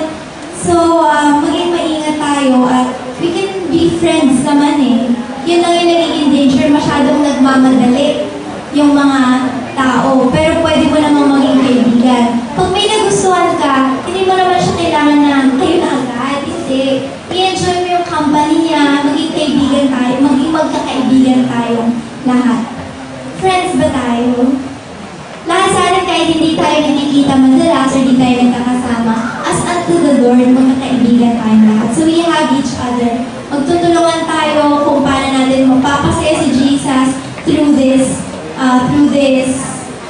So, maging maingat tayo at we can be friends naman eh. Yun lang yung nagiging danger, masyadong nagmamadali yung mga tao. Pero pwede mo namang maging kaibigan. Pag may nagustuhan ka, hindi mo naman siya kailangan na kayo na agad. Hindi. I-enjoy mo yung company niya, maging kaibigan tayo, maging magkakaibigan tayong lahat. Friends ba tayo? Lahat sa atin kahit hindi tayo nakikita madalas or hindi tayo nagkakasama, as unto the Lord, magkakaibigan tayong lahat. So we have each other. Magtutulungan tayo kung paano natin magpapasaya si Jesus through this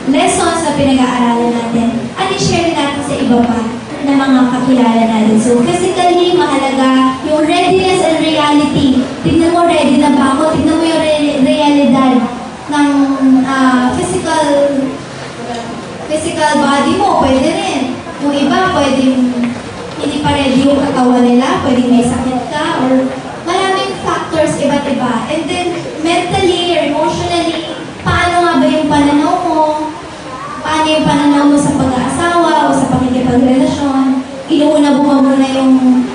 lessons na pinag-aaralan natin. At i-share natin sa iba pa na mga kakilala natin. So physically, mahalaga yung readiness and reality. Tignan mo, ready na ba ako? Tignan mo yung realidad ng physical body mo, pwede rin. Yung iba, pwedeng hindi pa ready yung katawan nila, pwedeng may sakit ka, or maraming factors iba't iba. And then, mentally or emotionally, paano nga ba yung pananaw mo? Paano yung pananaw mo sa pag-aasawa o sa pakikipagrelasyon? Inuuna mo muna yung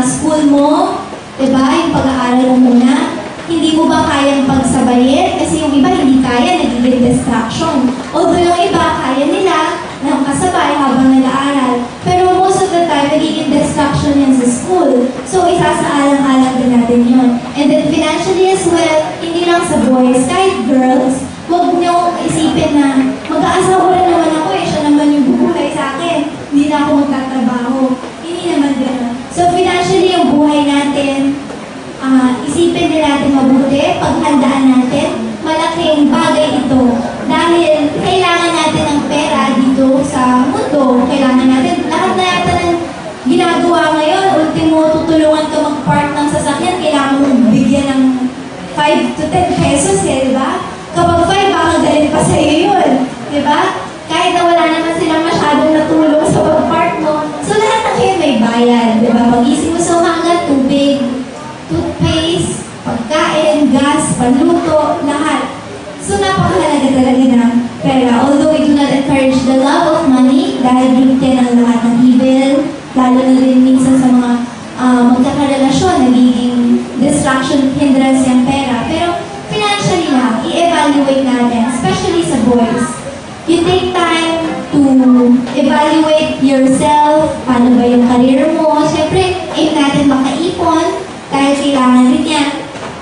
school mo, diba? Yung pag-aaral mo muna. Hindi mo ba kayang pagsabayin? Kasi yung iba hindi kaya, nagiging distraction. Although yung iba, kaya nila na kasabay habang nag-aaral. Pero most of the time, nagiging distraction yan sa school. So, isasaalang-alang din natin yun. And then financially as well, hindi lang sa boys, kahit girls, huwag niyo isipin na mag-aasawa rin naman ako eh, siya naman yung bubuhay sa akin. Hindi na ako magtatrabaho. Hindi naman gano'n. So, financially, yung buhay natin, isipin din natin mabuti, paghandaan natin, malaking bagay ito. Dahil kailangan natin ng pera dito sa mundo. Kailangan natin, lahat na yata ng ginagawa ngayon, ultimo tutulungan ka mag-park ng sasakyan, kailangan mo bigyan ng 5 to 10 pesos eh, di ba? Kapag 5, baka galit pa sa iyo yun, di ba? Kahit na wala naman silang masyadong natulong sa pag-park mo. So lahat ng kayo may bayad, di ba? Pag-isip mo sa umaga, tubig, toothpaste, pagkain, gas, panluto, lahat. So, napakahalaga talaga ng pera. Although we do not encourage the love of money, dahil root yan ang lahat ng evil, lalo na rin minsan sa mga magkakarelasyon, nagiging distraction, hindrance yung pera. Pero, financially lang, i-evaluate natin, especially sa boys. You take time to evaluate yourself, paano ba yung career mo. Siyempre, aim natin makaipon, dahil kailangan rin yan.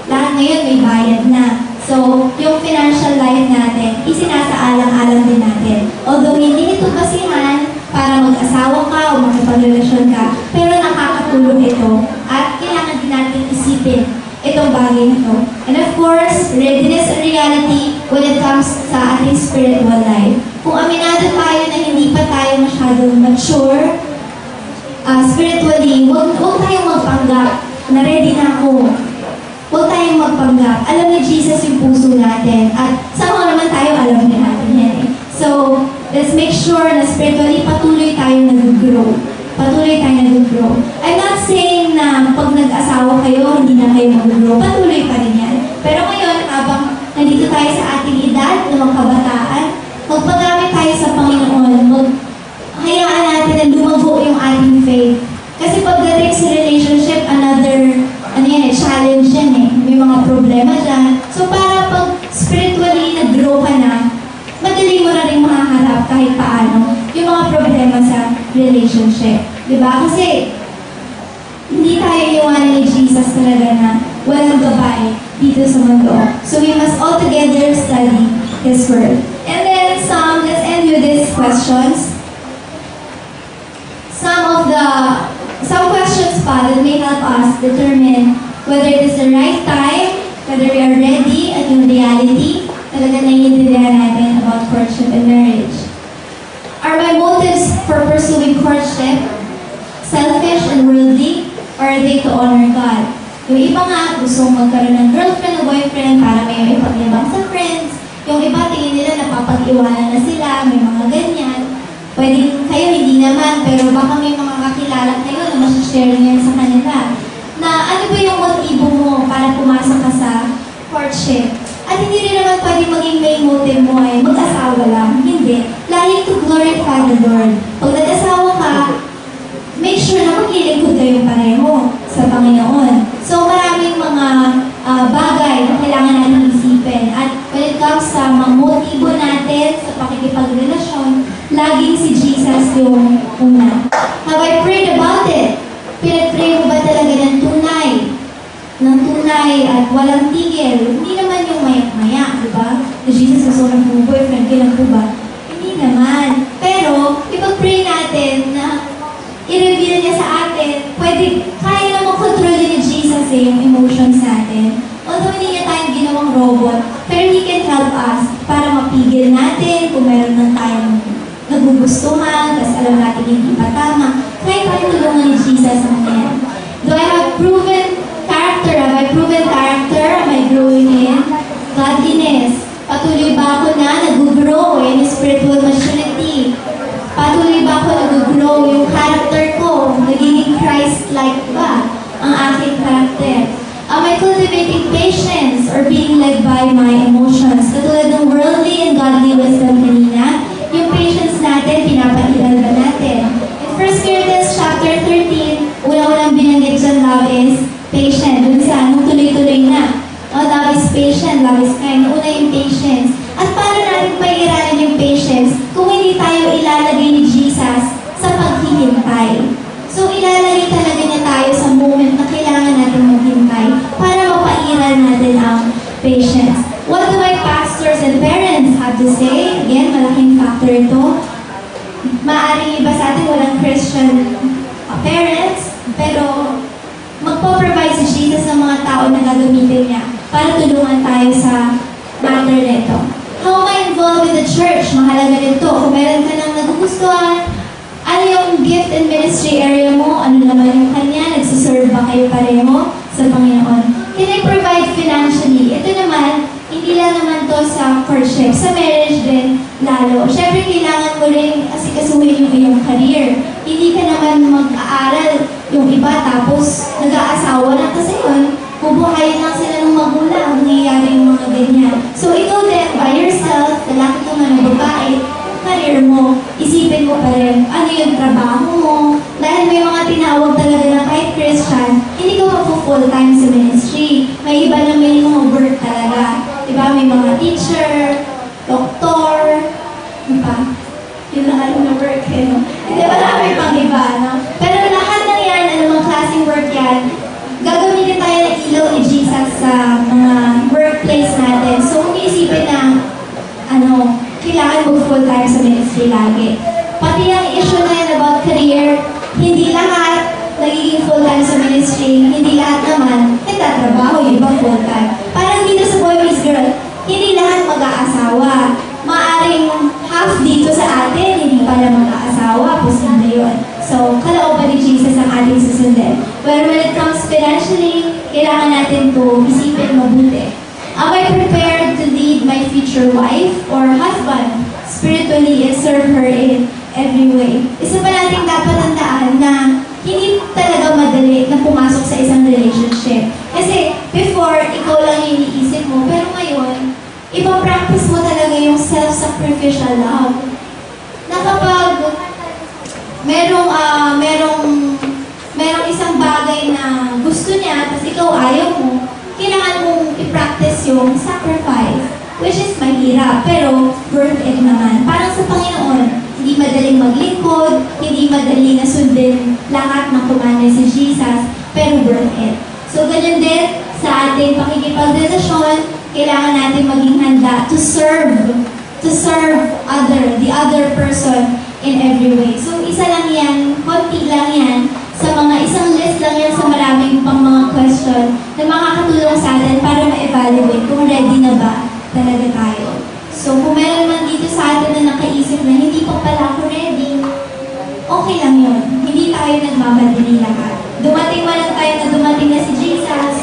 Lahat ngayon may bayad na. So, yung financial life natin, isinasaalang-alang din natin. Although hindi ito basihan para mag-asawa ka o makipagrelasyon ka, pero nakakatulong ito at kailangan din natin isipin itong bagay nito. And of course, readiness and reality when it comes sa ating spiritual life. Kung aminado tayo na hindi pa tayo masyadong mature, spiritually, huwag tayong magpanggap na ready na ako. Huwag tayong magpanggap. Alam ni Jesus yung puso natin. At sama naman tayo, alam din natin yan eh. So, let's make sure na spiritually patuloy tayo nag-grow. Patuloy tayo nag-grow. I'm not saying na pag nag-asawa kayo, hindi na kayo mag-grow. Patuloy pa rin yan. Pero ngayon, habang nandito tayo sa ating edad, ng mga kabataan, magpagamit tayo sa Panginoon. Hayaan natin na lumago yung ating faith. Kasi pagdating sa relationship, another challenge yan eh. May mga problema dyan. So para pag spiritually nag-grow ka na, madali mo na rin mahaharap kahit paano yung mga problema sa relationship. Diba? Kasi hindi tayo iwanan ni Jesus talaga na walang babae dito sa mundo. So we must all together study His Word. And then let's end with these questions. Some questions pa that may help us determine whether it is the right time, whether we are ready, at yung reality, talaga naiintindihan natin about courtship and marriage. Are my motives for pursuing courtship selfish and worldly, or are they to honor God? Yung iba nga, gusto magkaroon ng girlfriend o boyfriend para may ipagyabang sa friends. Yung iba, tingin nila may mga ganyan. Pwedeng kayo, hindi naman, pero baka may mga kakilala kayo na masashare niyan sa kanila. Na ano ba yung motibo mo para pumasok ka sa courtship? At hindi rin naman pwedeng maging main motive mo ay mag-asawa lang. Hindi. Lagi to glorify the Lord. Pag nag-asawa ka, make sure na maglilingkod kayong pareho sa Panginoon. So maraming mga bagay na kailangan natin isipin. At when it comes sa mga motibo natin sa pakikipagrelasyon, laging si Jesus yung una. Have I prayed about it? Pinag-pray mo ba talaga ng tunay? Ng tunay at walang tigil? Hindi naman yung mayak-maya, di ba? Na Jesus gusto ng po boyfriend, kailan po ba? Hindi naman. Pero, ipag-pray natin na i-reveal niya sa atin, kaya na mag-control ni Jesus yung emotions natin. Although hindi niya tayong ginawang robot, pero He can help us para mapigil natin kung meron ng tayong nagugustuhan, kasi alam natin hindi pa tama. Kaya tayo tulungan ni Jesus ang yan. Do I have proven character? Have I proven character? Am I growing in godliness? Patuloy ba ako na nag-grow in spiritual maturity? Patuloy ba ako nag-grow yung character ko? Nagiging Christ-like ba ang aking character? Am I cultivating patience or being led by my emotions? Katulad ng worldly and godly wisdom kanina, yung patience natin, pinapairal ba natin? In 1 Corinthians chapter 13, unang-unang binanggit dyan, love is patient. Dun sa anong tuloy-tuloy na. Love is patient, love is kind. Una yung patience. At paano natin pairalin yung patience kung hindi tayo ilalagay ni Jesus sa paghihintay? So, ilalagay talaga niya tayo sa moment na kailangan natin maghintay para mapairal natin ang patience. What do my pastors and parents have to say? Again, malaking factor ito. Maaaring iba sa atin walang Christian parents, pero magpo-provide si Jesus ng mga tao na gagamitin niya para tulungan tayo sa matter nito. How am I involved with the church? Mahalaga nito. Kung meron ka nang nagugustuhan, ano yung gift and ministry area mo? Ano naman yung kanya? Nagsiserve ba kayo pareho sa Panginoon? Can I provide financially? Ito naman, hindi lang naman to sa courtship. Sa marriage din, lalo. Siyempre, kailangan mo rin asikasuhin yung iyong career. Hindi ka naman mag-aaral yung iba tapos nag-aasawa na kasi yun. Bubuhayin lang sila ng magulang. Nangyayari yung mga ganyan. So, ikaw din, by yourself, lalaki ka man ng babae, career mo, isipin mo pa rin, ano yung trabaho mo. Dahil may mga tinawag talaga na kahit Christian, hindi ka mapu-full time sa ministry. May iba na may mga work talaga. Diba? May mga teacher, doktor, diba? Yun lang alam na work, eh, no? Hindi, marami pang iba, no? Pero lahat ng yan, anumang klaseng work yan, gagamitin tayo ng ilaw ni Jesus sa mga workplace natin. So, kung iisipin na, kailangan mag-full time sa ministry lagi. Pati ang issue na yan about career, hindi lahat nagiging full time sa ministry, hindi lahat naman nagtatrabaho, yung iba full time. Parang dito sa Boy Meets Girl, hindi lahat mag-aasawa. Maaring half dito sa atin, hindi pala mag-aasawa, posible yun. So, kalooban ni Jesus ang ating susundin. But when it comes financially, kailangan natin to isipin mabuti. Am I prepared to lead my future wife or husband spiritually and serve her in every way? Isa pa natin dapat tandaan na hindi talaga madali na pumasok sa isang relationship. Kasi before, ikaw lang yung iniisip mo, pero ngayon, ipapractice mo talaga yung self-sacrificial love. Na kapag merong isang bagay na gusto niya, tapos ikaw ayaw mo, kailangan mong i-practice yung sacrifice, which is mahirap, pero worth it naman. Parang sa Panginoon, hindi madaling maglingkod, hindi madaling nasundin lahat ng kumanda si Jesus, pero worth it. So, ganyan din sa ating pakikipagrelasyon, kailangan natin maging handa to serve the other person in every way. So, isa lang yan, konti lang yan, sa mga isang list lang yan sa maraming pang mga question na makakatulong sa atin para ma-evaluate kung ready na ba talaga tayo. So, kung meron man dito sa atin na nakaisip na hindi pa pala ako ready, okay lang yun. Hindi tayo nagmamadali lahat. Dumating man lang tayo na dumating na si Jesus.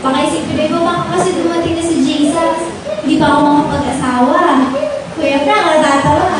Baka isipin mo, baka kasi dumating na si Jesus, hindi pa ako makapag-asawa. Kuya Frank, natatawa.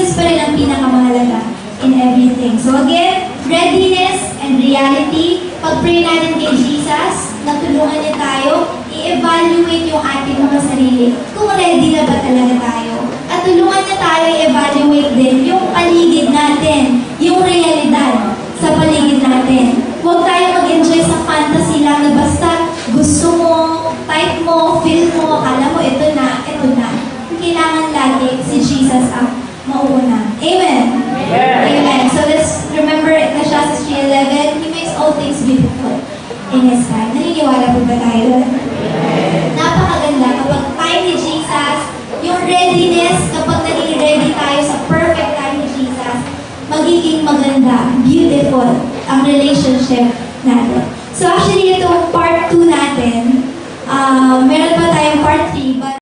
Jesus pa rin ang pinakamahalaga in everything. So again, readiness and reality. Pag-pray natin kay Jesus, natulungan niya tayo, i-evaluate yung ating mga sarili. Kung ready na ba talaga tayo. At tulungan niya tayo i-evaluate din yung paligid natin, yung realidad sa paligid natin. Huwag tayo mag-enjoy sa fantasy lang na basta gusto mo, type mo, feel mo, akala mo ito na, ito na. Kailangan lagi si Jesus ang mauuna. Amen? Amen. So let's remember Ecclesiastes 3:11, He makes all things beautiful in His time. Naniniwala po ba tayo? Napakaganda kapag tayo ni Jesus, yung readiness, kapag naging ready tayo sa perfect time ni Jesus, magiging maganda, beautiful ang relationship natin. So actually, itong part 2 natin, meron pa tayong part 3, but